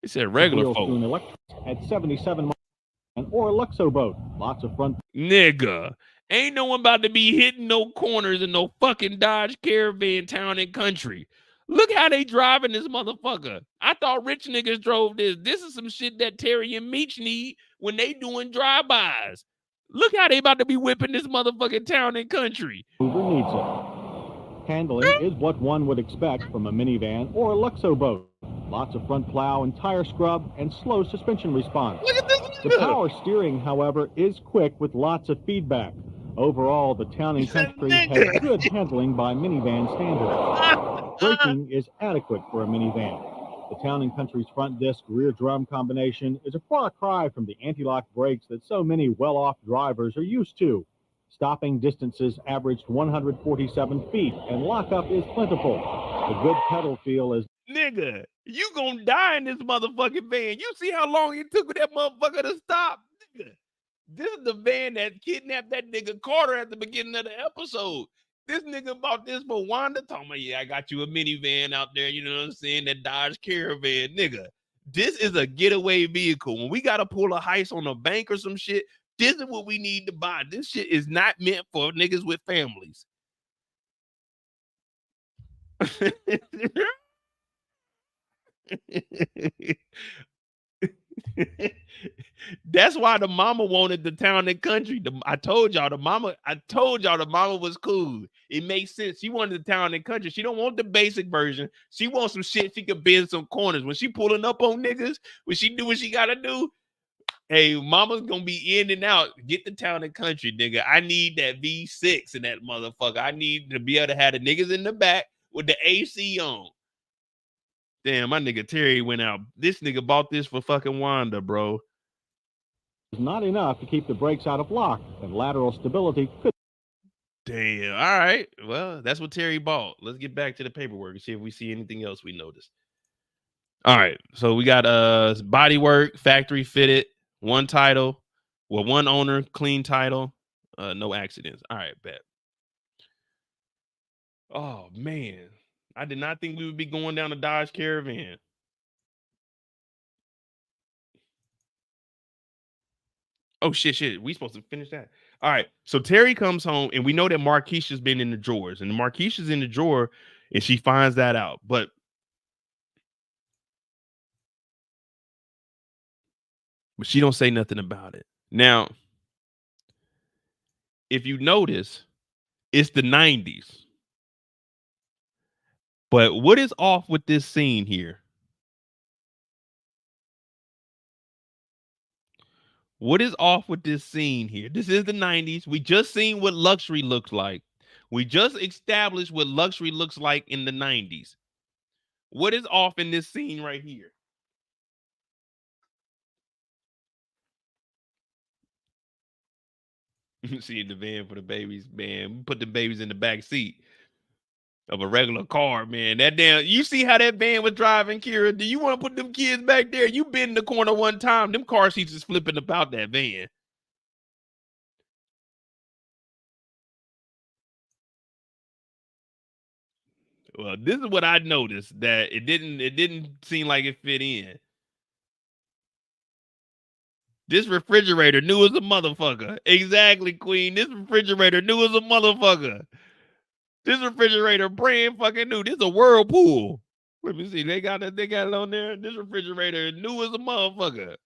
It said regular folk. Electric at 77 miles or Luxo boat. Lots of front. Nigga. Ain't no one about to be hitting no corners in no fucking Dodge Caravan Town and Country. Look how they driving this motherfucker. I thought rich niggas drove this. This is some shit that Terry and Meech need when they doing drive-bys. Look how they about to be whipping this motherfucking Town and Country. Uber needs it. Handling is what one would expect from a minivan or a Luxo boat. Lots of front plow and tire scrub and slow suspension response. Look at this nigga. The power steering, however, is quick with lots of feedback. Overall, the Town and Country has good handling by minivan standards. Braking is adequate for a minivan. The Town and Country's front disc rear drum combination is a far cry from the anti-lock brakes that so many well-off drivers are used to. Stopping distances averaged 147 feet, and lockup is plentiful. The good pedal feel is... Nigga, you gonna die in this motherfucking van. You see how long it took for that motherfucker to stop? Nigga. This is the van that kidnapped that nigga Carter at the beginning of the episode. This nigga bought this for Wanda. Talking about, yeah, I got you a minivan out there. You know what I'm saying? That Dodge Caravan. Nigga, this is a getaway vehicle. When we got to pull a heist on a bank or some shit, this is what we need to buy. This shit is not meant for niggas with families. That's why the mama wanted the town and country. I told y'all the mama was cool. It makes sense. She wanted the town and country. She don't want the basic version. She wants some shit she could bend some corners. When she pulling up on niggas, when she do what she gotta do, hey, mama's gonna be in and out. Get the town and country, nigga. I need that V6 in that motherfucker. I need to be able to have the niggas in the back with the AC on. Damn, my nigga Terry went out. This nigga bought this for fucking Wanda, bro. Is not enough to keep the brakes out of lock, and lateral stability could. Damn. All right. Well, that's what Terry bought. Let's get back to the paperwork and see if we see anything else we noticed. All right. So we got body work, factory fitted, one title, well, one owner, clean title, no accidents. All right, bet. Oh man, I did not think we would be going down a Dodge Caravan. Oh, shit. We supposed to finish that. All right. So Terry comes home, and we know that Marquisha's been in the drawers. And Marquisha's in the drawer, and she finds that out. But she don't say nothing about it. Now, if you notice, it's the 90s. But what is off with this scene here? What is off with this scene here? This is the 90s. We just seen what luxury looks like. We just established what luxury looks like in the 90s. What is off in this scene right here? See the van for the babies, man. Put the babies in the back seat of a regular car, man. That damn, you see how that van was driving, Kira? Do you want to put them kids back there? You been in the corner one time. Them car seats is flipping about that van. Well, this is what I noticed, that it didn't seem like it fit in. This refrigerator knew as a motherfucker. Exactly, Queen. This refrigerator knew as a motherfucker. This refrigerator brand fucking new. This is a Whirlpool. Let me see. They got it on there. This refrigerator new as a motherfucker.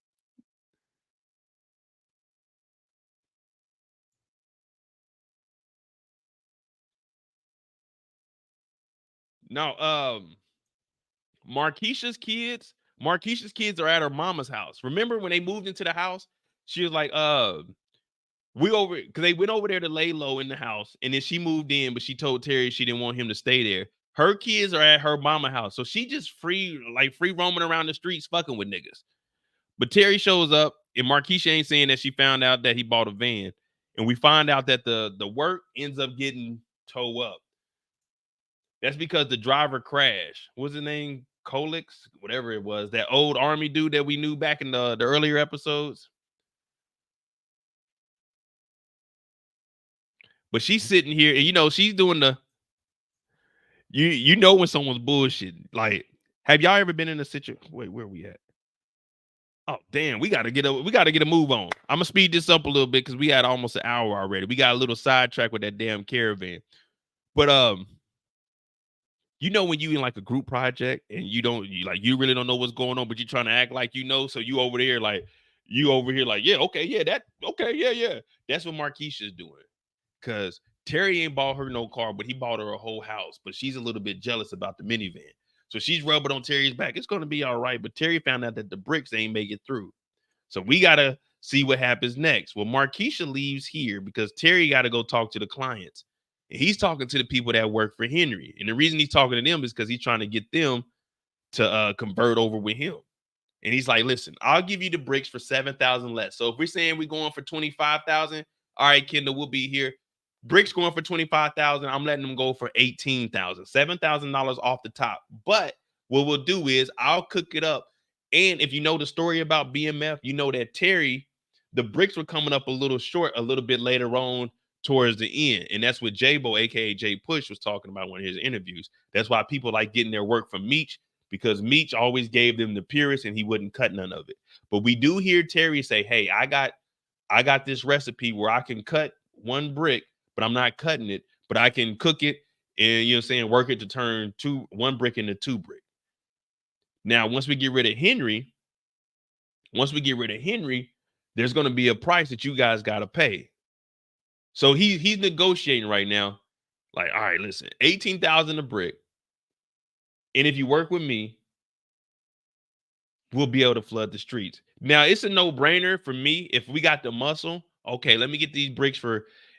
Now, Marquisha's kids are at her mama's house. Remember when they moved into the house? She was like, because they went over there to lay low in the house, and then she moved in, but she told Terry she didn't want him to stay there. Her kids are at her mama house, so she just free roaming around the streets fucking with niggas. But Terry shows up, and Marquisha ain't saying that she found out that he bought a van, and we find out that the work ends up getting towed up. That's because the driver crashed. What's his name? Colix, whatever it was, that old army dude that we knew back in the earlier episodes. But she's sitting here, and she's doing the you know when someone's bullshit. Like, have y'all ever been in a situation? Wait, where are we at? Oh damn, we gotta get a move on. I'm gonna speed this up a little bit because we had almost an hour already. We got a little sidetrack with that damn caravan. But when you in like a group project and you really don't know what's going on, but you're trying to act like you know, so you over here like yeah, okay, yeah, yeah. That's what Marquisha's doing. Because Terry ain't bought her no car, but he bought her a whole house. But she's a little bit jealous about the minivan. So she's rubbing on Terry's back. It's going to be all right. But Terry found out that the bricks ain't make it through. So we got to see what happens next. Well, Marquisha leaves here because Terry got to go talk to the clients. And he's talking to the people that work for Henry. And the reason he's talking to them is because he's trying to get them to convert over with him. And he's like, listen, I'll give you the bricks for $7,000 less. So if we're saying we're going for $25,000, all right, Kendall, we'll be here. Bricks going for $25,000. I'm letting them go for $18,000, $7,000 off the top. But what we'll do is I'll cook it up. And if you know the story about BMF, you know that Terry, the bricks were coming up a little short a little bit later on towards the end. And that's what J-Bo, aka J-Push, was talking about in one of his interviews. That's why people like getting their work from Meech, because Meech always gave them the purest and he wouldn't cut none of it. But we do hear Terry say, hey, I got this recipe where I can cut one brick, but I'm not cutting it, but I can cook it and, work it to turn one brick into two brick. Now, once we get rid of Henry, there's going to be a price that you guys got to pay. So he's negotiating right now. Like, all right, listen, 18,000 a brick. And if you work with me, we'll be able to flood the streets. Now, it's a no-brainer for me. If we got the muscle, okay, let me get these bricks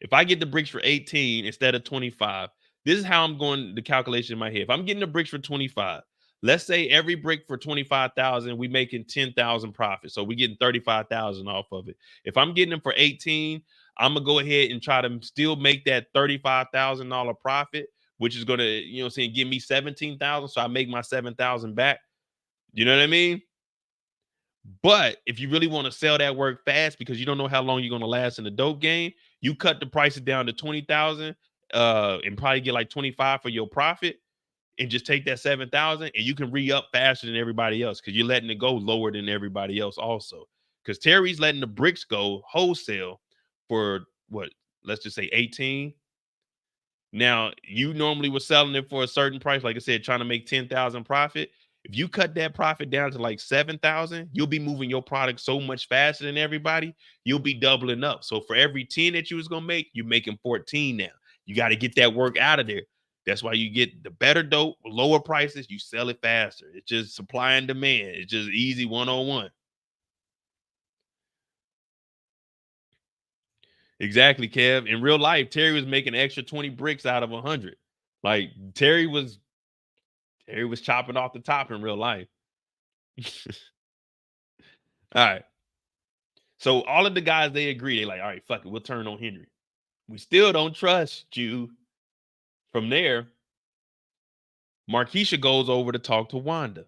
if I get the bricks for 18 instead of 25, this is how I'm going the calculation in my head. If I'm getting the bricks for 25, let's say every brick for 25,000, we making 10,000 profit. So we getting 35,000 off of it. If I'm getting them for 18, I'm gonna go ahead and try to still make that $35,000 profit, which is gonna, you know what I'm saying, give me 17,000. So I make my 7,000 back. You know what I mean? But if you really want to sell that work fast because you don't know how long you're gonna last in the dope game, you cut the prices down to 20,000 and probably get like 25 for your profit and just take that 7,000 and you can re-up faster than everybody else because you're letting it go lower than everybody else also. Because Terry's letting the bricks go wholesale for what, let's just say 18. Now, you normally were selling it for a certain price, like I said, trying to make 10,000 profit. If you cut that profit down to like 7,000, you'll be moving your product so much faster than everybody. You'll be doubling up. So for every 10 that you was gonna make, you're making 14 now. You got to get that work out of there. That's why you get the better dope, lower prices. You sell it faster. It's just supply and demand. It's just easy 101. Exactly, Kev. In real life, Terry was making an extra 20 bricks out of 100. Like Terry was chopping off the top in real life. All right. So all of the guys, they agree. They're like, all right, fuck it. We'll turn on Henry. We still don't trust you. From there, Marquisha goes over to talk to Wanda.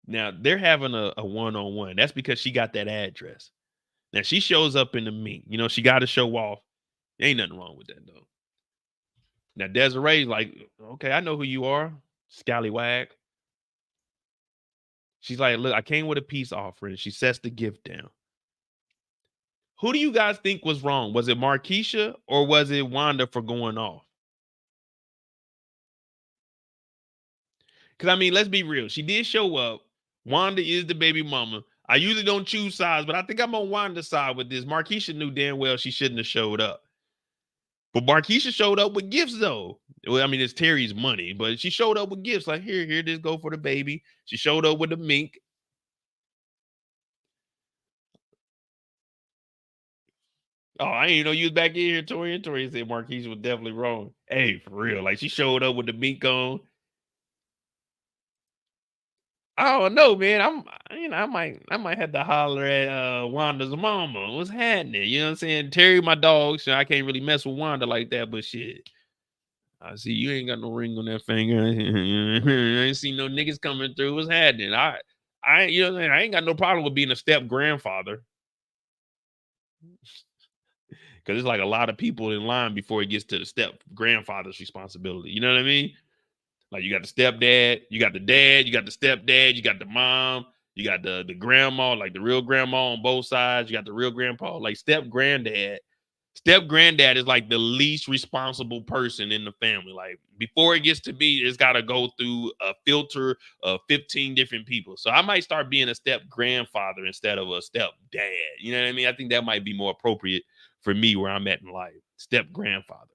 Now, they're having a one-on-one. That's because she got that address. Now, she shows up in the Meek. You know, she got to show off. Ain't nothing wrong with that, though. Now, Desiree's like, okay, I know who you are, scallywag. She's like, look, I came with a peace offering. She sets the gift down. Who do you guys think was wrong? Was it Marquisha or was it Wanda for going off? Because, I mean, let's be real. She did show up. Wanda is the baby mama. I usually don't choose sides, but I think I'm on Wanda's side with this. Marquisha knew damn well she shouldn't have showed up. But Marquisha showed up with gifts, though. Well, I mean, it's Terry's money, but she showed up with gifts. Like, here, this go for the baby. She showed up with the mink. Oh, I didn't know you was back in here, Tori. And Tori said Marquisha was definitely wrong. Hey, for real. Like, she showed up with the mink on. I don't know, man. I might have to holler at Wanda's mama. What's happening? You know what I'm saying? Terry, my dog, so I can't really mess with Wanda like that, but shit. I see you ain't got no ring on that finger. I ain't seen no niggas coming through. What's happening? I you know what I'm saying? I ain't got no problem with being a step grandfather. Because it's like a lot of people in line before it gets to the step grandfather's responsibility. You know what I mean? Like you got the stepdad, you got the dad, you got the stepdad, you got the mom, you got the grandma, like the real grandma on both sides. You got the real grandpa, like step granddad. Step granddad is like the least responsible person in the family. Like before it gets to be, it's got to go through a filter of 15 different people. So I might start being a step grandfather instead of a step dad. You know what I mean? I think that might be more appropriate for me where I'm at in life. Step grandfather.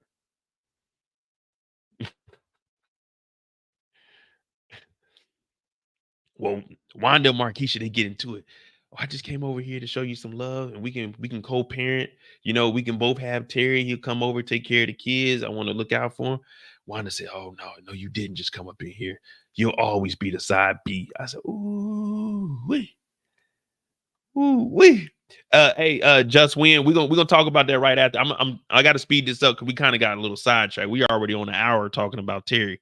Well, Wanda and Marquisha, they get into it. Oh, I just came over here to show you some love, and we can co-parent. You know, we can both have Terry. He'll come over, take care of the kids. I want to look out for him. Wanda said, "Oh no, you didn't just come up in here. You'll always be the side B." I said, "Ooh wee, ooh wee." Hey, Just Win. We're gonna talk about that right after. I got to speed this up because we kind of got a little sidetracked. We already on an hour talking about Terry,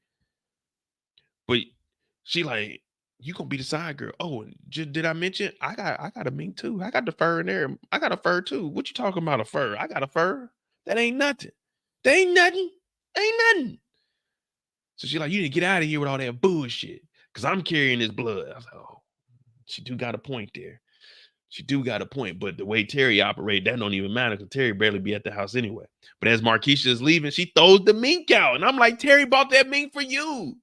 but she like. You gonna be the side girl. Oh, did I mention I got a mink too? I got the fur in there. I got a fur too. What you talking about a fur? I got a fur. That ain't nothing. That ain't nothing. Ain't nothing. So she like, you need to get out of here with all that bullshit. Cause I'm carrying this blood. I was like, oh, she do got a point there. She do got a point. But the way Terry operated, that don't even matter because Terry barely be at the house anyway. But as Marquisha is leaving, she throws the mink out. And I'm like, Terry bought that mink for you.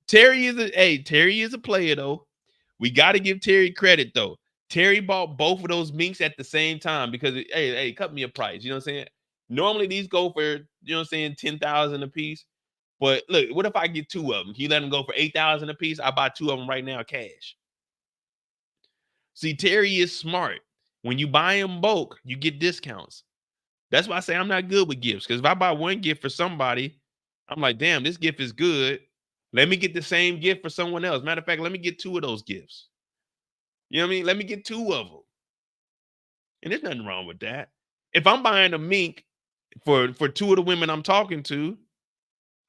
Terry is a player though. We got to give Terry credit though. Terry bought both of those minks at the same time because, hey, cut me a price. You know what I'm saying? Normally these go for, you know what I'm saying, 10,000 a piece. But look, what if I get two of them? Can you let them go for 8,000 a piece? I buy two of them right now, cash. See, Terry is smart. When you buy in bulk, you get discounts. That's why I say I'm not good with gifts. Because if I buy one gift for somebody, I'm like, damn, this gift is good. Let me get the same gift for someone else. Matter of fact, let me get two of those gifts. You know what I mean? Let me get two of them. And there's nothing wrong with that. If I'm buying a mink for two of the women I'm talking to,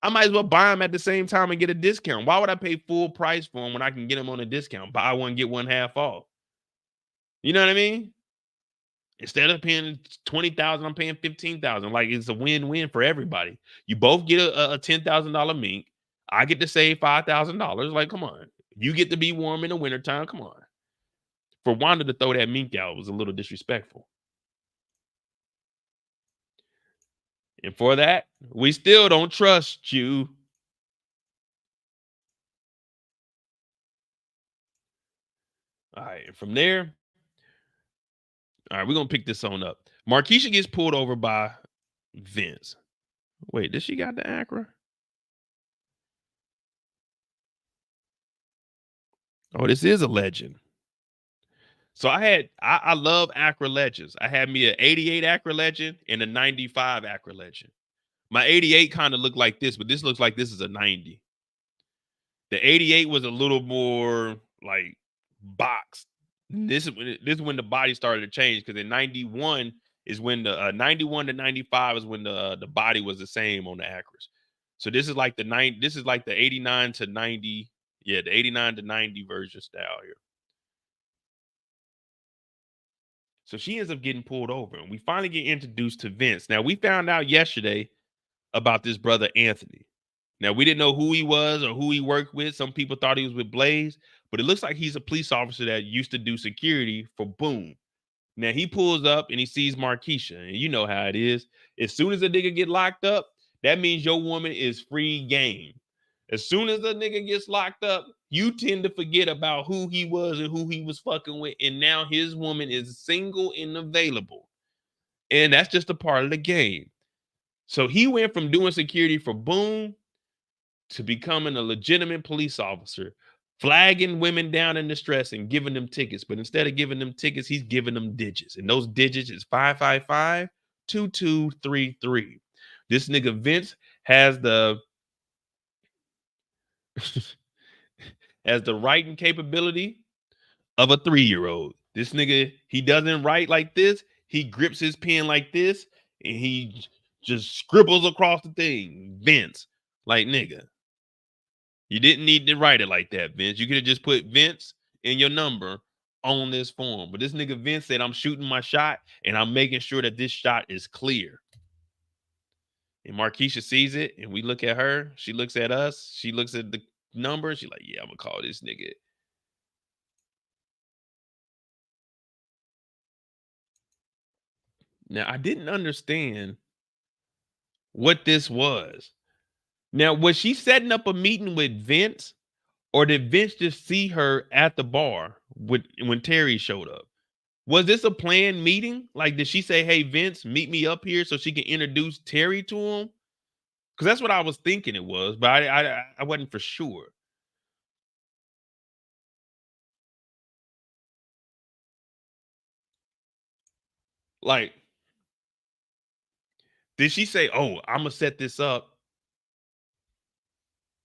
I might as well buy them at the same time and get a discount. Why would I pay full price for them when I can get them on a discount? Buy one, get one half off. You know what I mean? Instead of paying 20,000, I'm paying 15,000. Like, it's a win-win for everybody. You both get a $10,000 mink. I get to save $5,000. Like, come on. You get to be warm in the wintertime. Come on. For Wanda to throw that mink out was a little disrespectful. And for that, we still don't trust you. All right. And from there, all right, we're going to pick this on up. Marquisha gets pulled over by Vince. Wait, did she got the Acura? Oh, this is a legend. So I love Acura Legends. I had me an 88 Acura Legend and a 95 Acura Legend. My 88 kind of looked like this, but this looks like this is a 90. The 88 was a little more like boxed. This is when the body started to change, because in 91 is when the 91 to 95 is when the body was the same on the Acras. So this is like the 89 to 90, yeah, the 89 to 90 version style here. So she ends up getting pulled over, and we finally get introduced to Vince. Now, we found out yesterday about this brother Anthony. Now, we didn't know who he was or who he worked with. Some people thought he was with Blaze, but it looks like he's a police officer that used to do security for Boom. Now, he pulls up and he sees Marquisha, and you know how it is. As soon as a nigga get locked up, that means your woman is free game. As soon as a nigga gets locked up, you tend to forget about who he was and who he was fucking with, and now his woman is single and available. And that's just a part of the game. So he went from doing security for Boom to becoming a legitimate police officer, flagging women down in distress and giving them tickets. But instead of giving them tickets, he's giving them digits. And those digits is 555-2233. This nigga Vince has the writing capability of a 3-year-old. This nigga, he doesn't write like this. He grips his pen like this, and he just scribbles across the thing. Vince. Like, nigga, you didn't need to write it like that, Vince. You could have just put Vince and your number on this form. But this nigga Vince said, I'm shooting my shot, and I'm making sure that this shot is clear. And Marquisha sees it, and we look at her. She looks at us. She looks at the number. She's like, yeah, I'm going to call this nigga. Now, I didn't understand what this was. Now, was she setting up a meeting with Vince, or did Vince just see her at the bar when Terry showed up? Was this a planned meeting? Like, did she say, hey, Vince, meet me up here so she can introduce Terry to him? Because that's what I was thinking it was, but I wasn't for sure. Like, did she say, oh, I'm going to set this up,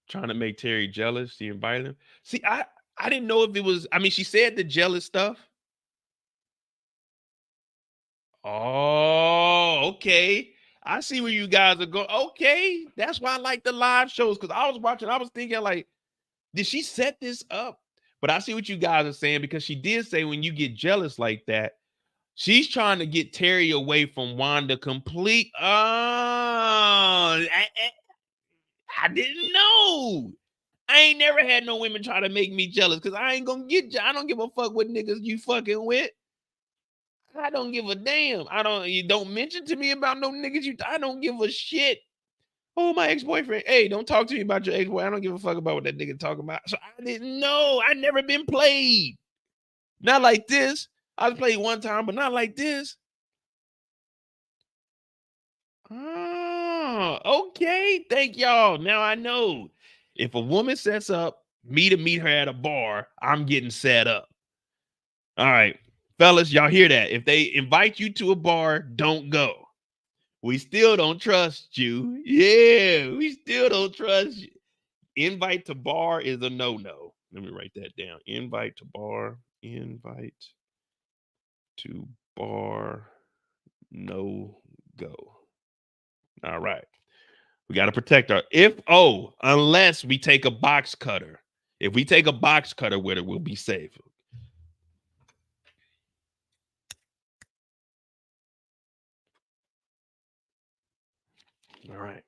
trying to make Terry jealous? She invited him. See, I didn't know if it was, I mean, she said the jealous stuff. Oh, okay. I see where you guys are going. Okay. That's why I like the live shows, because I was watching, I was thinking, like, did she set this up? But I see what you guys are saying, because she did say when you get jealous like that, she's trying to get Terry away from Wanda complete. Oh, I didn't know. I ain't never had no women try to make me jealous, because I ain't gonna get you. I don't give a fuck what niggas you fucking with. I don't give a damn. You don't mention to me about no niggas I don't give a shit. Oh, my ex-boyfriend. Hey, don't talk to me about your ex-boy. I don't give a fuck about what that nigga talking about. So I didn't know. I never been played. Not like this. I played one time, but not like this. Oh, okay. Thank y'all. Now I know. If a woman sets up me to meet her at a bar, I'm getting set up. All right. Fellas, y'all hear that? If they invite you to a bar, don't go. We still don't trust you. Yeah, we still don't trust you. Invite to bar is a no-no. Let me write that down. Invite to bar. Invite to bar. No go. All right. We got to protect our unless we take a box cutter. If we take a box cutter with it, we'll be safe. All right.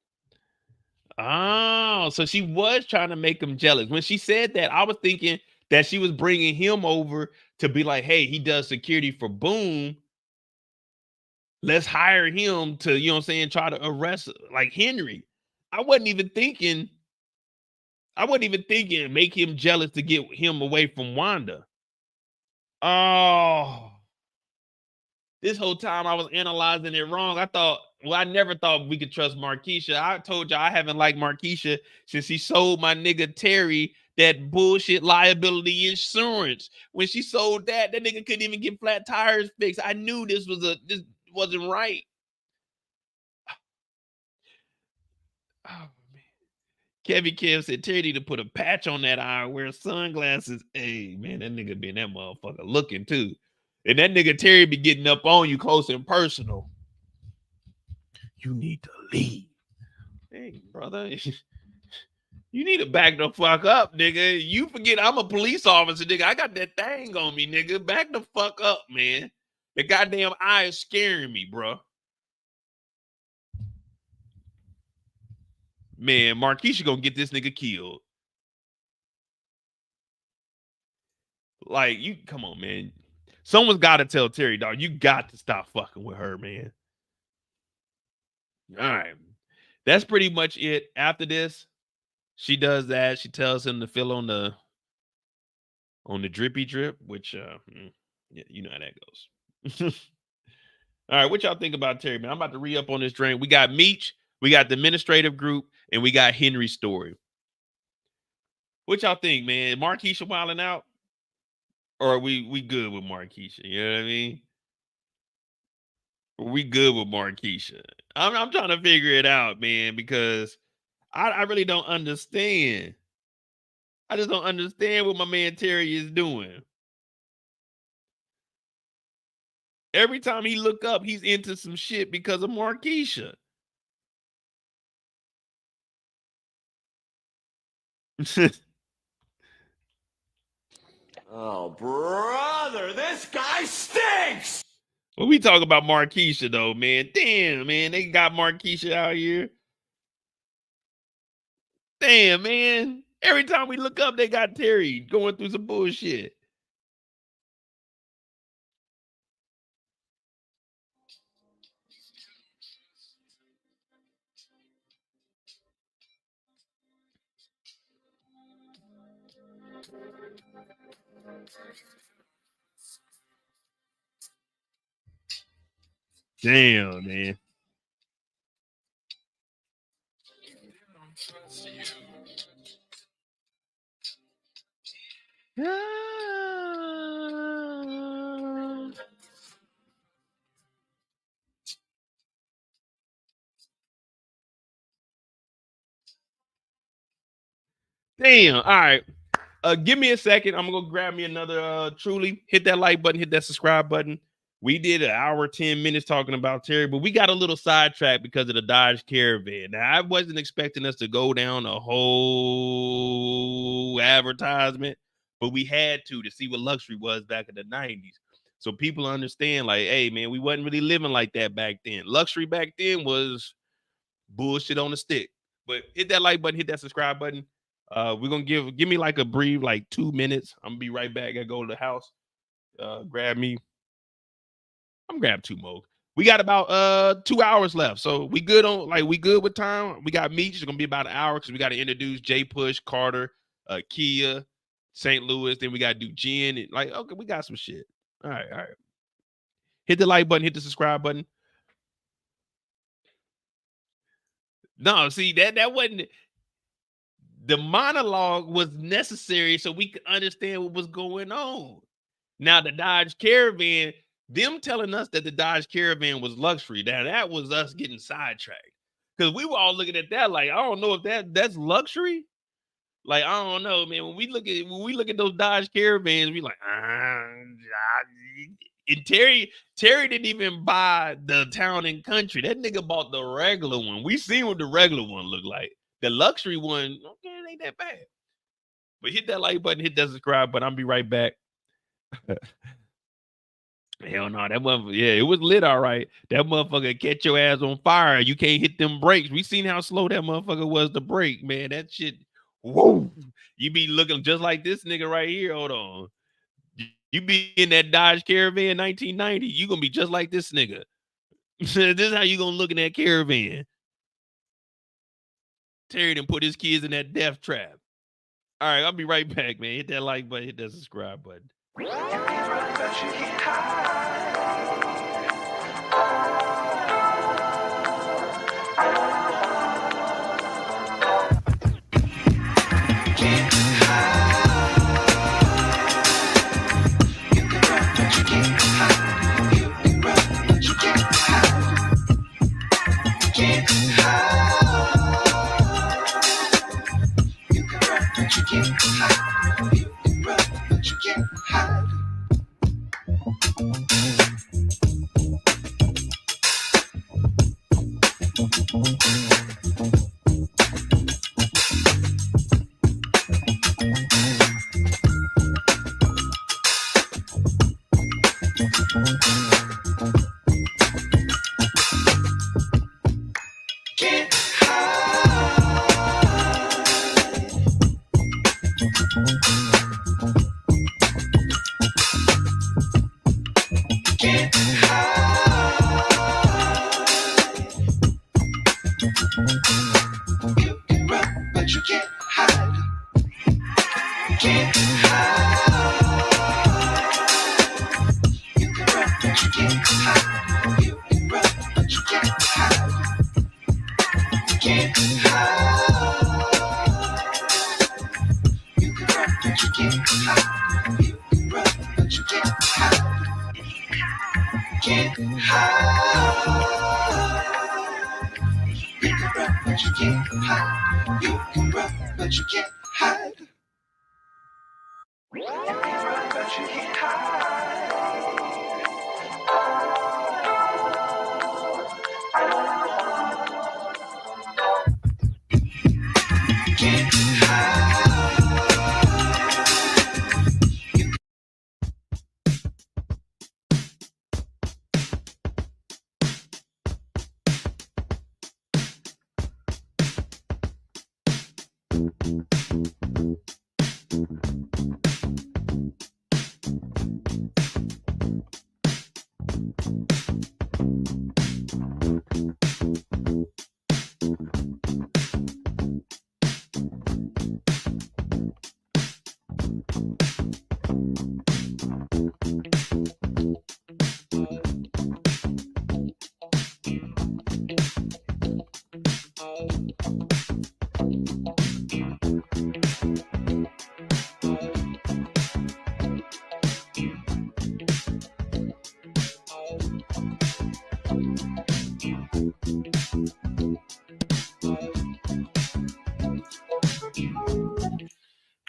Oh, so she was trying to make him jealous. When she said that, I was thinking that she was bringing him over to be like, hey, he does security for Boom. Let's hire him to, you know what I'm saying, try to arrest like Henry. I wasn't even thinking make him jealous to get him away from Wanda. Oh, this whole time I was analyzing it wrong. I never thought we could trust Marquisha. I told you I haven't liked Marquisha since he sold my nigga Terry that bullshit liability insurance. When she sold that nigga couldn't even get flat tires fixed. I knew this wasn't right. Oh man. Kevin Kev said Terry need to put a patch on that eye, wear sunglasses. Hey man, that nigga been that motherfucker looking too. And that nigga Terry be getting up on you close and personal. You need to leave. Hey, brother. You need to back the fuck up, nigga. You forget I'm a police officer, nigga. I got that thing on me, nigga. Back the fuck up, man. The goddamn eye is scaring me, bro. Man, Marquisha gonna get this nigga killed. Like, you come on, man. Someone's got to tell Terry, dog, you got to stop fucking with her, man. All right. That's pretty much it. After this, she does that. She tells him to fill on the drippy drip, which yeah, you know how that goes. All right, what y'all think about Terry, man? I'm about to re-up on this drink. We got Meech, we got the administrative group, and we got Henry's story. What y'all think, man? Marquisha wilding out? Or are we good with Marquisha? You know what I mean? We good with Marquisha. I'm trying to figure it out, man, because I really don't understand. I just don't understand what my man Terry is doing. Every time he look up, he's into some shit because of Marquisha. Oh, brother, this guy stinks! When we talk about Marquisha, though, man, damn, man, they got Marquisha out here. Damn, man. Every time we look up, they got Terry going through some bullshit. Damn, man. Damn. All right. Give me a second. I'm gonna go grab me another Truly. Hit that like button, hit that subscribe button. We did an hour, 10 minutes talking about Terry, but we got a little sidetracked because of the Dodge Caravan. Now, I wasn't expecting us to go down a whole advertisement, but we had to see what luxury was back in the 90s. So people understand, like, hey, man, we wasn't really living like that back then. Luxury back then was bullshit on the stick. But hit that like button, hit that subscribe button. We're gonna give me like a brief, like 2 minutes. I'm gonna be right back. I go to the house, grab me. I'm gonna grab 2 more. We got about 2 hours left, so we good with time. We got Meech. It's gonna be about an hour because we got to introduce J-Pusha, Carter, Kia, St. Louis. Then we got to do Gin. And like, okay, we got some shit. All right. Hit the like button. Hit the subscribe button. No, see, that wasn't... The monologue was necessary so we could understand what was going on. Now, the Dodge Caravan, them telling us that the Dodge Caravan was luxury, now that was us getting sidetracked. Because we were all looking at that like, I don't know if that's luxury. Like, I don't know, man. When we look at those Dodge Caravans, we like, and Terry didn't even buy the Town and Country. That nigga bought the regular one. We seen what the regular one looked like. The luxury one, okay, it ain't that bad. But hit that like button, hit that subscribe button. I'll be right back. Hell no, that motherfucker, yeah, it was lit all right. That motherfucker catch your ass on fire. You can't hit them brakes. We seen how slow that motherfucker was to brake, man. That shit, whoa. You be looking just like this nigga right here. Hold on. You be in that Dodge Caravan 1990, you gonna be just like this nigga. This is how you gonna look in that Caravan. Terry done put his kids in that death trap. All right, I'll be right back, man. Hit that like button, hit that subscribe button.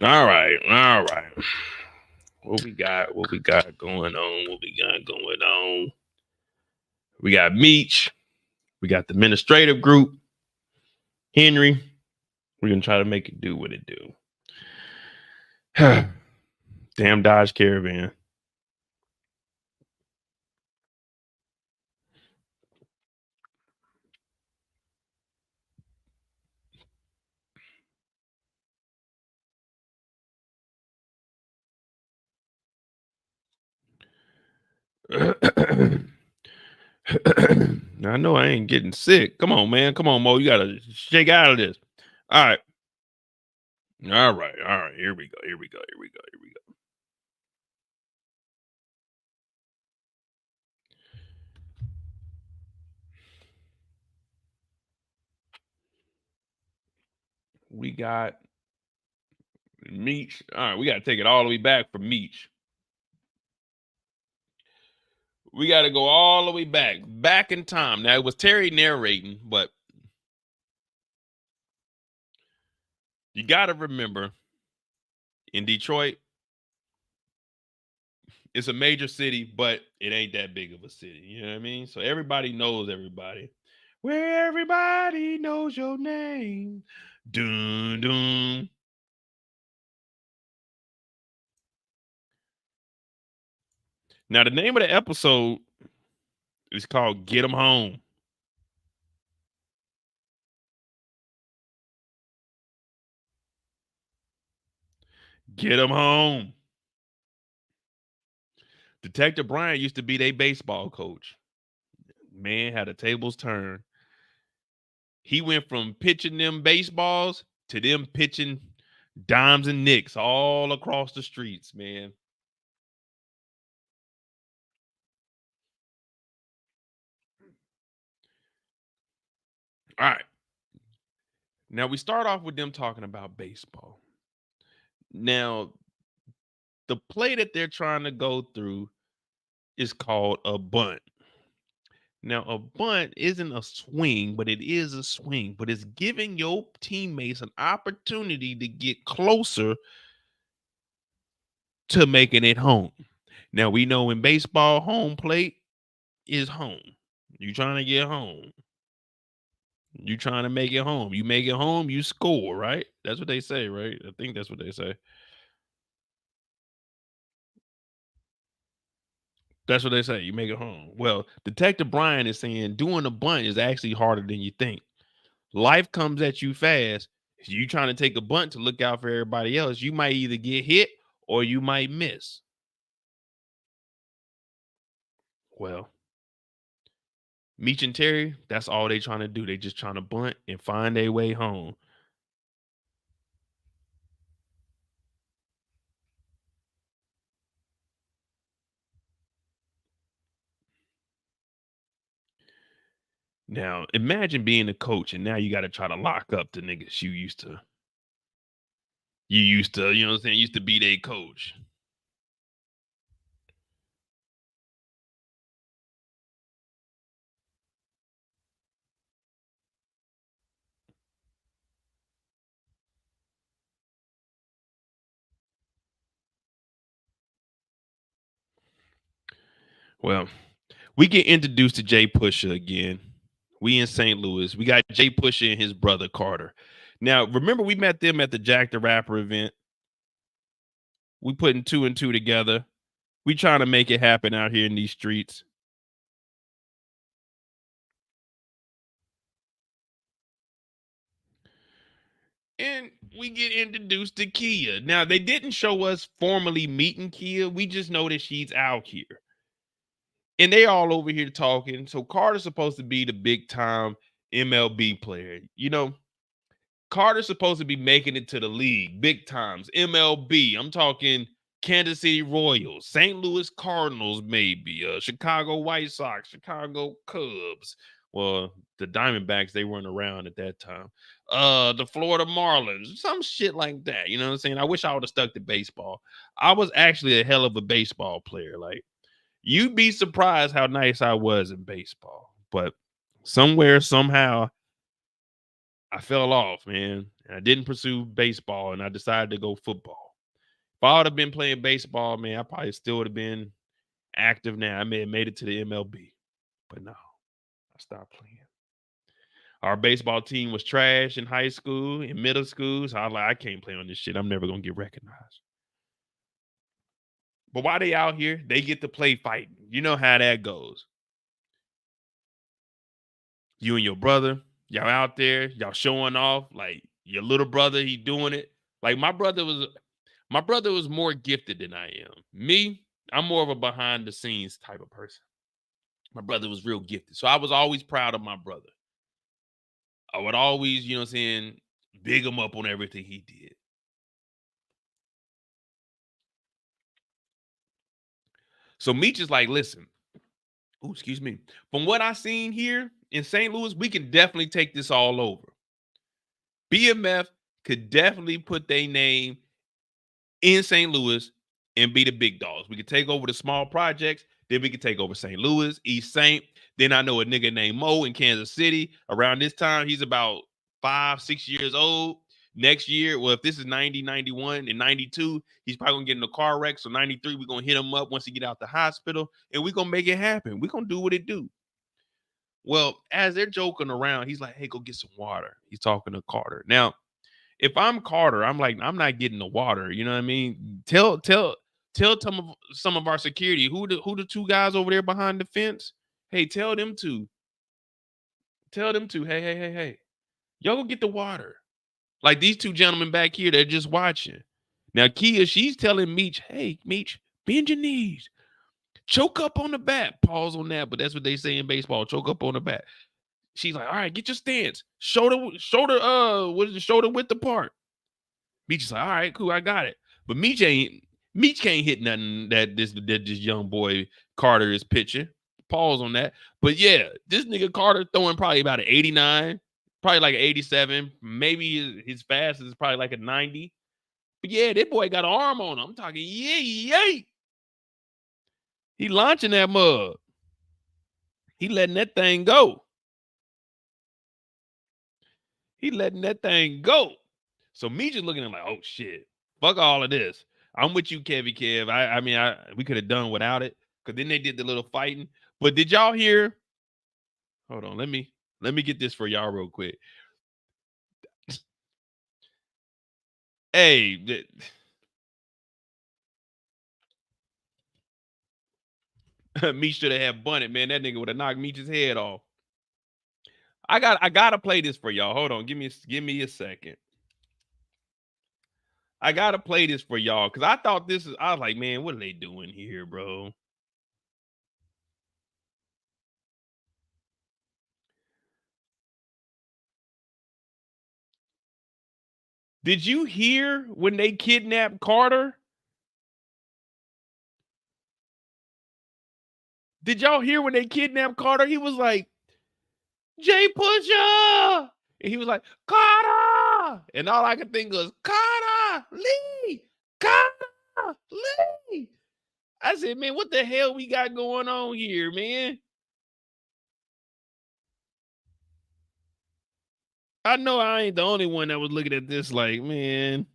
All right. What we got going on? We got Meech. We got the administrative group. Henry. We're gonna try to make it do what it do. Damn Dodge Caravan. I know I ain't getting sick. Come on, man. Come on, Mo. You gotta shake out of this. All right. All right. Here we go. We got Meech. All right, we got to take it all the way back for Meech. We got to go all the way back in time. Now, it was Terry narrating, but you got to remember, in Detroit, it's a major city, but it ain't that big of a city. You know what I mean? So everybody knows everybody. Where everybody knows your name. Dun, dun. Now, the name of the episode is called Get 'Em Home. Get 'Em Home. Detective Brian used to be their baseball coach. Man, had the tables turned. He went from pitching them baseballs to them pitching dimes and nicks all across the streets, man. All right. Now we start off with them talking about baseball. Now, the play that they're trying to go through is called a bunt. Now, a bunt isn't a swing, but it is a swing, but it's giving your teammates an opportunity to get closer to making it home. Now, we know in baseball, home plate is home. You trying to get home. You trying to make it home. You make it home, you score, right? That's what they say, right? I think that's what they say. That's what they say. You make it home. Well, Detective Brian is saying doing a bunt is actually harder than you think. Life comes at you fast. If you trying to take a bunt to look out for everybody else, you might either get hit or you might miss. Well, Meech and Terry, that's all they trying to do. They just trying to bunt and find their way home. Now, imagine being a coach and now you got to try to lock up the niggas you used to, you know what I'm saying, used to be their coach. Well, we get introduced to J-Pusha again. We in St. Louis. We got J-Pusha and his brother Carter. Now, remember we met them at the Jack the Rapper event. We putting 2 and 2 together. We trying to make it happen out here in these streets. And we get introduced to Kia. Now, they didn't show us formally meeting Kia. We just know that she's out here. And they all over here talking. So Carter's supposed to be the big time MLB player. You know, Carter's supposed to be making it to the league, big times, MLB. I'm talking Kansas City Royals, St. Louis Cardinals, maybe, Chicago White Sox, Chicago Cubs. Well, the Diamondbacks, they weren't around at that time. The Florida Marlins, some shit like that. You know what I'm saying? I wish I would have stuck to baseball. I was actually a hell of a baseball player. Like, you'd be surprised how nice I was in baseball. But somewhere, somehow, I fell off, man. I didn't pursue baseball and I decided to go football. If I would have been playing baseball, man, I probably still would have been active now. I may have made it to the MLB. But no, I stopped playing. Our baseball team was trash in high school, in middle school. So I was like, I can't play on this shit. I'm never going to get recognized. But while they out here, they get to play fighting. You know how that goes. You and your brother, y'all out there, y'all showing off. Like your little brother, he doing it. Like my brother was more gifted than I am. Me, I'm more of a behind the scenes type of person. My brother was real gifted. So I was always proud of my brother. I would always, you know what I'm saying, big him up on everything he did. So Meech is like, listen, oh, excuse me. From what I seen here in St. Louis, we can definitely take this all over. BMF could definitely put their name in St. Louis and be the big dogs. We could take over the small projects. Then we could take over St. Louis, East St. Then I know a nigga named Mo in Kansas City. Around this time, he's about 5-6 years old. Next year, well, if this is 90, 91, and 92, he's probably going to get in a car wreck. So 93, we're going to hit him up once he get out the hospital, and we're going to make it happen. We're going to do what it do. Well, as they're joking around, he's like, hey, go get some water. He's talking to Carter. Now, if I'm Carter, I'm like, I'm not getting the water. You know what I mean? Tell some of our security, who the two guys over there behind the fence? Hey, tell them to, hey, y'all go get the water. Like these two gentlemen back here, they're just watching. Now, Kia, she's telling Meech, hey, Meech, bend your knees. Choke up on the bat. Pause on that, but that's what they say in baseball. Choke up on the bat. She's like, all right, get your stance. Shoulder width apart. Meech is like, all right, cool, I got it. But Meech can't hit nothing that this young boy Carter is pitching. Pause on that. But yeah, this nigga Carter throwing probably about an 89, probably like an 87. Maybe his fastest is probably like a 90. But yeah, that boy got an arm on him. I'm talking yay. He launching that mug. He letting that thing go. So me just looking at him like, oh shit, fuck all of this. I'm with you, Kev. I mean, we could have done without it, because then they did the little fighting. But did y'all hear? Hold on, let me get this for y'all real quick. Hey, Meech should have had bunted, man. That nigga would have knocked Meech's head off. I gotta play this for y'all. Hold on, give me a second. I gotta play this for y'all, because I was like, man, what are they doing here, bro? Did you hear when they kidnapped Carter? Did y'all hear when they kidnapped Carter? He was like, J-Pusha! And he was like, Carter! And all I could think was, Carter! Lee! Carter! Lee! I said, man, what the hell we got going on here, man? I know I ain't the only one that was looking at this like, man.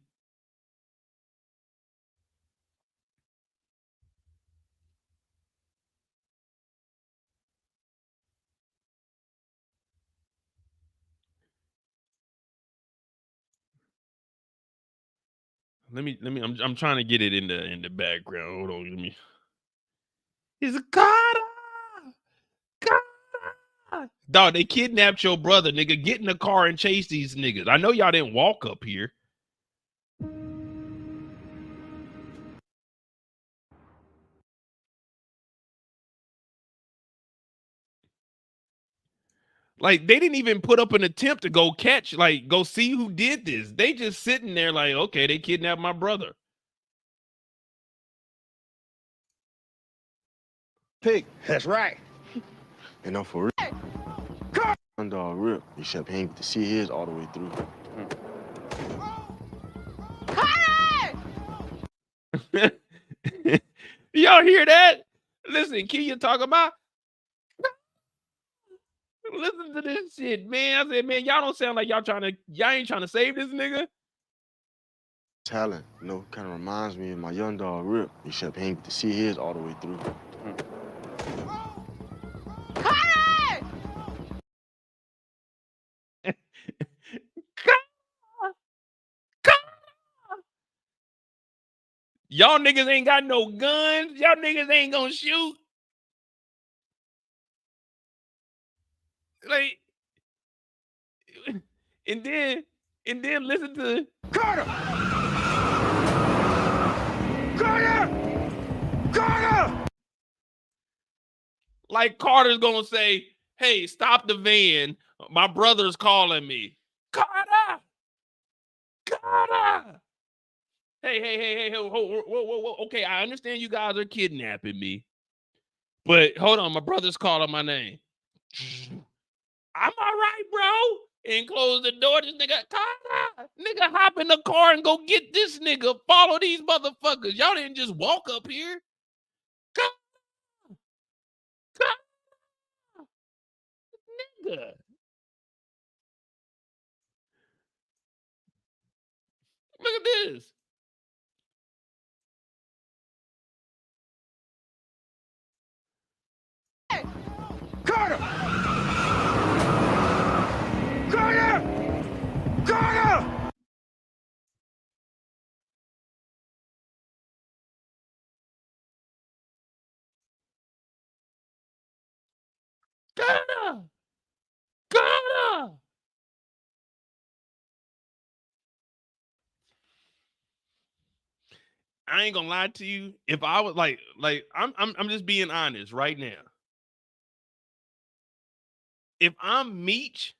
I'm trying to get it in the background. Hold on, let me. He's a Carter! Carter! Dog, they kidnapped your brother, nigga. Get in the car and chase these niggas. I know y'all didn't walk up here. Like, they didn't even put up an attempt to go see who did this. They just sitting there like, okay, they kidnapped my brother. Pick. That's right. And I'm for real. Dog rip. Except he ain't to see his all the way through. Y'all hear that? Listen, Kia talking about. Listen to this shit, man. I said, man, y'all don't sound like y'all ain't trying to save this nigga. Talent, kind of reminds me of my young dog Rip, except he ain't to see his all the way through. Y'all niggas ain't got no guns. Y'all niggas ain't gonna shoot. Like, and then listen to Carter. Like Carter's gonna say, "Hey, stop the van. My brother's calling me." Carter. Hey, whoa. Okay, I understand you guys are kidnapping me. But hold on, my brother's calling my name. I'm all right, bro. And close the door. This nigga, nigga, hop in the car and go get this nigga. Follow these motherfuckers. Y'all didn't just walk up here. Nigga. Look at this. Carter! Carter! Carter! Carter! Carter! I ain't gonna lie to you. If I was like I'm just being honest right now. If I'm Meech,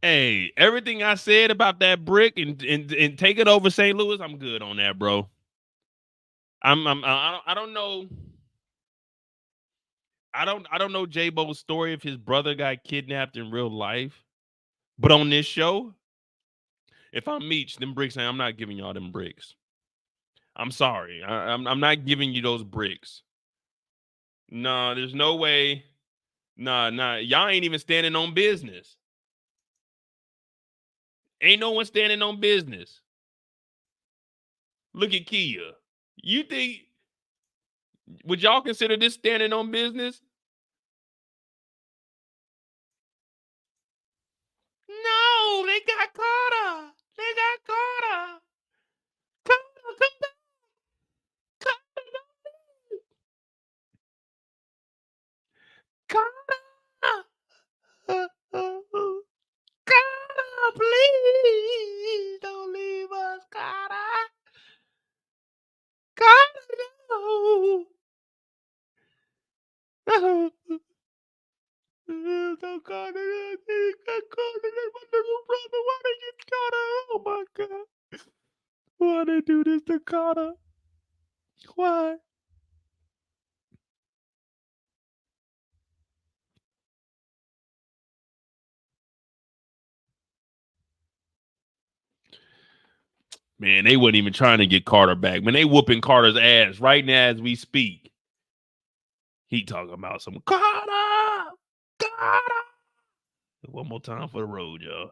hey, everything I said about that brick and take it over St. Louis, I'm good on that, bro. I don't know. I don't know J-Bo's story if his brother got kidnapped in real life. But on this show, if I'm Meech, them bricks, I'm not giving y'all them bricks. I'm sorry. I'm not giving you those bricks. Nah, there's no way. Nah. Y'all ain't even standing on business. Ain't no one standing on business. Look at Kia. You think, would y'all consider this standing on business? No, they got Carter. They got Carter. Carter, come back. Carter. Carter, please don't leave us, Carter. Carter, no. No, Carter, I got Carter. That's my little brother. Why they get Carter? Oh my God. Why they do this to Carter? Why? Man, they wasn't even trying to get Carter back. Man, they whooping Carter's ass right now as we speak. He talking about some Carter. Carter. One more time for the road, y'all.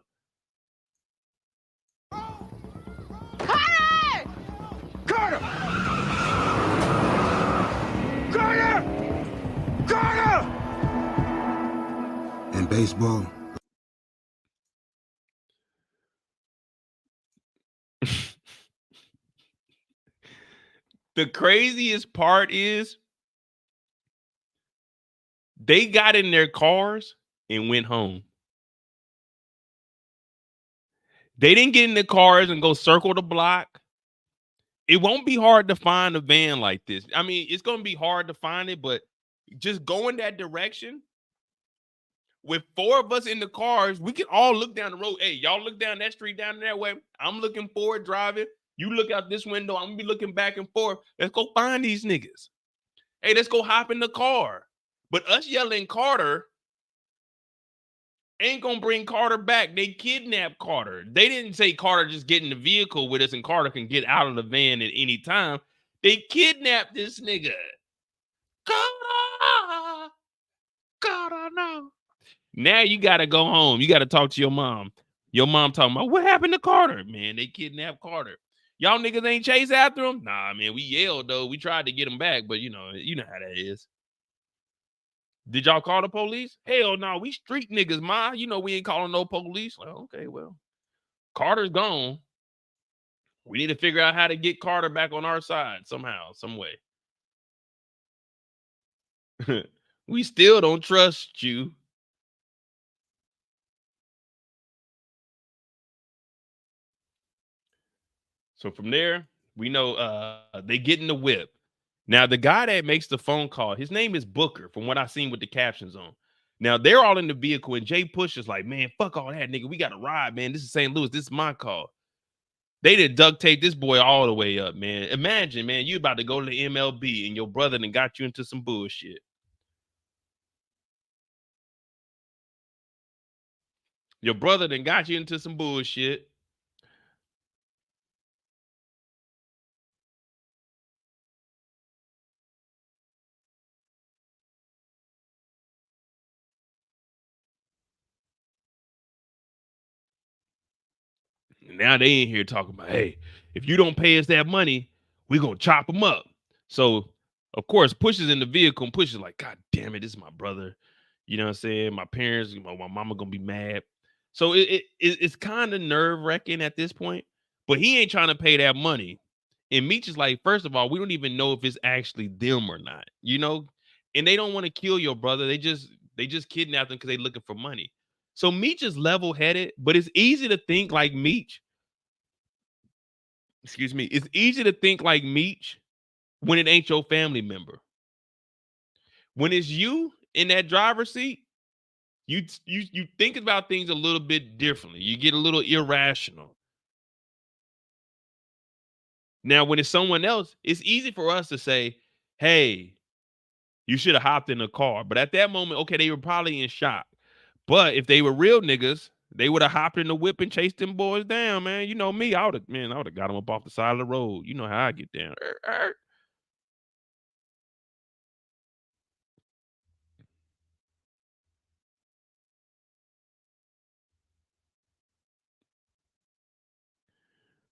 Carter! Carter! Carter! Carter! In baseball, the craziest part is they got in their cars and went home. They didn't get in the cars and go circle the block. It won't be hard to find a van like this. I mean, it's going to be hard to find it, but just go in that direction. With 4 of us in the cars, we can all look down the road. Hey, y'all look down that street down that way. I'm looking forward driving. You look out this window. I'm going to be looking back and forth. Let's go find these niggas. Hey, let's go hop in the car. But us yelling Carter ain't going to bring Carter back. They kidnapped Carter. They didn't say Carter just get in the vehicle with us and Carter can get out of the van at any time. They kidnapped this nigga. Carter! Carter, no. Now you got to go home. You got to talk to your mom. Your mom talking about, what happened to Carter? Man, they kidnapped Carter. Y'all niggas ain't chase after him? Nah, man, we yelled, though. We tried to get him back, but you know how that is. Did y'all call the police? Hell no, we street niggas, ma. You know we ain't calling no police. Well, okay, well, Carter's gone. We need to figure out how to get Carter back on our side somehow, some way. We still don't trust you. So from there, we know they get in the whip. Now, the guy that makes the phone call, his name is Booker, from what I seen with the captions on. Now, they're all in the vehicle, and J-Pusha's like, man, fuck all that, nigga. We got to ride, man. This is St. Louis. This is my call. They did duct tape this boy all the way up, man. Imagine, man, you about to go to the MLB, and your brother done got you into some bullshit. Your brother done got you into some bullshit. Now they in here talking about, hey, if you don't pay us that money, we gonna chop them up. So, of course, Push is in the vehicle, and Push is like, God damn it, this is my brother. You know what I'm saying? My parents, my mama gonna be mad. So it's kind of nerve-wracking at this point, but he ain't trying to pay that money. And Meech is like, first of all, we don't even know if it's actually them or not, you know? And they don't want to kill your brother. They just kidnapped them because they looking for money. So Meech is level-headed, but it's easy to think like Meech. Excuse me. It's easy to think like Meech when it ain't your family member. When it's you in that driver's seat, you think about things a little bit differently. You get a little irrational. Now, when it's someone else, it's easy for us to say, hey, you should have hopped in the car. But at that moment, okay, they were probably in shock. But if they were real niggas, they would have hopped in the whip and chased them boys down, man. You know me, I would have got them up off the side of the road. You know how I get down.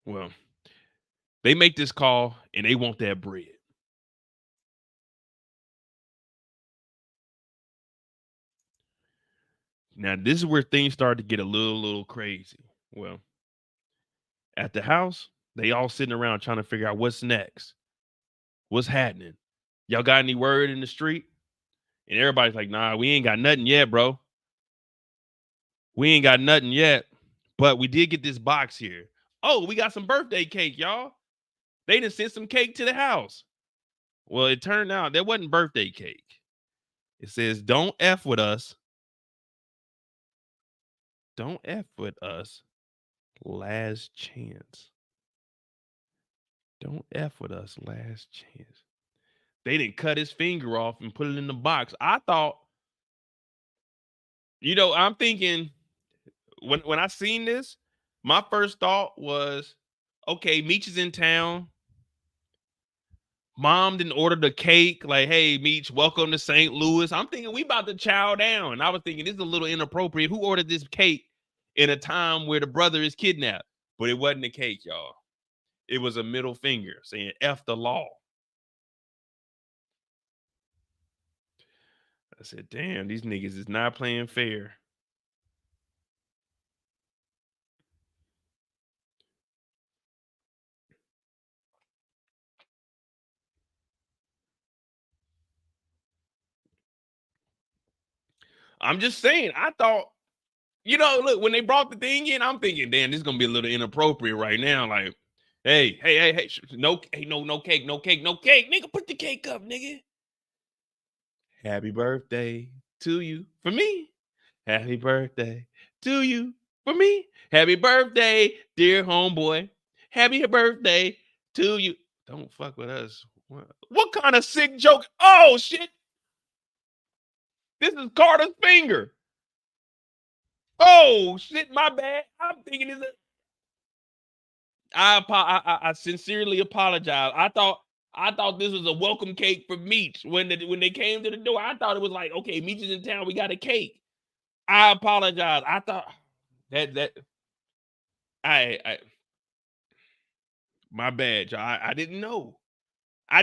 Well, they make this call and they want that bread. Now, this is where things start to get a little crazy. Well, at the house, they all sitting around trying to figure out what's next. What's happening? Y'all got any word in the street? And everybody's like, nah, we ain't got nothing yet, bro. We ain't got nothing yet. But we did get this box here. Oh, we got some birthday cake, y'all. They done sent some cake to the house. Well, it turned out there wasn't birthday cake. It says, don't F with us. Don't F with us. Last chance. Don't F with us. Last chance. They didn't cut his finger off and put it in the box. I thought, you know, I'm thinking when I seen this, my first thought was, okay, Meech is in town. Mom didn't order the cake. Like, hey, Meech, welcome to St. Louis. I'm thinking we about to chow down. And I was thinking this is a little inappropriate. Who ordered this cake in a time where the brother is kidnapped? But it wasn't a cake, y'all. It was a middle finger saying F the law. I said, damn, these niggas is not playing fair. I'm just saying, I thought, you know, look, when they brought the thing in, I'm thinking, damn, this is gonna be a little inappropriate right now. Like, hey, no cake, no cake, nigga, put the cake up, nigga. Happy birthday to you for me. Happy birthday to you for me. Happy birthday, dear homeboy. Happy birthday to you. Don't fuck with us. What kind of sick joke? Oh shit. This is Carter's finger. Oh shit, my bad. I'm thinking it's I sincerely apologize. I thought this was a welcome cake for Meech. When they came to the door, I thought it was like, okay, Meech is in town, we got a cake. I apologize. I thought that I my bad, y'all. I didn't know. I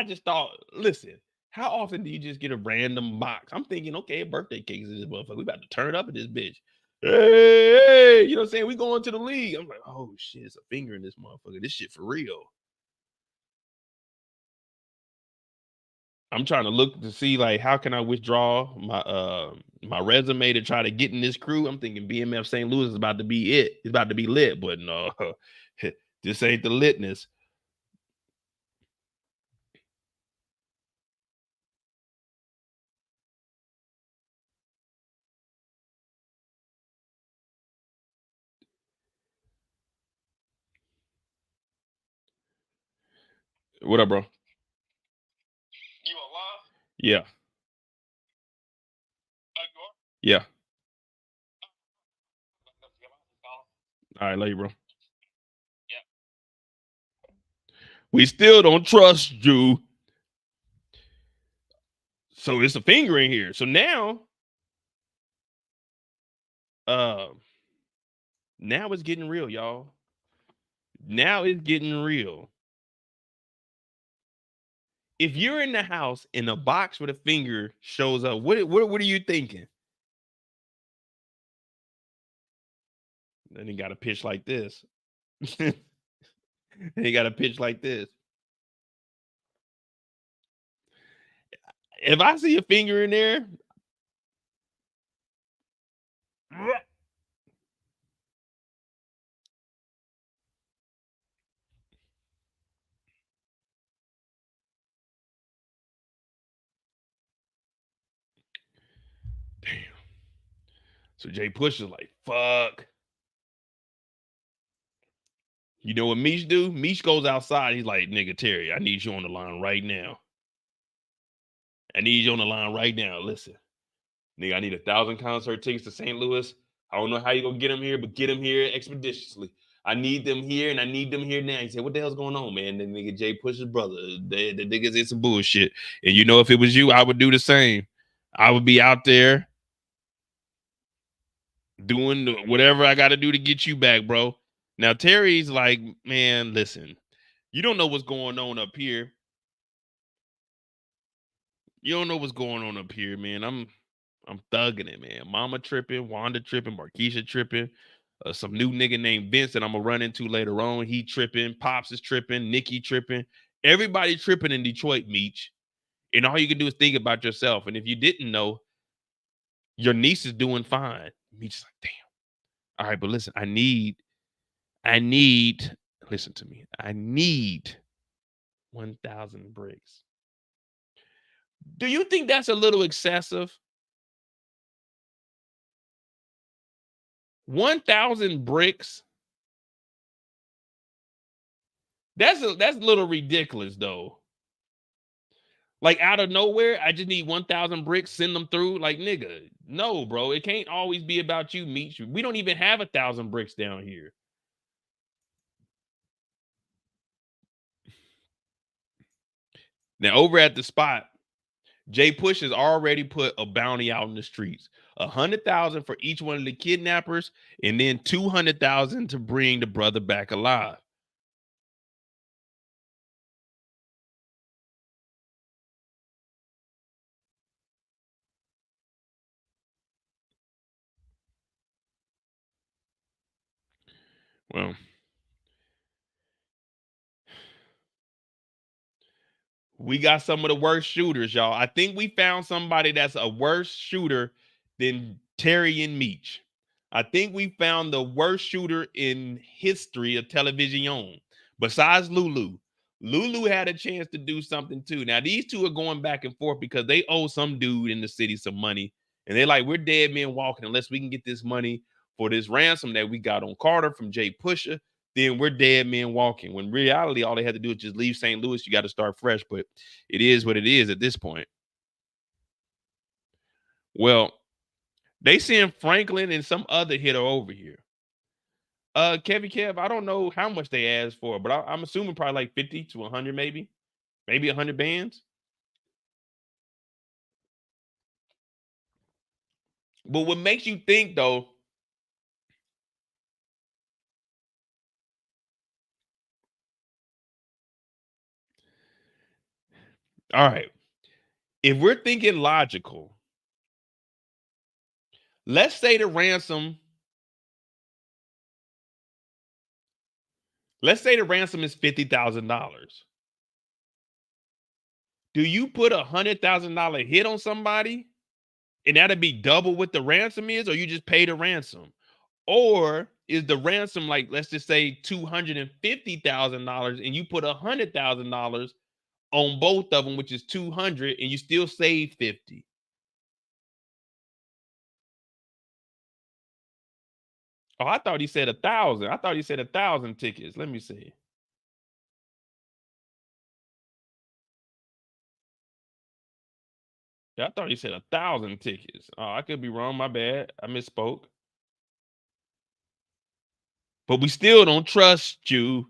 just thought, listen, how often do you just get a random box? I'm thinking, okay, birthday cakes in this motherfucker. We about to turn up in this bitch. Hey, you know what I'm saying? We going to the league. I'm like, oh shit, it's a finger in this motherfucker. This shit for real. I'm trying to look to see like how can I withdraw my resume to try to get in this crew. I'm thinking BMF St. Louis is about to be it. It's about to be lit, but no, This ain't the litness. What up, bro? You alive? Yeah. Yeah. All right, love you, bro. Yeah. We still don't trust you. So it's a finger in here. So now, now it's getting real, y'all. Now it's getting real. If you're in the house and a box with a finger shows up, what are you thinking? Then he got a pitch like this. He got a pitch like this. If I see a finger in there, damn. So J-Pusha's like, fuck. You know what Meech do? Meech goes outside. He's like, nigga, Terry, I need you on the line right now. I need you on the line right now. Listen, nigga, I need 1,000 concert tickets to St. Louis. I don't know how you gonna get them here, but get them here expeditiously. I need them here, and I need them here now. He said, what the hell's going on, man? The nigga J-Pusha's brother. The niggas in some bullshit. And you know, if it was you, I would do the same. I would be out there doing whatever I got to do to get you back, bro. Now, Terry's like, man, listen, you don't know what's going on up here. You don't know what's going on up here, man. I'm thugging it, man. Mama tripping, Wanda tripping, Markeisha tripping. Some new nigga named Vince that I'm gonna run into later on. He tripping, Pops is tripping, Nikki tripping. Everybody tripping in Detroit, Meech. And all you can do is think about yourself. And if you didn't know, your niece is doing fine. Meech is like, damn. All right, but listen, I need, listen to me. I need 1,000 bricks. Do you think that's a little excessive? 1,000 bricks? That's a little ridiculous, though. Like, out of nowhere, I just need 1,000 bricks, send them through. Like, nigga, no, bro. It can't always be about you, Meech. We don't even have 1,000 bricks down here. Now, over at the spot, J-Push has already put a bounty out in the streets. 100,000 for each one of the kidnappers, and then 200,000 to bring the brother back alive. Well, we got some of the worst shooters, y'all. I think we found somebody that's a worse shooter than Terry and Meech. I think we found the worst shooter in history of television, besides Lulu. Lulu had a chance to do something too. Now, these two are going back and forth because they owe some dude in the city some money. And they're like, we're dead men walking unless we can get this money for this ransom that we got on Carter from J-Pusha. Then we're dead men walking. When in reality, all they had to do is just leave St. Louis. You got to start fresh, but it is what it is at this point. Well, they send Franklin and some other hitter over here. Kev, I don't know how much they asked for, but I'm assuming probably like 50 to 100, maybe 100 bands. But what makes you think, though, all right, if we're thinking logical, let's say the ransom, is $50,000. Do you put $100,000 hit on somebody and that'll be double what the ransom is, or you just pay the ransom? Or is the ransom like, let's just say $250,000, and you put $100,000 on both of them, which is 200, and you still save 50. Oh, I thought he said 1,000. I thought he said 1,000 tickets. Let me see. Yeah, I thought he said 1,000 tickets. Oh, I could be wrong. My bad. I misspoke. But we still don't trust you.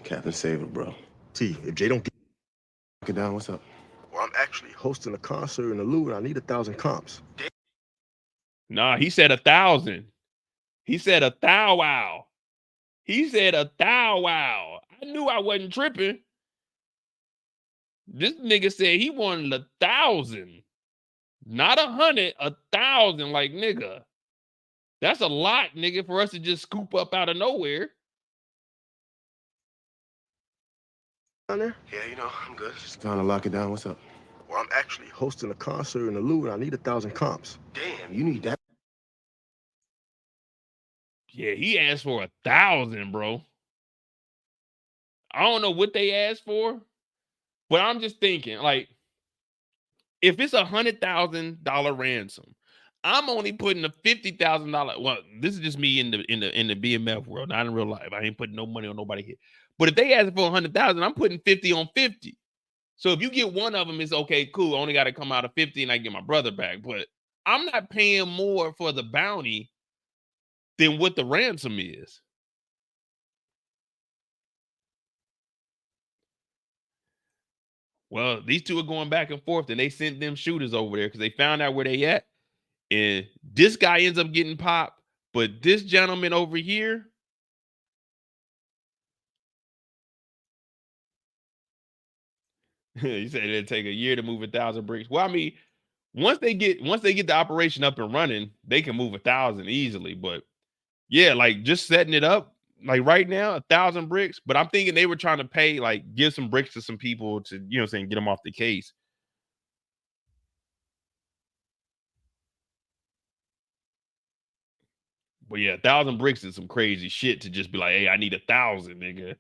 Captain Saver, bro. T, if Jay don't get it down, what's up? Well, I'm actually hosting a concert in the Lou, and I need 1,000 comps. Nah, he said 1,000. He said a thou wow. He said a thou wow. I knew I wasn't tripping. This nigga said he wanted 1,000. Not 100, 1,000. Like, nigga. That's a lot, nigga, for us to just scoop up out of nowhere. Down there? Yeah, you know, I'm good. Just trying to lock it down. What's up? Well, I'm actually hosting a concert in the Lou, and I need 1,000 comps. Damn, you need that? Yeah, he asked for 1,000, bro. I don't know what they asked for, but I'm just thinking, like, if it's $100,000 ransom, I'm only putting a $50,000. Well, this is just me in the BMF world, not in real life. I ain't putting no money on nobody here. But if they ask for 100,000, I'm putting 50 on 50. So if you get one of them, it's okay, cool. I only got to come out of 50 and I get my brother back. But I'm not paying more for the bounty than what the ransom is. Well, these two are going back and forth, and they sent them shooters over there because they found out where they at. And this guy ends up getting popped, but this gentleman over here, he said it'd take a year to move 1,000 bricks. Well, I mean, once they get the operation up and running, they can move 1,000 easily. But yeah, like just setting it up, like right now, 1,000 bricks. But I'm thinking they were trying to pay, like, give some bricks to some people to, you know what I'm saying, get them off the case. But yeah, 1,000 bricks is some crazy shit to just be like, hey, I need 1,000, nigga.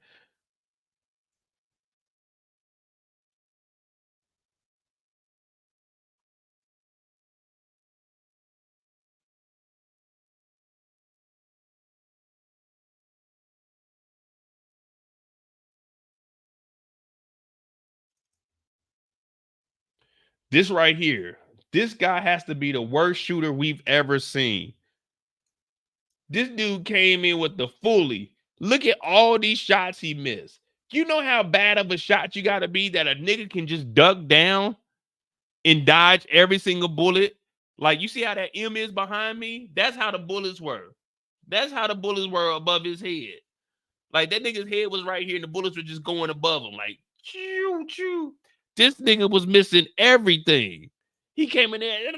This right here, this guy has to be the worst shooter we've ever seen. This dude came in with the fully. Look at all these shots he missed. You know how bad of a shot you got to be that a nigga can just duck down and dodge every single bullet? Like, you see how that M is behind me? That's how the bullets were. That's how the bullets were above his head. Like, that nigga's head was right here and the bullets were just going above him. Like, choo, choo. This nigga was missing everything. He came in there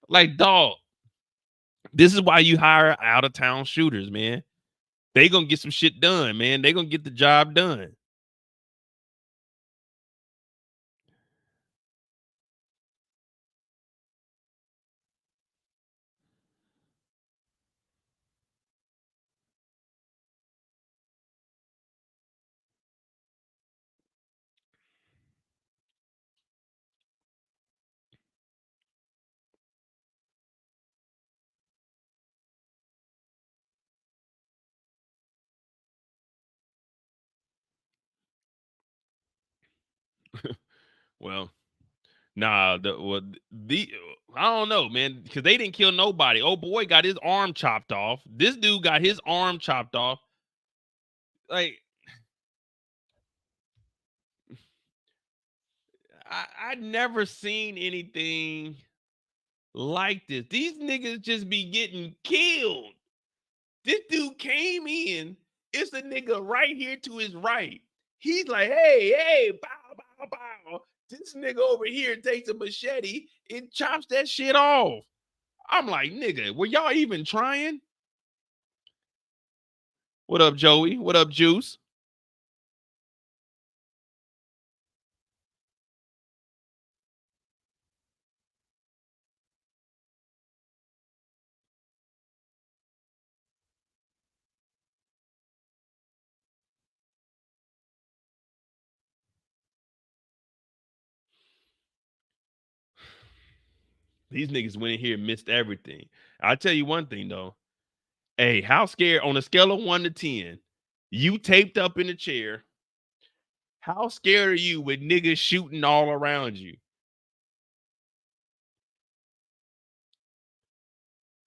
like, dog. This is why you hire out-of-town shooters, man. They gonna get some shit done, man. They gonna get the job done. Well, nah, I don't know, man, because they didn't kill nobody. Oh boy got his arm chopped off. This dude got his arm chopped off. Like, I'd never seen anything like this. These niggas just be getting killed. This dude came in. It's a nigga right here to his right. He's like, hey, bow, bow, bow. This nigga over here takes a machete and chops that shit off. I'm like, nigga, were y'all even trying? What up, Joey? What up, Juice? These niggas went in here and missed everything. I'll tell you one thing though. Hey, how scared on a scale of 1 to 10, you taped up in the chair. How scared are you with niggas shooting all around you?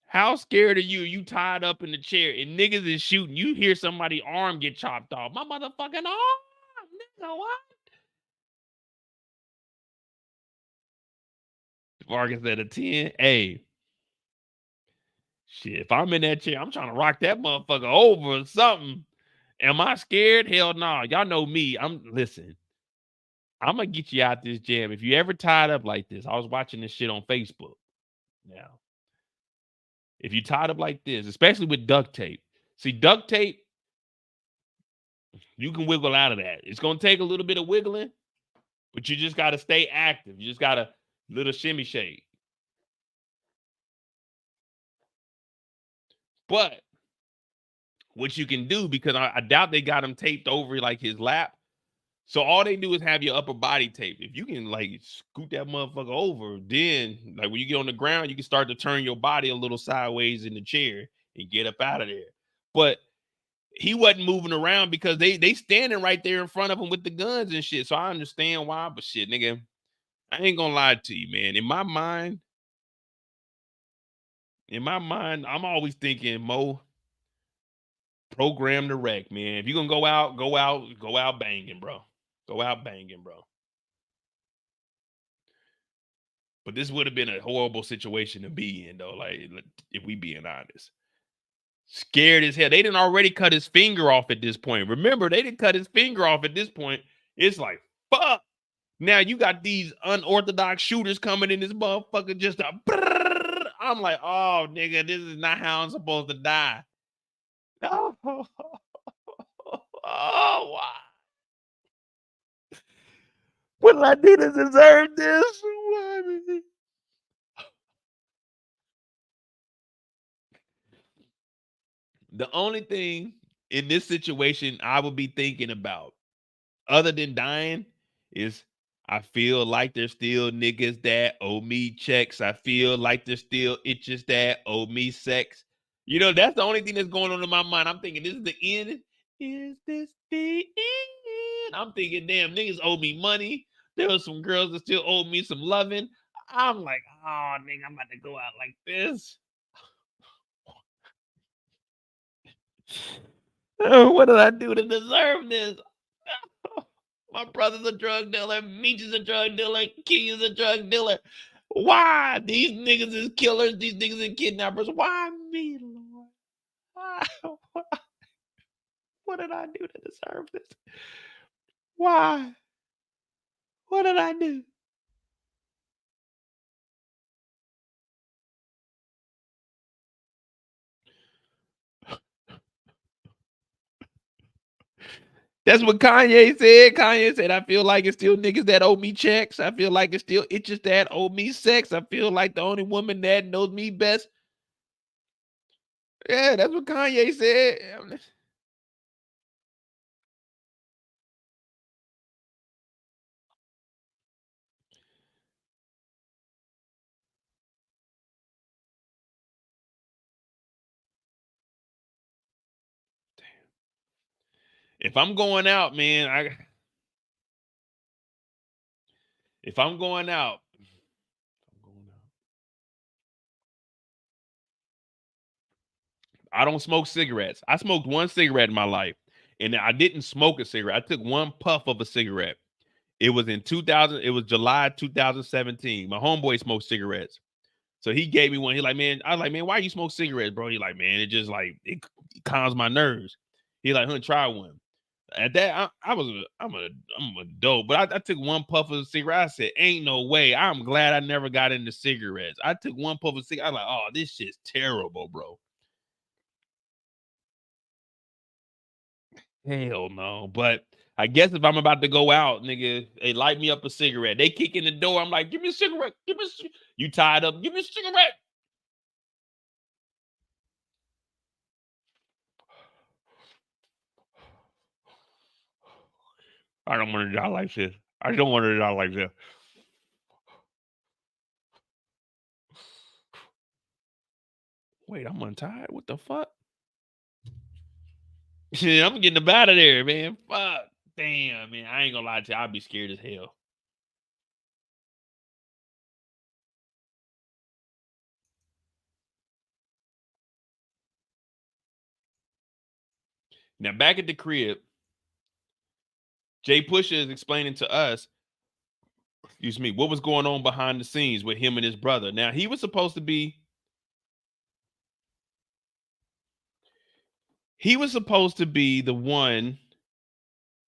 How scared are you? You tied up in the chair and niggas is shooting. You hear somebody's arm get chopped off. My motherfucking arm, nigga, what? Vargas at a 10. Hey, shit, if I'm in that chair, I'm trying to rock that motherfucker over or something. Am I scared? Hell no. Nah. Y'all know me. Listen, I'm gonna get you out this jam. If you ever tied up like this, I was watching this shit on Facebook. Now, if you tied up like this, especially with duct tape, see, duct tape, you can wiggle out of that. It's gonna take a little bit of wiggling, but you just gotta stay active. You just gotta little shimmy shake. But what you can do, because I doubt they got him taped over like his lap. So all they do is have your upper body taped. If you can like scoot that motherfucker over, then like when you get on the ground, you can start to turn your body a little sideways in the chair and get up out of there. But he wasn't moving around because they standing right there in front of him with the guns and shit. So I understand why, but shit, nigga, I ain't gonna lie to you, man. In my mind, I'm always thinking, Mo, program the wreck, man. If you're gonna go out banging, bro. Go out banging, bro. But this would have been a horrible situation to be in, though. Like, if we being honest. Scared as hell. They didn't already cut his finger off at this point. Remember, they didn't cut his finger off at this point. It's like, fuck. Now you got these unorthodox shooters coming in this motherfucker just to brrr. I'm like, oh, nigga, this is not how I'm supposed to die. Oh, oh, why? What did I do to deserve this? The only thing in this situation I would be thinking about, other than dying, is I feel like there's still niggas that owe me checks. I feel like there's still itches that owe me sex. You know, that's the only thing that's going on in my mind. I'm thinking, this is the end. Is this the end? I'm thinking, damn, niggas owe me money. There were some girls that still owe me some loving. I'm like, oh, nigga, I'm about to go out like this. What did I do to deserve this? My brother's a drug dealer. Meech is a drug dealer. Key is a drug dealer. Why? These niggas is killers. These niggas is kidnappers. Why me, Lord? Why? What did I do to deserve this? Why? What did I do? That's what Kanye said. Kanye said, I feel like it's still niggas that owe me checks. I feel like it's still itches that owe me sex. I feel like the only woman that knows me best. Yeah, that's what Kanye said. If I'm going out, man, if I'm going out, I don't smoke cigarettes. I smoked one cigarette in my life, and I didn't smoke a cigarette. I took one puff of a cigarette. It was in 2000. It was July 2017. My homeboy smoked cigarettes, so he gave me one. He like, man, I was like, man, why you smoke cigarettes, bro? He like, man, it just like it calms my nerves. He like, try one. At that, I'm a dope, but I took one puff of a cigarette. I said, ain't no way. I'm glad I never got into cigarettes. I took one puff of cigarette. I was like, oh, this shit's terrible, bro. Hell no. But I guess if I'm about to go out, nigga, they light me up a cigarette. They kick in the door. I'm like, give me a cigarette. You tied up. Give me a cigarette. I don't want to die like this. I don't want to die like this. Wait, I'm untied. What the fuck? Yeah, I'm getting up out of there, man. Fuck. Damn, man. I ain't gonna lie to you. I'd be scared as hell. Now, back at the crib, J-Pusha is explaining to us, excuse me, what was going on behind the scenes with him and his brother. Now, he was supposed to be the one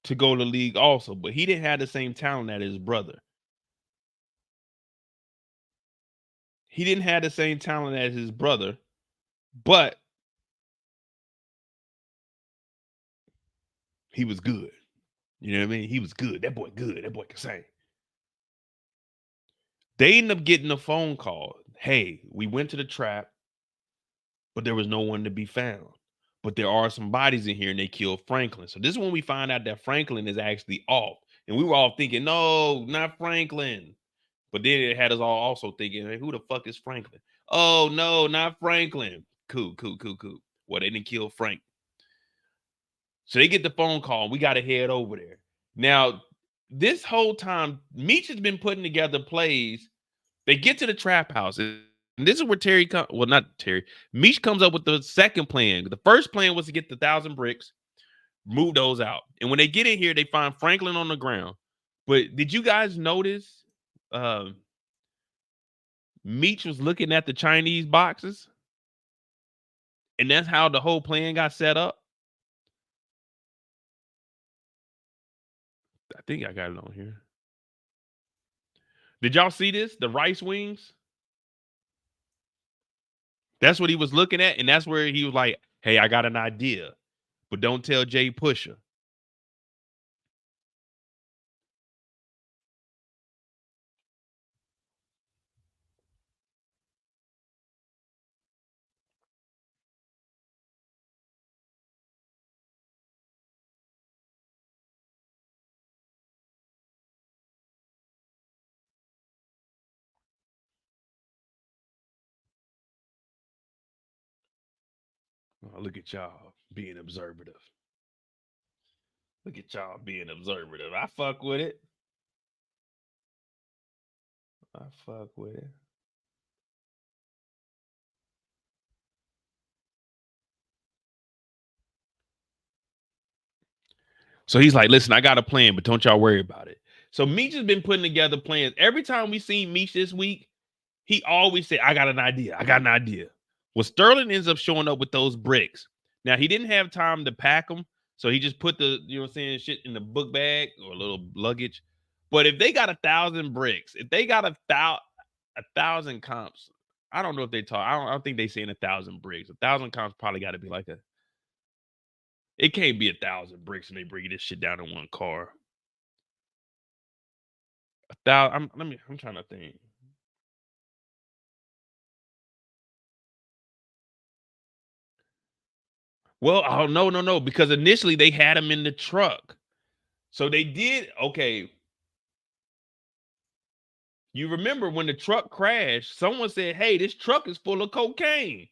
to go to the league also, but he didn't have the same talent as his brother. He didn't have the same talent as his brother, but he was good. You know what I mean? He was good. That boy good. That boy can sing. They ended up getting a phone call. Hey, we went to the trap, but there was no one to be found. But there are some bodies in here and they killed Franklin. So this is when we find out that Franklin is actually off. And we were all thinking, no, not Franklin. But then it had us all also thinking, hey, who the fuck is Franklin? Oh, no, not Franklin. Cool. Well, they didn't kill Frank. So they get the phone call. We got to head over there. Now, this whole time, Meech has been putting together plays. They get to the trap house. And this is where Meech comes up with the second plan. The first plan was to get the 1,000 bricks, move those out. And when they get in here, they find Franklin on the ground. But did you guys notice Meech was looking at the Chinese boxes? And that's how the whole plan got set up? I think I got it on here. Did y'all see this? The rice wings? That's what he was looking at. And that's where he was like, hey, I got an idea. But don't tell J-Pusha. Oh, look at y'all being observative. Look at y'all being observative. I fuck with it. I fuck with it. So he's like, listen, I got a plan, but don't y'all worry about it. So Meech has been putting together plans. Every time we see Meech this week, he always said, I got an idea. I got an idea. Well, Sterling ends up showing up with those bricks. Now, he didn't have time to pack them. So he just put the, you know what I'm saying, shit in the book bag or a little luggage. But if they got 1,000 bricks, if they got 1,000 comps, I don't know if they talk. I don't think they saying 1,000 bricks. 1,000 comps probably got to be like it can't be 1,000 bricks and they bring this shit down in one car. 1,000. I'm trying to think. Well, oh no, because initially they had him in the truck. So they did, okay. You remember when the truck crashed, someone said, hey, this truck is full of cocaine.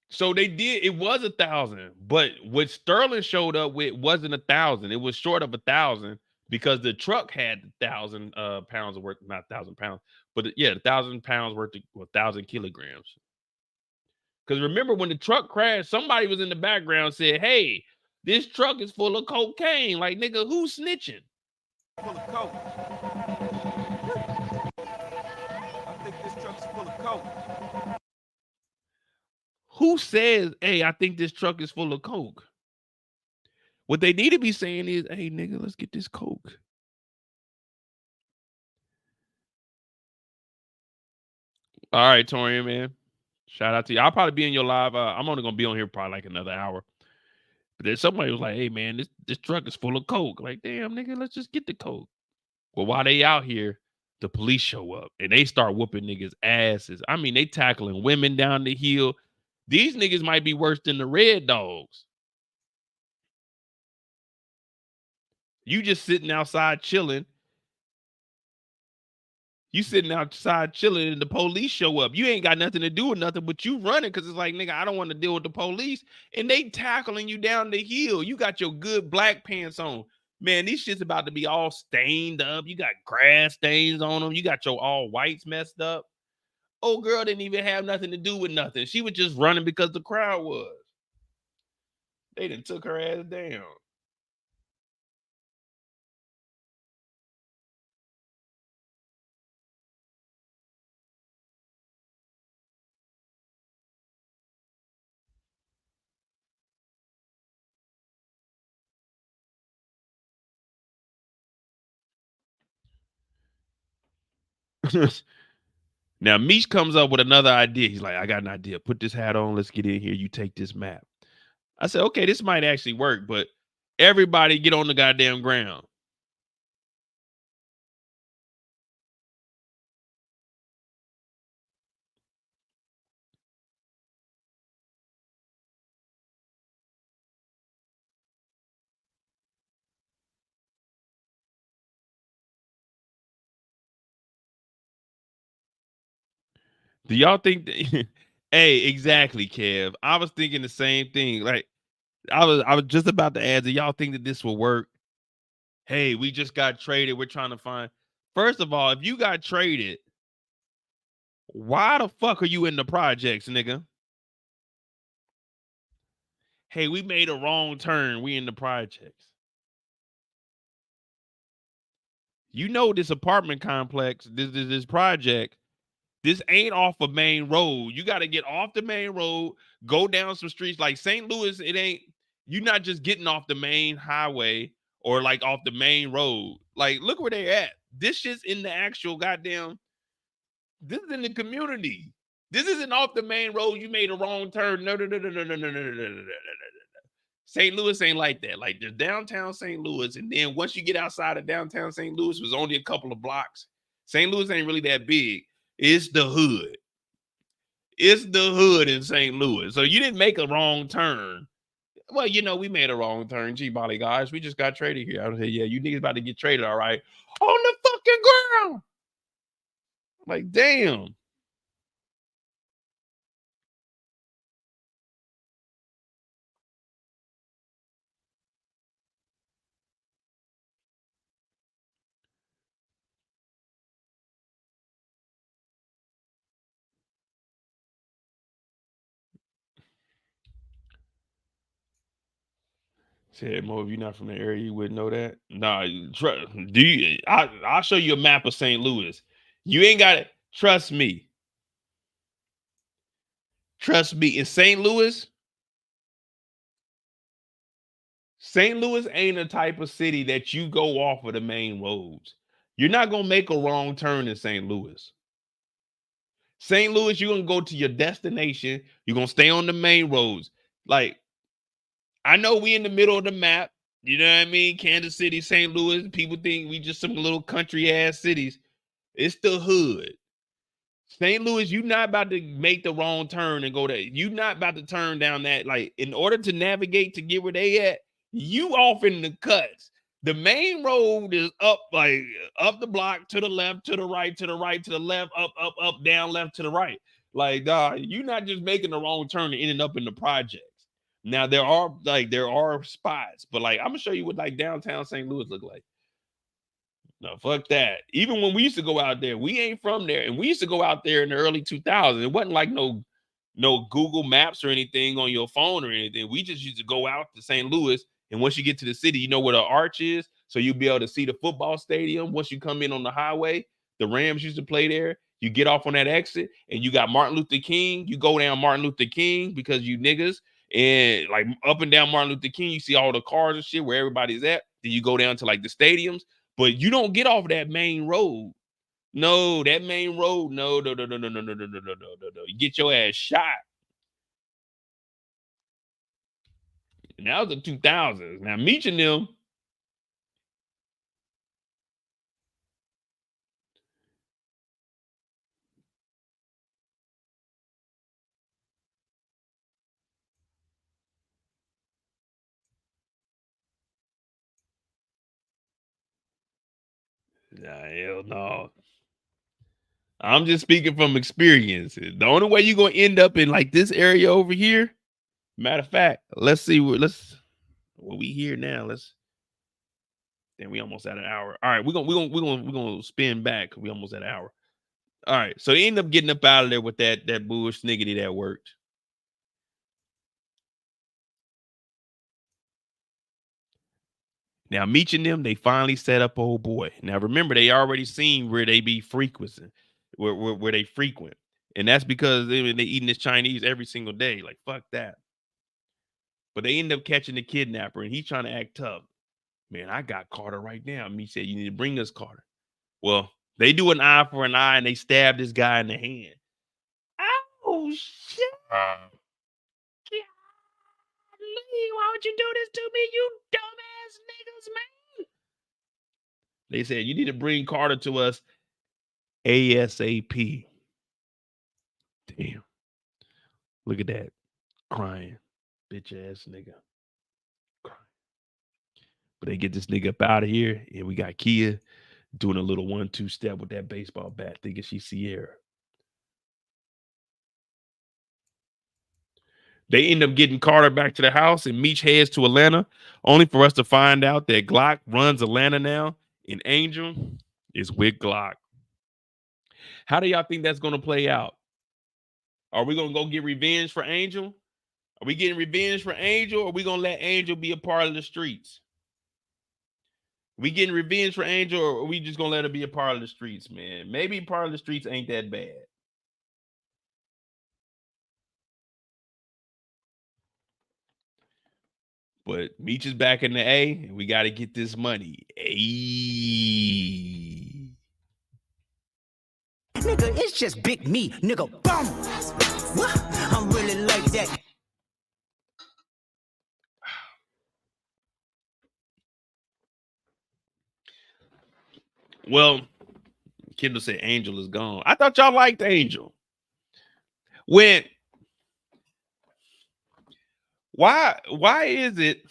So they did, it was 1,000, but what Sterling showed up with wasn't 1,000. It was short of 1,000 because the truck had 1,000 pounds of worth, not 1,000 pounds, but yeah, 1,000 pounds worth of 1,000 kilograms. Because remember when the truck crashed, somebody was in the background said, hey, this truck is full of cocaine. Like, nigga, who's snitching? Full of coke. I think this truck's full of coke. Who says, hey, I think this truck is full of coke? What they need to be saying is, hey, nigga, let's get this coke. All right, Torian, man. Shout out to you. I'll probably be in your live. I'm only going to be on here probably like another hour. But then somebody was like, hey, man, this truck is full of coke. Like, damn, nigga, let's just get the coke. Well, while they out here, the police show up and they start whooping niggas' asses. I mean, they tackling women down the hill. These niggas might be worse than the Red Dogs. You just sitting outside chilling. You sitting outside chilling and the police show up. You ain't got nothing to do with nothing, but you running because it's like, nigga, I don't want to deal with the police. And they tackling you down the hill. You got your good black pants on. Man, these shit's about to be all stained up. You got grass stains on them. You got your all whites messed up. Old girl didn't even have nothing to do with nothing. She was just running because the crowd was. They done took her ass down. Now, Meech comes up with another idea. He's like, I got an idea. Put this hat on. Let's get in here. You take this map. I said, okay, this might actually work, but everybody get on the goddamn ground. Do y'all think that, hey, exactly, Kev. I was thinking the same thing. Like, I was just about to ask, do y'all think that this will work? Hey, we just got traded. We're trying to find. First of all, if you got traded, why the fuck are you in the projects, nigga? Hey, we made a wrong turn. We in the projects. You know this apartment complex, this project, this ain't off a main road. You got to get off the main road, go down some streets like St. Louis. It ain't, you're not just getting off the main highway or like off the main road. Like, look where they're at. This shit's in the actual goddamn, this is in the community. This isn't off the main road. You made a wrong turn. No. St. Louis ain't like that. Like, there's downtown St. Louis, and then once you get outside of downtown St. Louis, it was only a couple of blocks. St. Louis ain't really that big. It's the hood. It's the hood in St. Louis. So you didn't make a wrong turn. Well, you know, we made a wrong turn. Gee, Molly, guys, we just got traded here. I would say, yeah, you niggas about to get traded, all right? On the fucking ground. Like, damn. Said, Mo, if you're not from the area, you wouldn't know that. Nah, do you? I'll show you a map of St. Louis. You ain't got it. Trust me. Trust me. In St. Louis ain't a type of city that you go off of the main roads. You're not gonna make a wrong turn in St. Louis. St. Louis, you're gonna go to your destination. You're gonna stay on the main roads. Like, I know we in the middle of the map. You know what I mean? Kansas City, St. Louis. People think we just some little country ass cities. It's the hood. St. Louis, you not about to make the wrong turn and go there. You not about to turn down that. Like, in order to navigate to get where they at, you off in the cuts. The main road is up, like up the block, to the left, to the right, to the right, to the left, up, down, left, to the right. Like, you not just making the wrong turn and ending up in the projects. Now there are spots, but like I'm gonna show you what like downtown St. Louis look like. No, fuck that. Even when we used to go out there, we ain't from there, and we used to go out there in the early 2000s. It wasn't like no Google Maps or anything on your phone or anything. We just used to go out to St. Louis, and once you get to the city, you know where the arch is, so you'll be able to see the football stadium. Once you come in on the highway, the Rams used to play there. You get off on that exit, and you got Martin Luther King. You go down Martin Luther King because you niggas, and like up and down Martin Luther King, you see all the cars and shit where everybody's at. Then you go down to like the stadiums. But you don't get off that main road. No, that main road. No. You get your ass shot. And that was the 2000s. Now, Meech and them. Nah, hell no. I'm just speaking from experience. The only way you're gonna end up in like this area over here. Matter of fact, let's see what we here now. Then we almost at an hour. All right, we're gonna spin back. We almost at an hour. All right, so they end up getting up out of there with that bullshit sniggity that worked. Now, Meech and them, they finally set up old boy. Now, remember, they already seen where they be frequenting, where they frequent. And that's because they eating this Chinese every single day. Like, fuck that. But they end up catching the kidnapper, and he's trying to act tough. Man, I got Carter right now. Meech said, you need to bring us Carter. Well, they do an eye for an eye, and they stab this guy in the hand. Oh, shit. Why would you do this to me, you dumbass niggas, man? They said, you need to bring Carter to us ASAP. Damn. Look at that. Crying. Bitch ass nigga. Crying. But they get this nigga up out of here, and we got Kia doing a little 1-2 step with that baseball bat, thinking she's Sierra. They end up getting Carter back to the house, and Meech heads to Atlanta, only for us to find out that Glock runs Atlanta now, and Angel is with Glock. How do y'all think that's going to play out? Are we going to go get revenge for Angel? Are we getting revenge for Angel, or are we going to let Angel be a part of the streets? We getting revenge for Angel, or are we just going to let her be a part of the streets, man? Maybe part of the streets ain't that bad. But Meech is back in the A, and we got to get this money. Ayy. Nigga, it's just big me, nigga. Boom. What? I'm really like that. Well, Kendall said Angel is gone. I thought y'all liked Angel. Why is it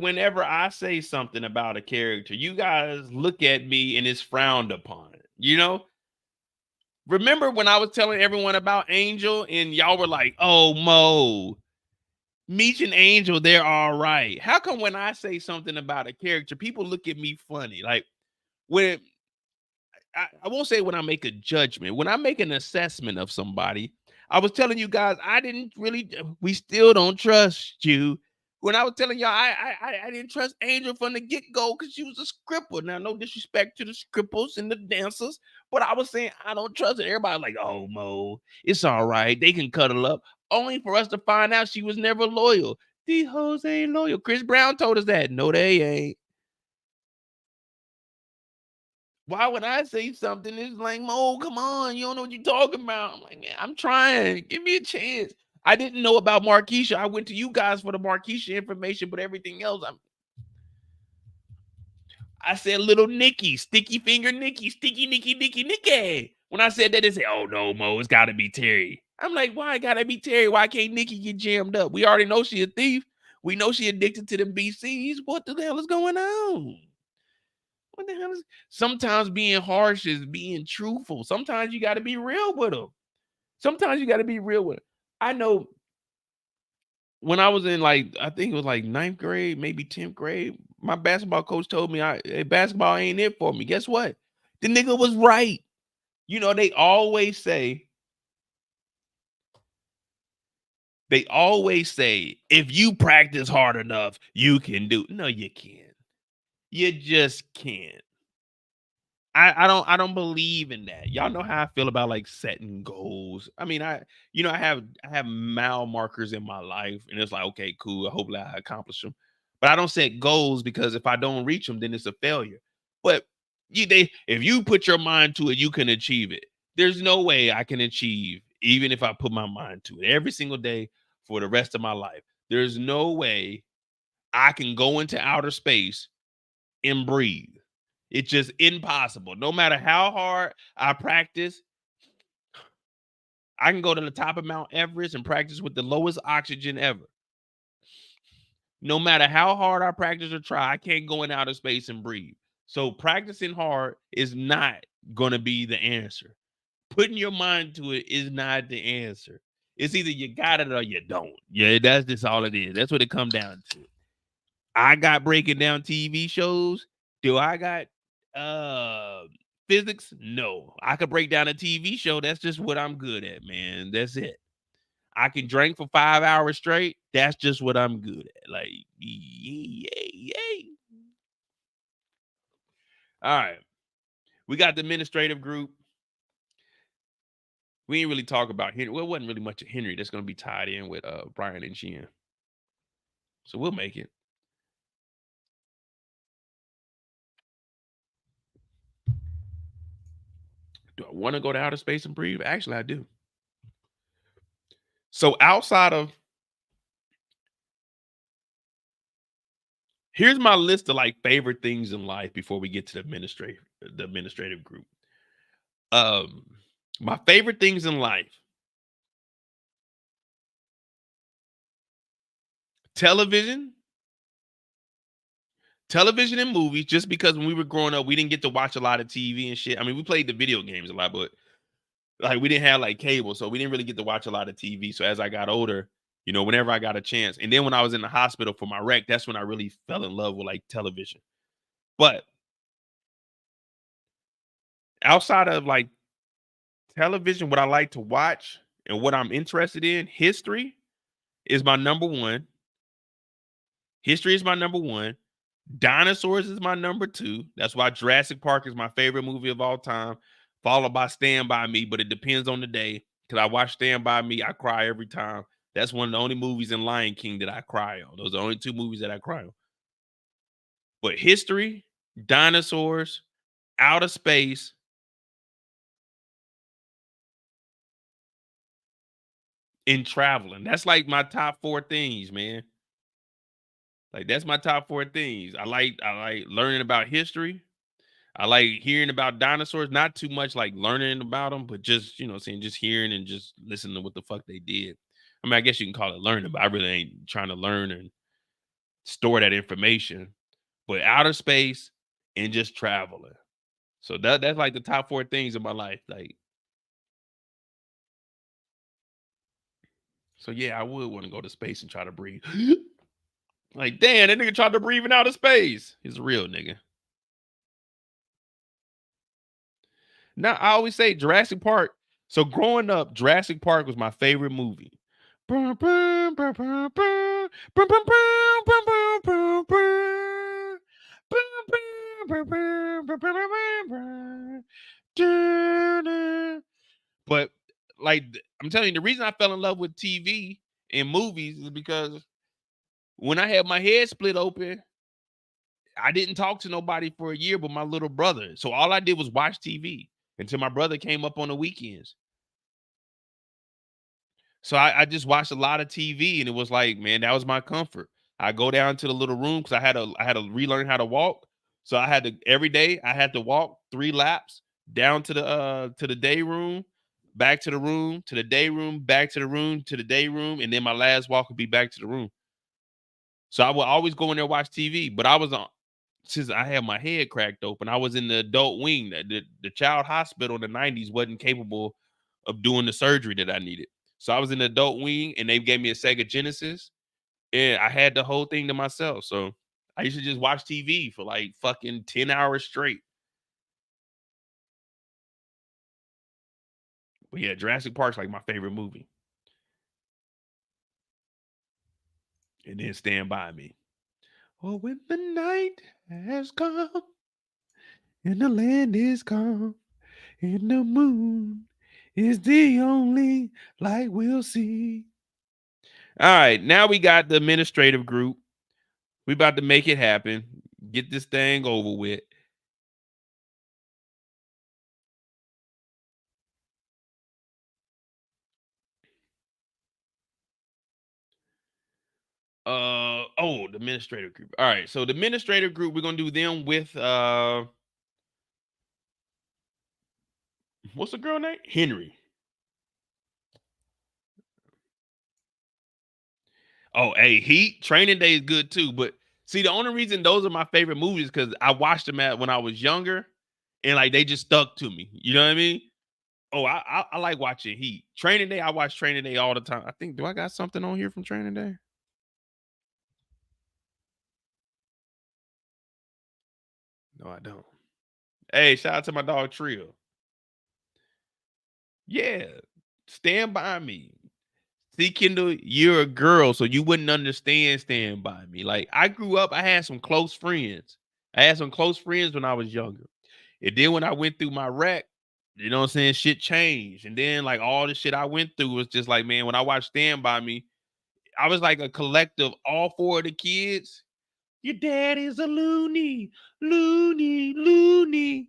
whenever I say something about a character, you guys look at me and it's frowned upon? You know? Remember when I was telling everyone about Angel and y'all were like, oh, Mo, Meech and Angel, they're all right. How come when I say something about a character, people look at me funny? Like, when I won't say when I make a judgment, when I make an assessment of somebody, I was telling you guys, we still don't trust you. When I was telling y'all, I didn't trust Angel from the get-go because she was a scripper. Now, no disrespect to the scrippers and the dancers, but I was saying I don't trust it. Everybody like, oh, Mo, it's all right. They can cuddle up. Only for us to find out she was never loyal. These hoes ain't loyal. Chris Brown told us that. No, they ain't. Why would I say something? It's like, Mo, come on. You don't know what you're talking about. I'm like, man, I'm trying. Give me a chance. I didn't know about Marquisha. I went to you guys for the Marquisha information, but everything else, I said little Nikki, sticky finger Nikki, sticky Nikki. When I said that, they said, oh, no, Mo, it's got to be Terry. I'm like, why it got to be Terry? Why can't Nikki get jammed up? We already know she a thief. We know she addicted to them BCs. What the hell is going on? What the hell is... Sometimes being harsh is being truthful. Sometimes you got to be real with them. I know when I was in I think it was like 9th grade, maybe 10th grade, my basketball coach told me basketball ain't it for me. Guess what? The nigga was right. You know, they always say, if you practice hard enough, you can do. No, you can't. You just can't. I don't believe in that. Y'all know how I feel about setting goals. I mean, I have mile markers in my life, and it's like, okay, cool. Hopefully I accomplish them. But I don't set goals because if I don't reach them, then it's a failure. But if you put your mind to it, you can achieve it. There's no way I can achieve, even if I put my mind to it every single day for the rest of my life. There's no way I can go into outer space and breathe. It's just impossible. No matter how hard I practice, I can go to the top of Mount Everest and practice with the lowest oxygen ever. No matter how hard I practice or try, I can't go in outer space and breathe. So practicing hard is not gonna be the answer. Putting your mind to it is not the answer. It's either you got it or you don't. Yeah, that's just all it is. That's what it comes down to. I got breaking down TV shows. Do I got physics? No. I could break down a TV show. That's just what I'm good at, man. That's it. I can drink for 5 hours straight. That's just what I'm good at. Like, yay. All right. We got the administrative group. We ain't really talk about Henry. Well, it wasn't really much of Henry that's going to be tied in with Brian and Shin. So we'll make it. Do I want to go to outer space and breathe? Actually, I do. So outside of, here's my list of like favorite things in life before we get to the administrative group. My favorite things in life: television and movies. Just because when we were growing up, we didn't get to watch a lot of TV and shit. I mean, we played the video games a lot, but like we didn't have like cable, so we didn't really get to watch a lot of TV. So as I got older, you know, whenever I got a chance, and then when I was in the hospital for my wreck, that's when I really fell in love with like television. But outside of like television, what I like to watch and what I'm interested in, history is my number one. History is my number one. Dinosaurs is my number two. That's why Jurassic Park is my favorite movie of all time, followed by Stand By Me, but it depends on the day. Because I watch Stand By Me, I cry every time. That's one of the only movies in Lion King that I cry on. Those are the only two movies that I cry on. But history, dinosaurs, outer space, and traveling. That's like my top 4 things, man. Like that's my top 4 things. I like learning about history. I like hearing about dinosaurs, not too much like learning about them, but just, you know, saying just hearing and just listening to what the fuck they did. I mean, I guess you can call it learning, but I really ain't trying to learn and store that information. But outer space and just traveling. So that's like the top 4 things in my life. Like, so yeah, I would want to go to space and try to breathe. Like, damn, that nigga tried to breathe in outer space. He's a real nigga. Now, I always say Jurassic Park. So growing up, Jurassic Park was my favorite movie. But like, I'm telling you, the reason I fell in love with TV and movies is because when I had my head split open, I didn't talk to nobody for a year but my little brother. So all I did was watch TV until my brother came up on the weekends. So I just watched a lot of TV, and it was like, man, that was my comfort. I go down to the little room because I had to relearn how to walk. So I had to every day I had to walk 3 laps down to the day room, back to the room, to the day room, back to the room, to the day room, and then my last walk would be back to the room. So I would always go in there and watch TV, but I was on, since I had my head cracked open, I was in the adult wing. That the child hospital in the 90s wasn't capable of doing the surgery that I needed. So I was in the adult wing, and they gave me a Sega Genesis, and I had the whole thing to myself. So I used to just watch TV for like fucking 10 hours straight. But yeah, Jurassic Park's like my favorite movie. And then Stand By Me. Oh, when the night has come and the land is calm and the moon is the only light we'll see. All right, now we got the administrative group. We about to make it happen. Get this thing over with. The administrative group. All right, so the administrative group, we're gonna do them with what's the girl name? Henry. Oh, hey, Heat Training Day is good too, but See, the only reason those are my favorite movies because I watched them when I was younger, and like they just stuck to me. You know what I mean? Oh, I like watching Heat. Training Day, I watch Training Day all the time. I think, do I got something on here from Training Day? No, I don't. Hey, shout out to my dog Trill. Yeah, Stand By Me. See, Kendall, you're a girl, so you wouldn't understand Stand By Me. Like, I grew up, I had some close friends. I had some close friends when I was younger. And then when I went through my wreck, you know what I'm saying, shit changed. And then, like, all the shit I went through was just like, man, when I watched Stand By Me, I was like a collective, all four of the kids. Your dad is a loony, loony.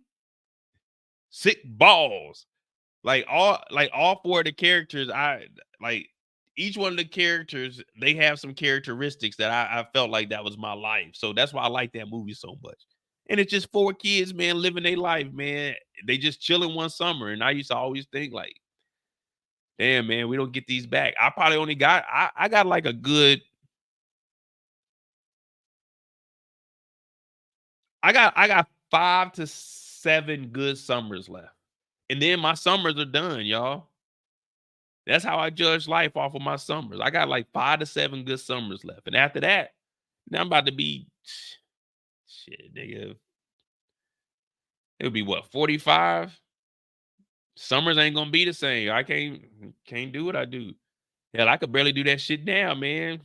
Sick balls. Like all four of the characters, each one of the characters, they have some characteristics that I felt like that was my life. So that's why I like that movie so much. And it's just four kids, man, living their life, man. They just chilling one summer. And I used to always think like, damn, man, we don't get these back. I probably only got, I got like a good, I got 5 to 7 good summers left. And then my summers are done, y'all. That's how I judge life off of my summers. I got like 5 to 7 good summers left. And after that, now I'm about to be, shit, nigga. It'll be what, 45? Summers ain't gonna be the same. I can't do what I do. Hell, I could barely do that shit now, man.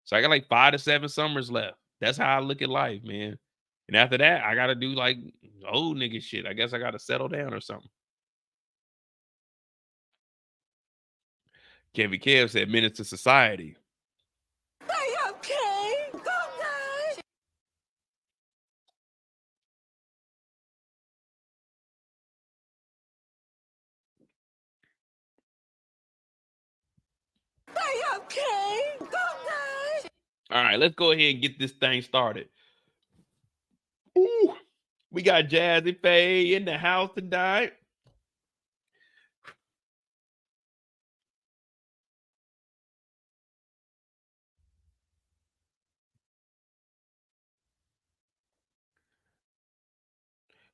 So I got like 5 to 7 summers left. That's how I look at life, man. And after that, I gotta do like old nigga shit. I guess I gotta settle down or something. Kevin Kev said Menace to Society. Are you okay? Go, guys. Are you okay? Go, guys. All right, let's go ahead and get this thing started. Ooh, we got Jazzy Faye in the house tonight.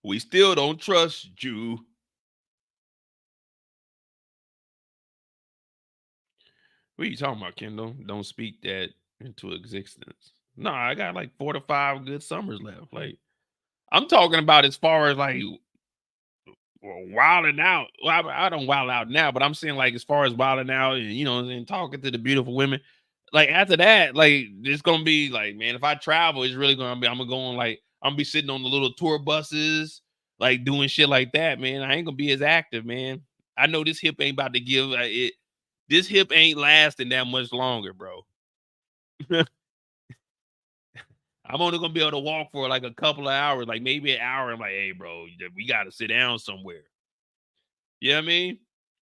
We still don't trust you. What are you talking about, Kendall? Don't speak that into existence. No, I got like 4 to 5 good summers left. Like, I'm talking about as far as like wilding out. Well, I don't wild out now, but I'm saying like as far as wilding out and, you know, and talking to the beautiful women. Like after that, like it's gonna be like, man, if I travel, it's really gonna be, I'm gonna go on like, I'm gonna be sitting on the little tour buses, like doing shit like that, man. I ain't gonna be as active, man. I know this hip ain't about to give it. This hip ain't lasting that much longer, bro. I'm only gonna be able to walk for like a couple of hours, like maybe an hour. I'm like, hey, bro, we gotta sit down somewhere. You know what I mean?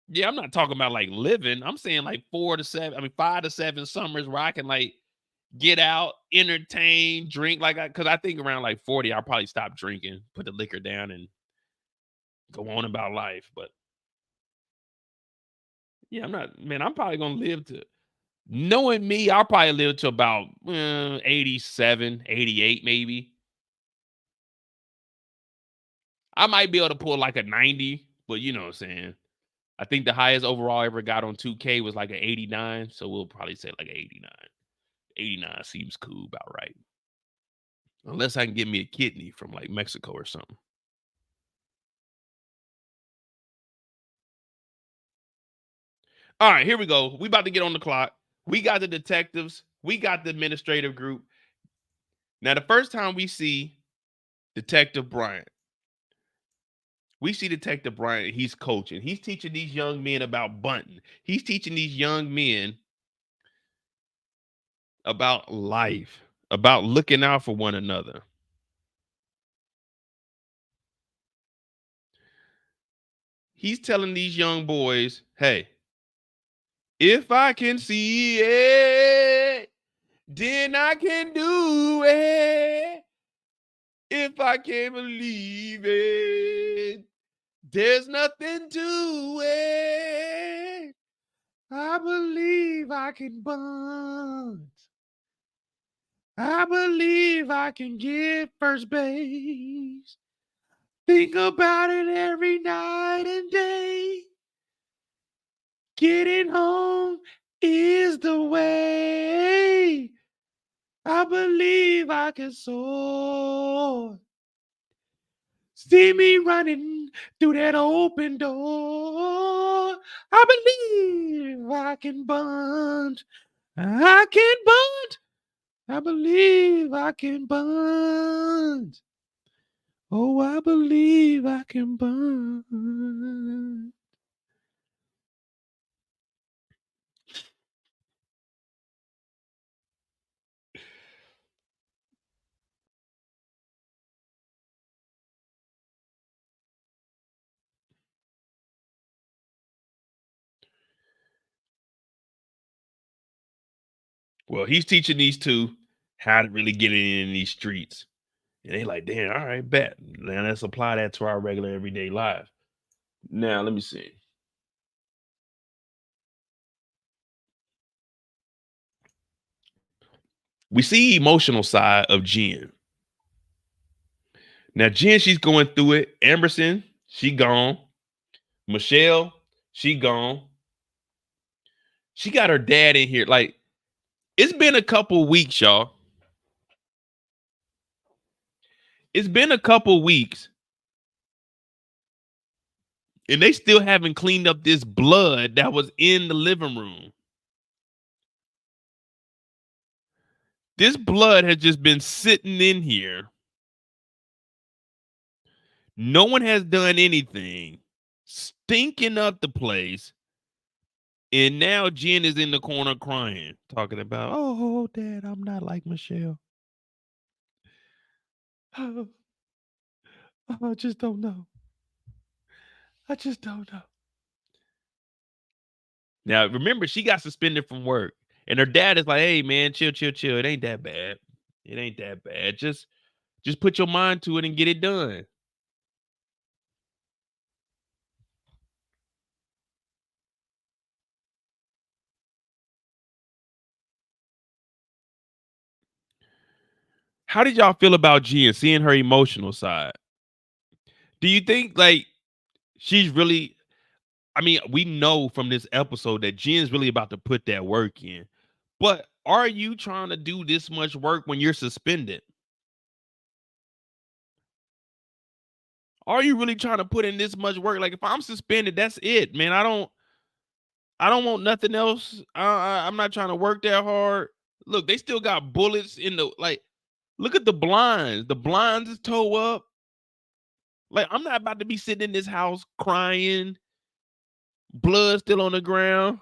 Yeah, I'm not talking about like living. I'm saying like 5 to 7 summers where I can like get out, entertain, drink. Like, because I think around like 40, I'll probably stop drinking, put the liquor down, and go on about life. But yeah, I'm probably gonna live to, knowing me, I'll probably live to about 87, 88, maybe. I might be able to pull like a 90, but you know what I'm saying. I think the highest overall I ever got on 2K was like an 89. So we'll probably say like 89. 89 seems cool, about right. Unless I can get me a kidney from like Mexico or something. All right, here we go. We about to get on the clock. We got the detectives. We got the administrative group. Now, the first time we see Detective Bryant, he's coaching. He's teaching these young men about bunting. He's teaching these young men about life, about looking out for one another. He's telling these young boys, hey, if I can see it, then I can do it. If I can't believe it, there's nothing to it. I believe I can bunt. I believe I can get first base. Think about it every night and day. Getting home is the way. I believe I can soar. See me running through that open door. I believe I can bunt. I can bunt. I believe I can bunt. Oh, I believe I can bunt. Well, he's teaching these two how to really get it in these streets. And they like, damn, all right, bet. Now let's apply that to our regular everyday life. Now, let me see. We see emotional side of Jen. Now, Jen, she's going through it. Emerson, she gone. Michelle, she gone. She got her dad in here. Like, it's been a couple weeks, y'all. It's been a couple weeks. And they still haven't cleaned up this blood that was in the living room. This blood has just been sitting in here. No one has done anything. Stinking up the place. And now Jen is in the corner crying, talking about, oh, Dad, I'm not like Michelle. Oh, I just don't know. I just don't know. Now, remember, she got suspended from work. And her dad is like, hey, man, chill, chill, chill. It ain't that bad. It ain't that bad. Just put your mind to it and get it done. How did y'all feel about Jen, seeing her emotional side? Do you think, like, she's really... I mean, we know from this episode that Jen's really about to put that work in. But are you trying to do this much work when you're suspended? Are you really trying to put in this much work? Like, if I'm suspended, that's it, man. I don't want nothing else. I'm not trying to work that hard. Look, they still got bullets in the, like, look at the blinds. The blinds is toe up. Like, I'm not about to be sitting in this house crying, blood still on the ground.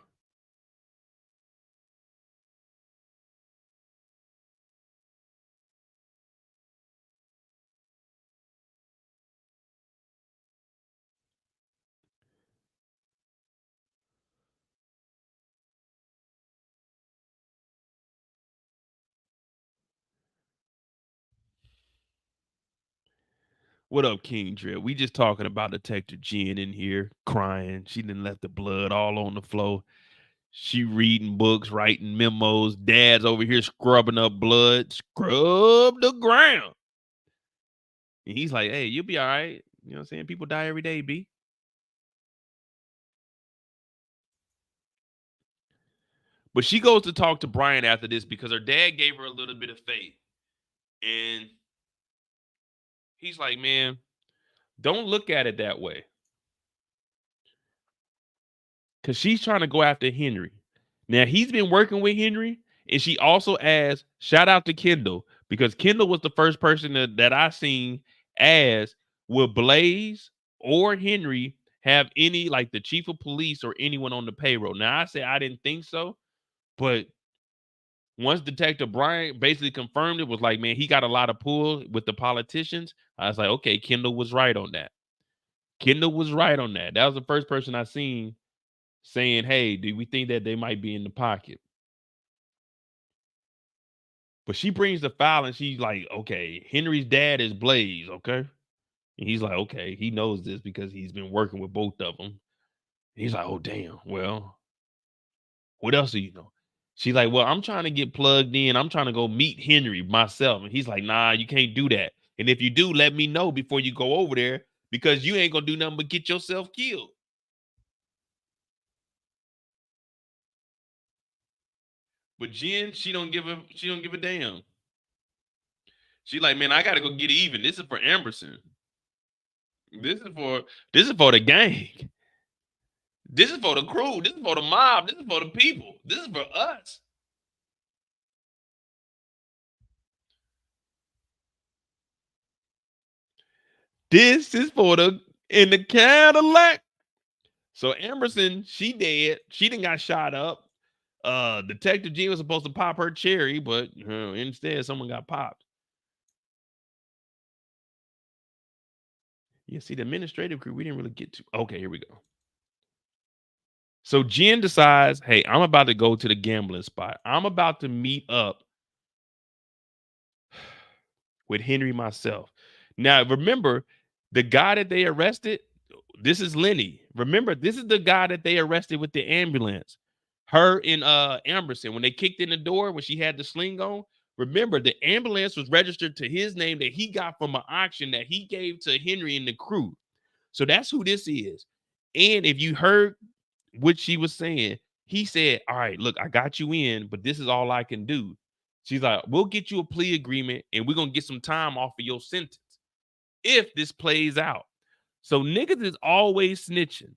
What up, King Drip? We just talking about Detective Jen in here crying. She done left the blood all on the floor. She reading books, writing memos. Dad's over here scrubbing up blood. Scrub the ground. And he's like, hey, you'll be all right. You know what I'm saying? People die every day, B. But she goes to talk to Brian after this because her dad gave her a little bit of faith. And he's like, man, don't look at it that way. Because she's trying to go after Henry. Now, he's been working with Henry. And she also asked, shout out to Kendall, because Kendall was the first person that I seen ask, will Blaze or Henry have any, like the chief of police or anyone on the payroll? Now, I said I didn't think so. But once Detective Brian basically confirmed it, was like, man, he got a lot of pull with the politicians. I was like, okay, Kendall was right on that. Kendall was right on that. That was the first person I seen saying, hey, do we think that they might be in the pocket? But she brings the file and she's like, okay, Henry's dad is Blaze, okay? And he's like, okay, he knows this because he's been working with both of them. He's like, oh, damn, well, what else do you know? She's like, well, I'm trying to get plugged in. I'm trying to go meet Henry myself. And he's like, nah, you can't do that. And if you do, let me know before you go over there, because you ain't gonna do nothing but get yourself killed. But Jen, she don't give a damn. She like, man, I gotta go get even. This is for Emerson. This is for the gang. This is for the crew. This is for the mob. This is for the people. This is for us. This is for the in the Cadillac. So Emerson, she dead. She done got shot up. Detective G was supposed to pop her cherry, but instead someone got popped. Yeah, see, the administrative crew, we didn't really get to. Okay, here we go. So Jen decides, hey, I'm about to go to the gambling spot. I'm about to meet up with Henry myself. Now, remember, the guy that they arrested, this is Lenny. Remember, this is the guy that they arrested with the ambulance. Her and Emerson, when they kicked in the door, when she had the sling on, remember, the ambulance was registered to his name that he got from an auction that he gave to Henry and the crew. So that's who this is. And if you heard what she was saying, he said, all right, look, I got you in, but this is all I can do. She's like, we'll get you a plea agreement and we're going to get some time off of your sentence if this plays out. So niggas is always snitching.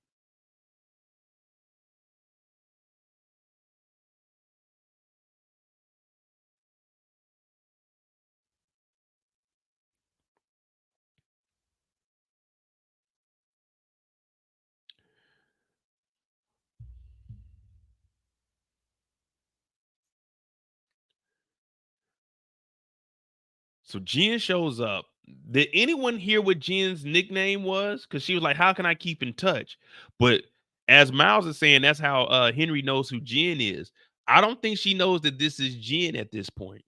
So Jen shows up. Did anyone hear what Jen's nickname was? Because she was like, how can I keep in touch? But as Miles is saying, that's how Henry knows who Jen is. I don't think she knows that this is Jen at this point.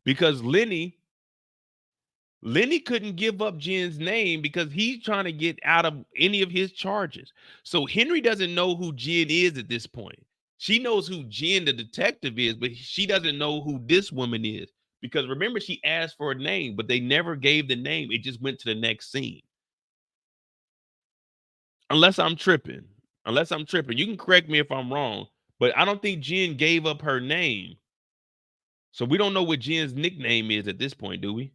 Because Lenny couldn't give up Jen's name because he's trying to get out of any of his charges. So Henry doesn't know who Jen is at this point. She knows who Jen the detective is, but she doesn't know who this woman is. Because remember, she asked for a name, but they never gave the name. It just went to the next scene. Unless I'm tripping. You can correct me if I'm wrong, but I don't think Jen gave up her name. So we don't know what Jen's nickname is at this point, do we?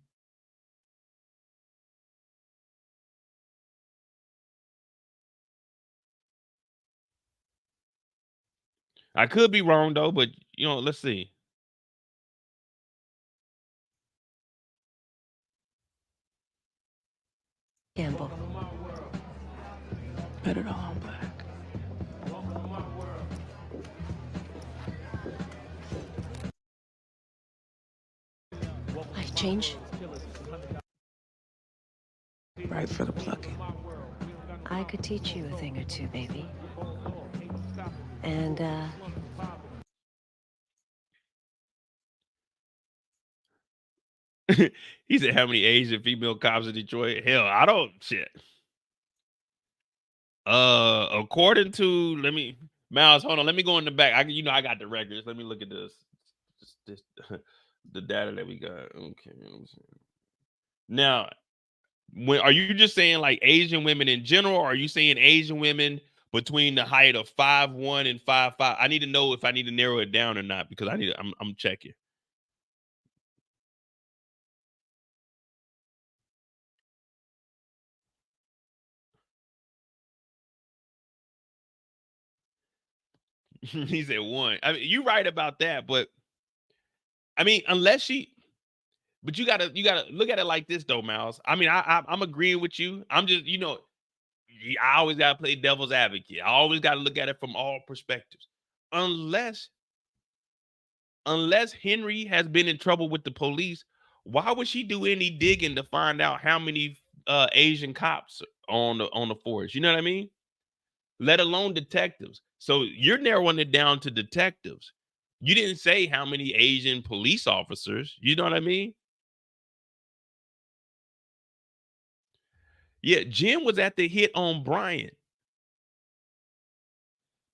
I could be wrong though, but let's see. Gamble. Bet it all on black. Life change? Right for the plucking. I could teach you a thing or two, baby. And, He said, how many Asian female cops in Detroit? Hell, I don't shit. According to Miles, hold on, let me go in the back. I got the records. Let me look at this. The data that we got. Okay. Now, are you just saying like Asian women in general, or are you saying Asian women between the height of 5'1" and 5'5"? I need to know if I need to narrow it down or not, because I'm checking. He said one. I mean, you're right about that, but I mean, but you gotta look at it like this though, Miles. I mean, I'm agreeing with you. I'm just, I always gotta play devil's advocate. I always gotta look at it from all perspectives. Unless Henry has been in trouble with the police, why would she do any digging to find out how many Asian cops on the force? You know what I mean? Let alone detectives. So you're narrowing it down to detectives. You didn't say how many Asian police officers. You know what I mean? Yeah, Jim was at the hit on Brian.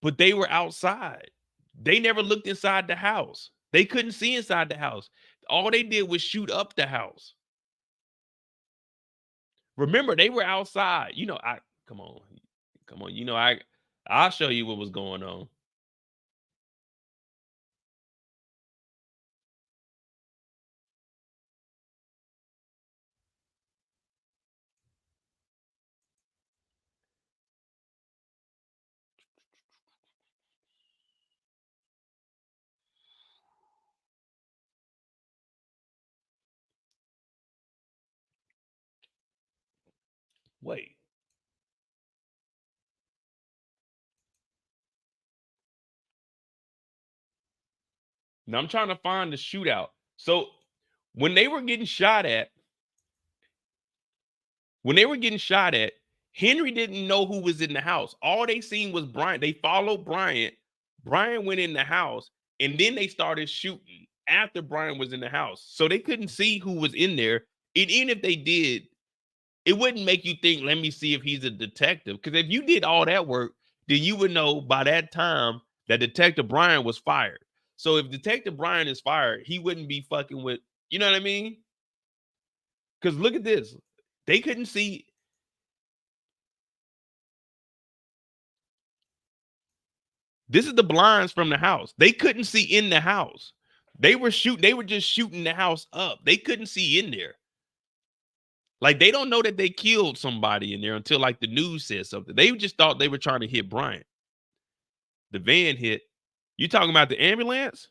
but they were outside. They never looked inside the house. They couldn't see inside the house. All they did was shoot up the house. Remember, they were outside. You know, come on. You know, I'll show you what was going on. Wait. Now I'm trying to find the shootout. So when they were getting shot at, Henry didn't know who was in the house. All they seen was Bryant. They followed Bryant. Bryant went in the house, and then they started shooting after Bryant was in the house. So they couldn't see who was in there. And even if they did, it wouldn't make you think, let me see if he's a detective. Because if you did all that work, then you would know by that time that Detective Bryant was fired. So if Detective Bryant is fired, he wouldn't be fucking with, you know what I mean? Because look at this. They couldn't see. This is the blinds from the house. They couldn't see in the house. They were just shooting the house up. They couldn't see in there. Like, they don't know that they killed somebody in there until like the news said something. They just thought they were trying to hit Bryant. The van hit. You talking about the ambulance?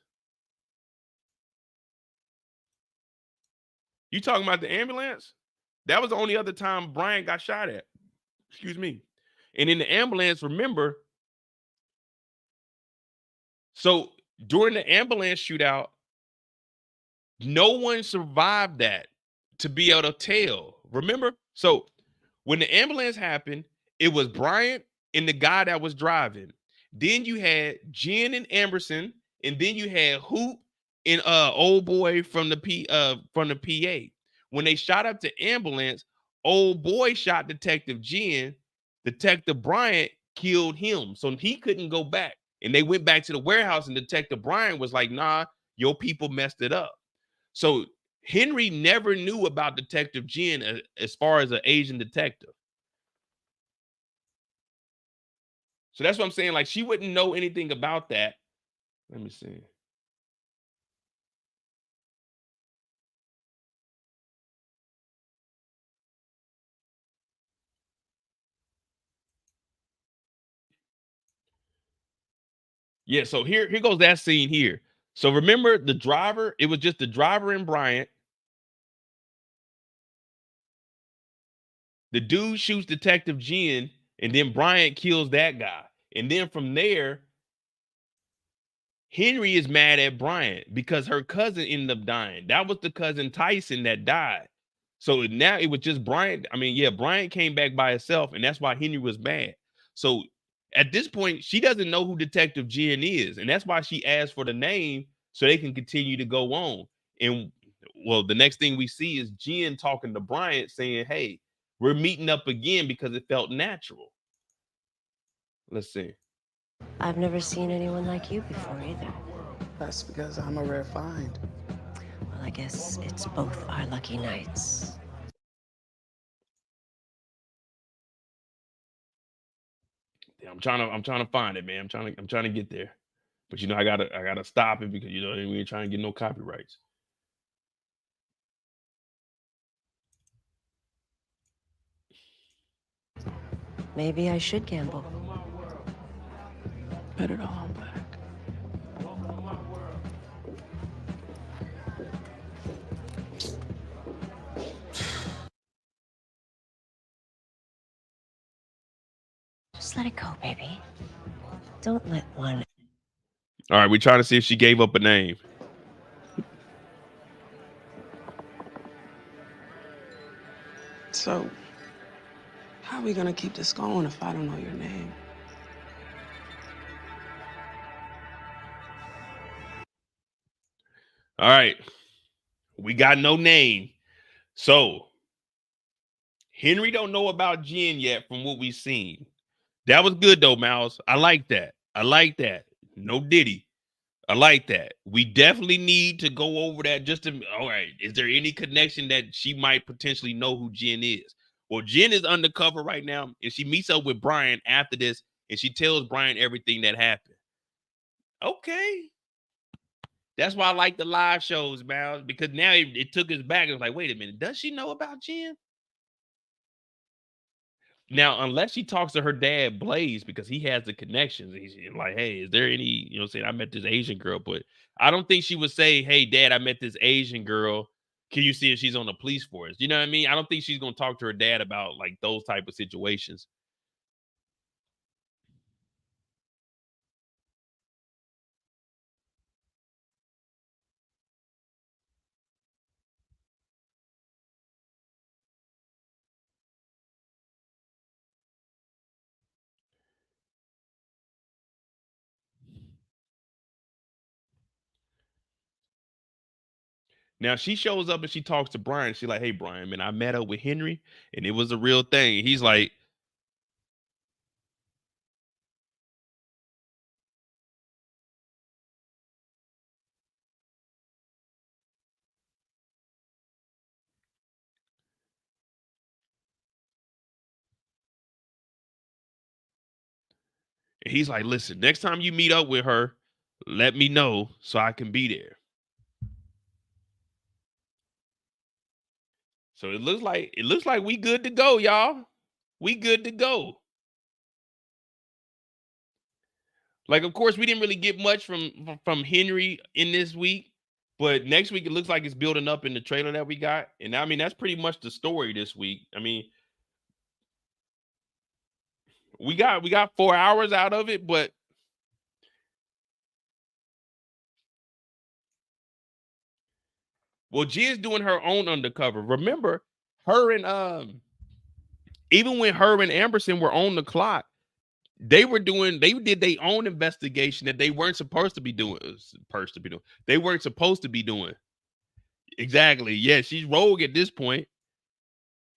You talking about the ambulance? That was the only other time Bryant got shot at. Excuse me. And in the ambulance, remember, so during the ambulance shootout, no one survived that to be able to tell. Remember? So when the ambulance happened, it was Bryant and the guy that was driving. Then you had Jen and Emerson, and then you had Hoop and old boy from the PA. When they shot up the ambulance, old boy shot Detective Jen. Detective Bryant killed him, so he couldn't go back. And they went back to the warehouse, and Detective Bryant was like, nah, your people messed it up. So Henry never knew about Detective Jen as far as an Asian detective. So that's what I'm saying. Like, she wouldn't know anything about that. Let me see. Yeah, so here goes that scene here. So remember the driver? It was just the driver and Bryant. The dude shoots Detective Jen, and then Bryant kills that guy. And then from there, Henry is mad at Bryant because her cousin ended up dying. That was the cousin Tyshon that died. So now it was just Bryant. I mean, yeah, Bryant came back by herself, and that's why Henry was mad. So at this point, she doesn't know who Detective Jen is, and that's why she asked for the name so they can continue to go on. And well, the next thing we see is Jen talking to Bryant saying, hey, we're meeting up again because it felt natural. Let's see. I've never seen anyone like you before either. That's because I'm a rare find. Well, I guess it's both our lucky nights. Yeah, I'm trying to find it, man. I'm trying to get there. But you know, I gotta stop it because you know we ain't trying to get no copyrights. Maybe I should gamble. Bet it all back. Just let it go, baby. Don't let one. All right, we're trying to see if she gave up a name. So, how are we gonna keep this going if I don't know your name? All right, we got no name. So Henry don't know about Jen yet from what we've seen. That was good though, Mouse. I like that. I like that. No Diddy. I like that. We definitely need to go over that just to, all right, is there any connection that she might potentially know who Jen is? Well, Jen is undercover right now, and she meets up with Brian after this, and she tells Brian everything that happened. Okay. That's why I like the live shows, man, because now it took us back. It was like, wait a minute, does she know about Jen? Now, unless she talks to her dad, Blaze, because he has the connections. He's like, hey, is there any, saying I met this Asian girl, but I don't think she would say, hey, dad, I met this Asian girl. Can you see if she's on the police force? You know what I mean? I don't think she's going to talk to her dad about like those type of situations. Now she shows up and she talks to Brian. She's like, hey, Brian, man, I met up with Henry and it was a real thing. He's like, listen, next time you meet up with her, let me know so I can be there. So it looks like we good to go, y'all. We good to go. Like, of course, we didn't really get much from Henry in this week, but next week it looks like it's building up in the trailer that we got. And I mean, that's pretty much the story this week. I mean, we got 4 hours out of it, but well, Jen's doing her own undercover. Remember, her and even when her and Amberson were on the clock, they did their own investigation that they weren't supposed to be doing. They weren't supposed to be doing. Exactly. Yeah, she's rogue at this point.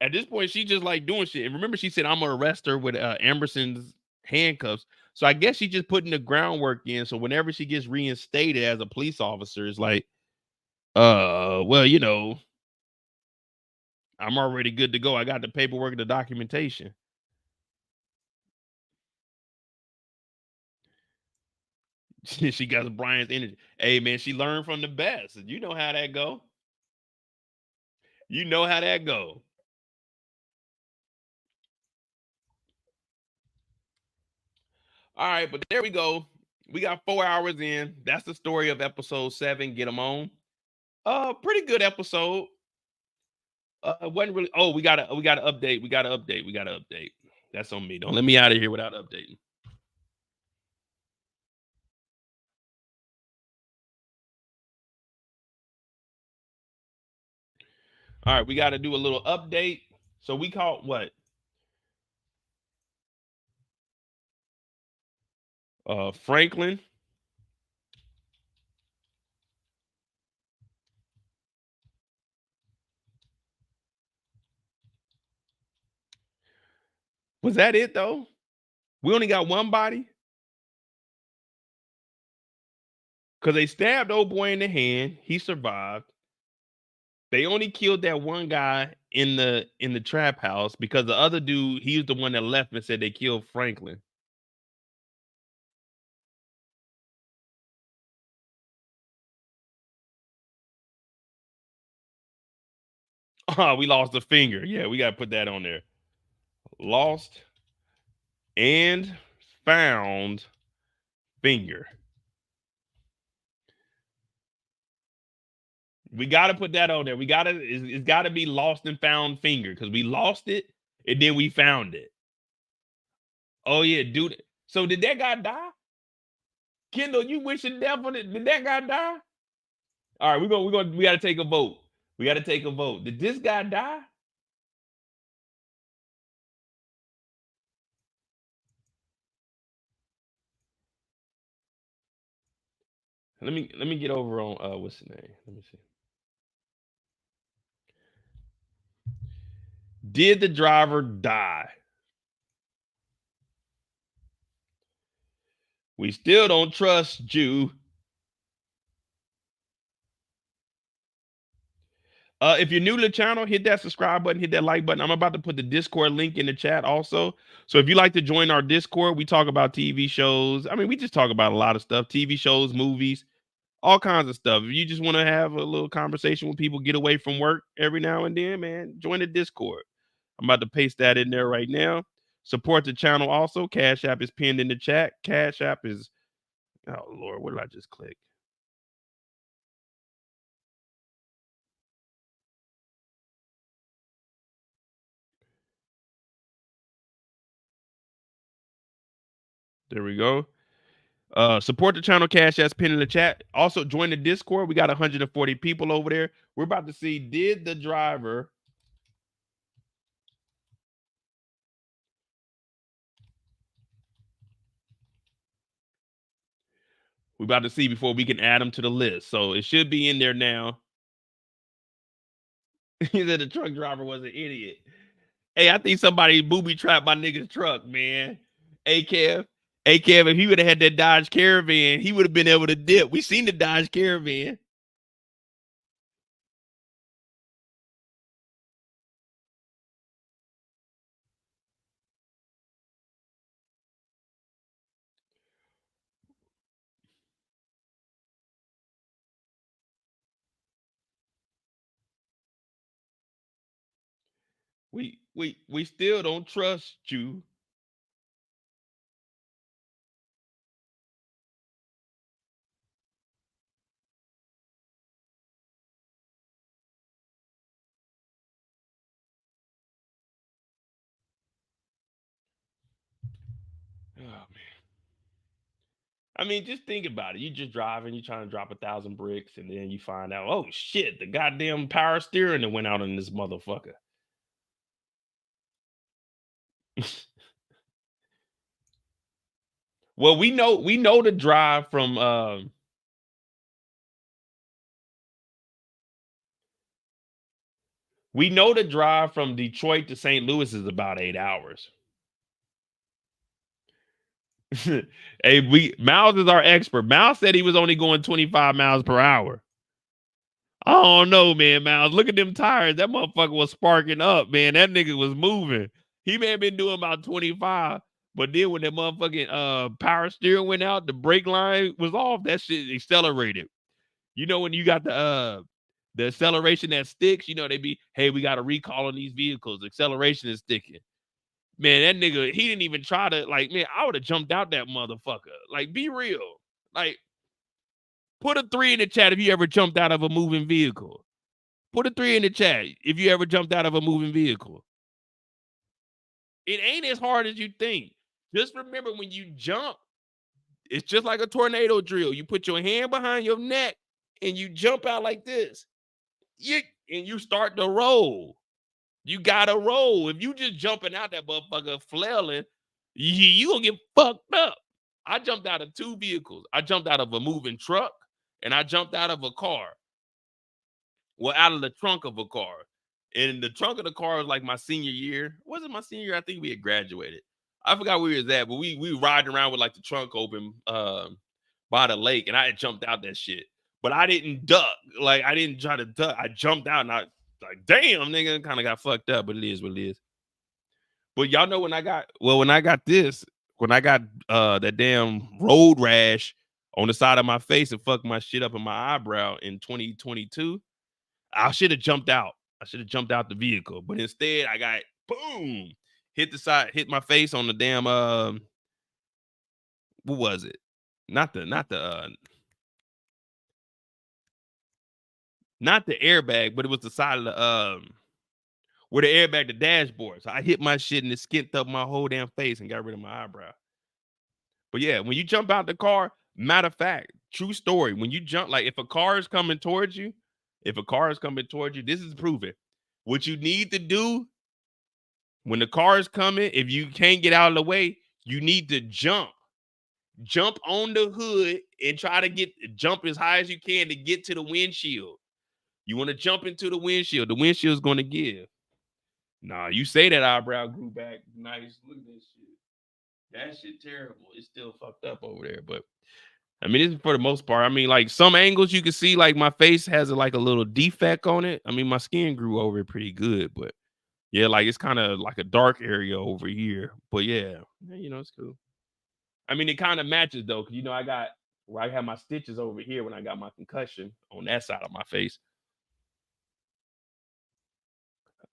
At this point, she's just like doing shit. And remember, she said, I'm gonna arrest her with Amberson's handcuffs. So I guess she's just putting the groundwork in. So whenever she gets reinstated as a police officer, it's like, well, I'm already good to go. I got the paperwork and the documentation. She got Brian's energy. Hey, man, she learned from the best. You know how that go. You know how that go. All right, but there we go. We got 4 hours in. That's the story of episode 7. Get them on. Pretty good episode. Wasn't really. Oh, we gotta update. We gotta update. That's on me. Don't let me out of here without updating. All right, we got to do a little update. So we call what? Franklin. Was that it though? We only got one body. Because they stabbed old boy in the hand. He survived. They only killed that one guy in the trap house because the other dude, he was the one that left and said they killed Franklin. Oh, we lost a finger. Yeah, we got to put that on there. Lost and found finger. We got to put that on there. It's got to be lost and found finger because we lost it and then we found it. Oh yeah, dude. So did that guy die? Kendall, you wishing death on it? Did that guy die? All right, we got to take a vote. We got to take a vote. Did this guy die? Let me get over on what's the name? Let me see. Did the driver die? We still don't trust you. If you're new to the channel, hit that subscribe button, hit that like button. I'm about to put the Discord link in the chat also. So if you like to join our Discord, we talk about TV shows. I mean, we just talk about a lot of stuff, TV shows, movies, all kinds of stuff. If you just want to have a little conversation with people, get away from work every now and then, man, join the Discord. I'm about to paste that in there right now. Support the channel also. Cash App is pinned in the chat. Cash App is, oh Lord, what did I just click? There we go. Support the channel. Cash App's pinned in the chat. Also join the Discord. We got 140 people over there. We're about to see, did the driver we're about to see before we can add them to the list. So it should be in there now. He said the truck driver was an idiot. Hey, I think somebody booby trapped my nigga's truck, man. Hey, Kev, if he would have had that Dodge Caravan, he would have been able to dip. We seen the Dodge Caravan. We still don't trust you. Oh man. I mean, just think about it. You just driving, you trying to drop 1,000 bricks, and then you find out, oh shit, the goddamn power steering that went out on this motherfucker. Well, we know the drive from we know the drive from Detroit to St. Louis is about 8 hours. Hey, Miles is our expert. Miles said he was only going 25 miles per hour. I don't know, man, Miles. Look at them tires. That motherfucker was sparking up, man. That nigga was moving. He may have been doing about 25, but then when that motherfucking power steering went out, the brake line was off. That shit accelerated. You know when you got the acceleration that sticks, you know, they be, hey, we got a recall on these vehicles. Acceleration is sticking. Man, that nigga, he didn't even try to, like, man, I would have jumped out that motherfucker. Like, be real. Like, put a 3 in the chat if you ever jumped out of a moving vehicle. Put a 3 in the chat if you ever jumped out of a moving vehicle. It ain't as hard as you think. Just remember, when you jump, it's just like a tornado drill. You put your hand behind your neck and you jump out like this. And you start to roll. You gotta roll. If you just jumping out that motherfucker flailing, you gonna get fucked up. I jumped out of 2 vehicles. I jumped out of a moving truck and I jumped out of a car. Well, out of the trunk of a car. And the trunk of the car was like my senior year. Was it my senior year? I think we had graduated. I forgot where we was at, but we riding around with like the trunk open by the lake, and I had jumped out that shit. But I didn't duck. Like, I didn't try to duck. I jumped out and I like, damn, nigga, kind of got fucked up, but it is what it is. But y'all know when I got that damn road rash on the side of my face and fucked my shit up in my eyebrow in 2022, I should have jumped out. I should have jumped out the vehicle, but instead I got boom, hit the side, hit my face on the damn what was it? Not the airbag, but it was the side of the where the airbag, the dashboard. So I hit my shit and it skint up my whole damn face and got rid of my eyebrow. But yeah, when you jump out the car, matter of fact, true story. When you jump, like if a car is coming towards you, this is proven. What you need to do when the car is coming, if you can't get out of the way, you need to jump on the hood and try to jump as high as you can to get to the windshield. You want to jump into the windshield. The windshield is going to give. Nah, you say that eyebrow grew back nice. Look at this shit. That shit terrible. It's still fucked up over there, but I mean, it's for the most part. I mean, like some angles you can see, like my face has like a little defect on it. I mean, my skin grew over it pretty good, but yeah, like it's kind of like a dark area over here. But yeah, you know, it's cool. I mean, it kind of matches though, because you know, I got where I have my stitches over here when I got my concussion on that side of my face.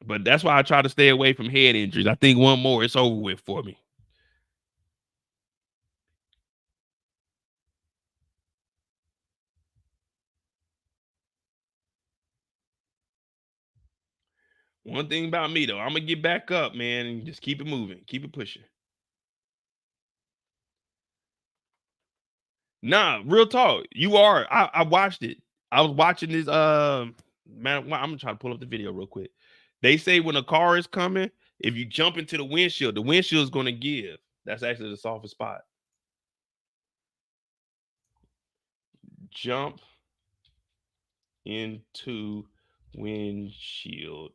But that's why I try to stay away from head injuries. I think one more, it's over with for me. One thing about me though, I'm gonna get back up, man, and just keep it moving, keep it pushing. Nah, real talk. You are. I watched it. I was watching this. Man, I'm gonna try to pull up the video real quick. They say when a car is coming, if you jump into the windshield is gonna give. That's actually the softest spot. Jump into windshield.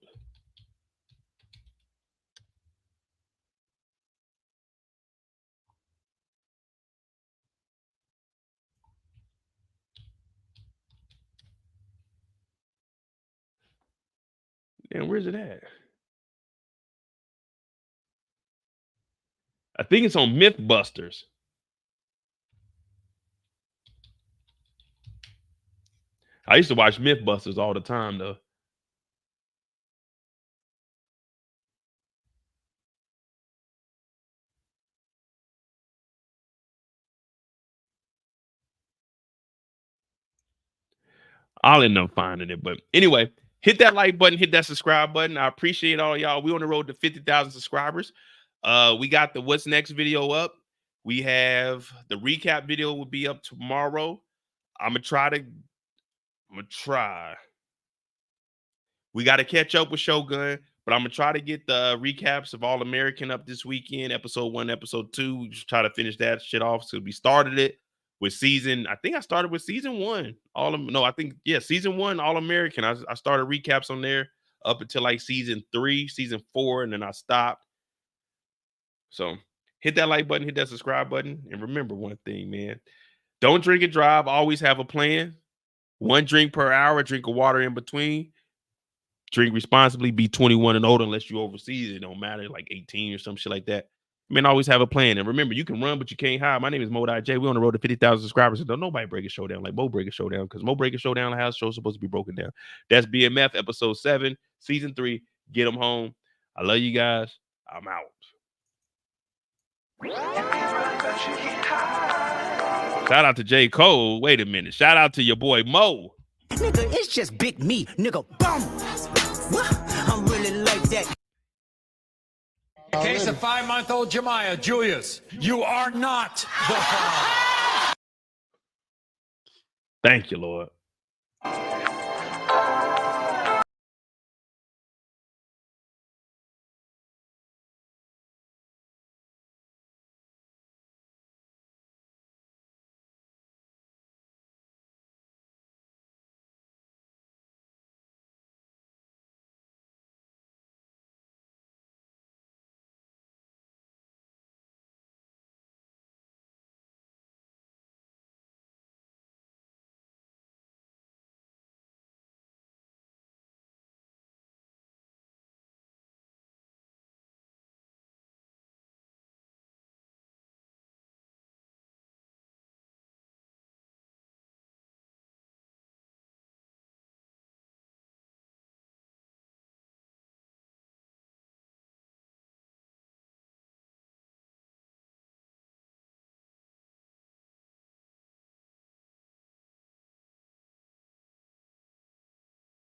And where's it at? I think it's on Mythbusters. I used to watch Mythbusters all the time, though. I'll end up finding it. But anyway, hit that like button, hit that subscribe button. I appreciate all y'all. We on the road to 50,000 subscribers. We got the what's next video up. We have the recap video will be up tomorrow. I'm gonna try. We got to catch up with Shogun, but I'm gonna try to get the recaps of All American up this weekend, episode 1, episode 2. We just try to finish that shit off. So we started it with season. I think I started with season 1. Season 1, All American. I started recaps on there up until like season 3, season 4, and then I stopped. So hit that like button, hit that subscribe button, and remember one thing, man. Don't drink and drive. Always have a plan. 1 drink per hour. Drink of water in between. Drink responsibly. Be 21 and older unless you're overseas. It don't matter, like 18 or some shit like that. Man, always have a plan. And remember, you can run, but you can't hide. My name is Mo.J. We're on the road to 50,000 subscribers. And don't nobody break a show down like Mo break a show down, because Mo break a show down, how the show's supposed to be broken down. That's BMF episode 7, season 3. Get them home. I love you guys. I'm out. Shout out to J. Cole. Wait a minute. Shout out to your boy Mo. Nigga, it's just big me, nigga. Boom. I'm really like that. Case of 5-month-old Jemiah, Julius, you are not the father. Thank you, Lord.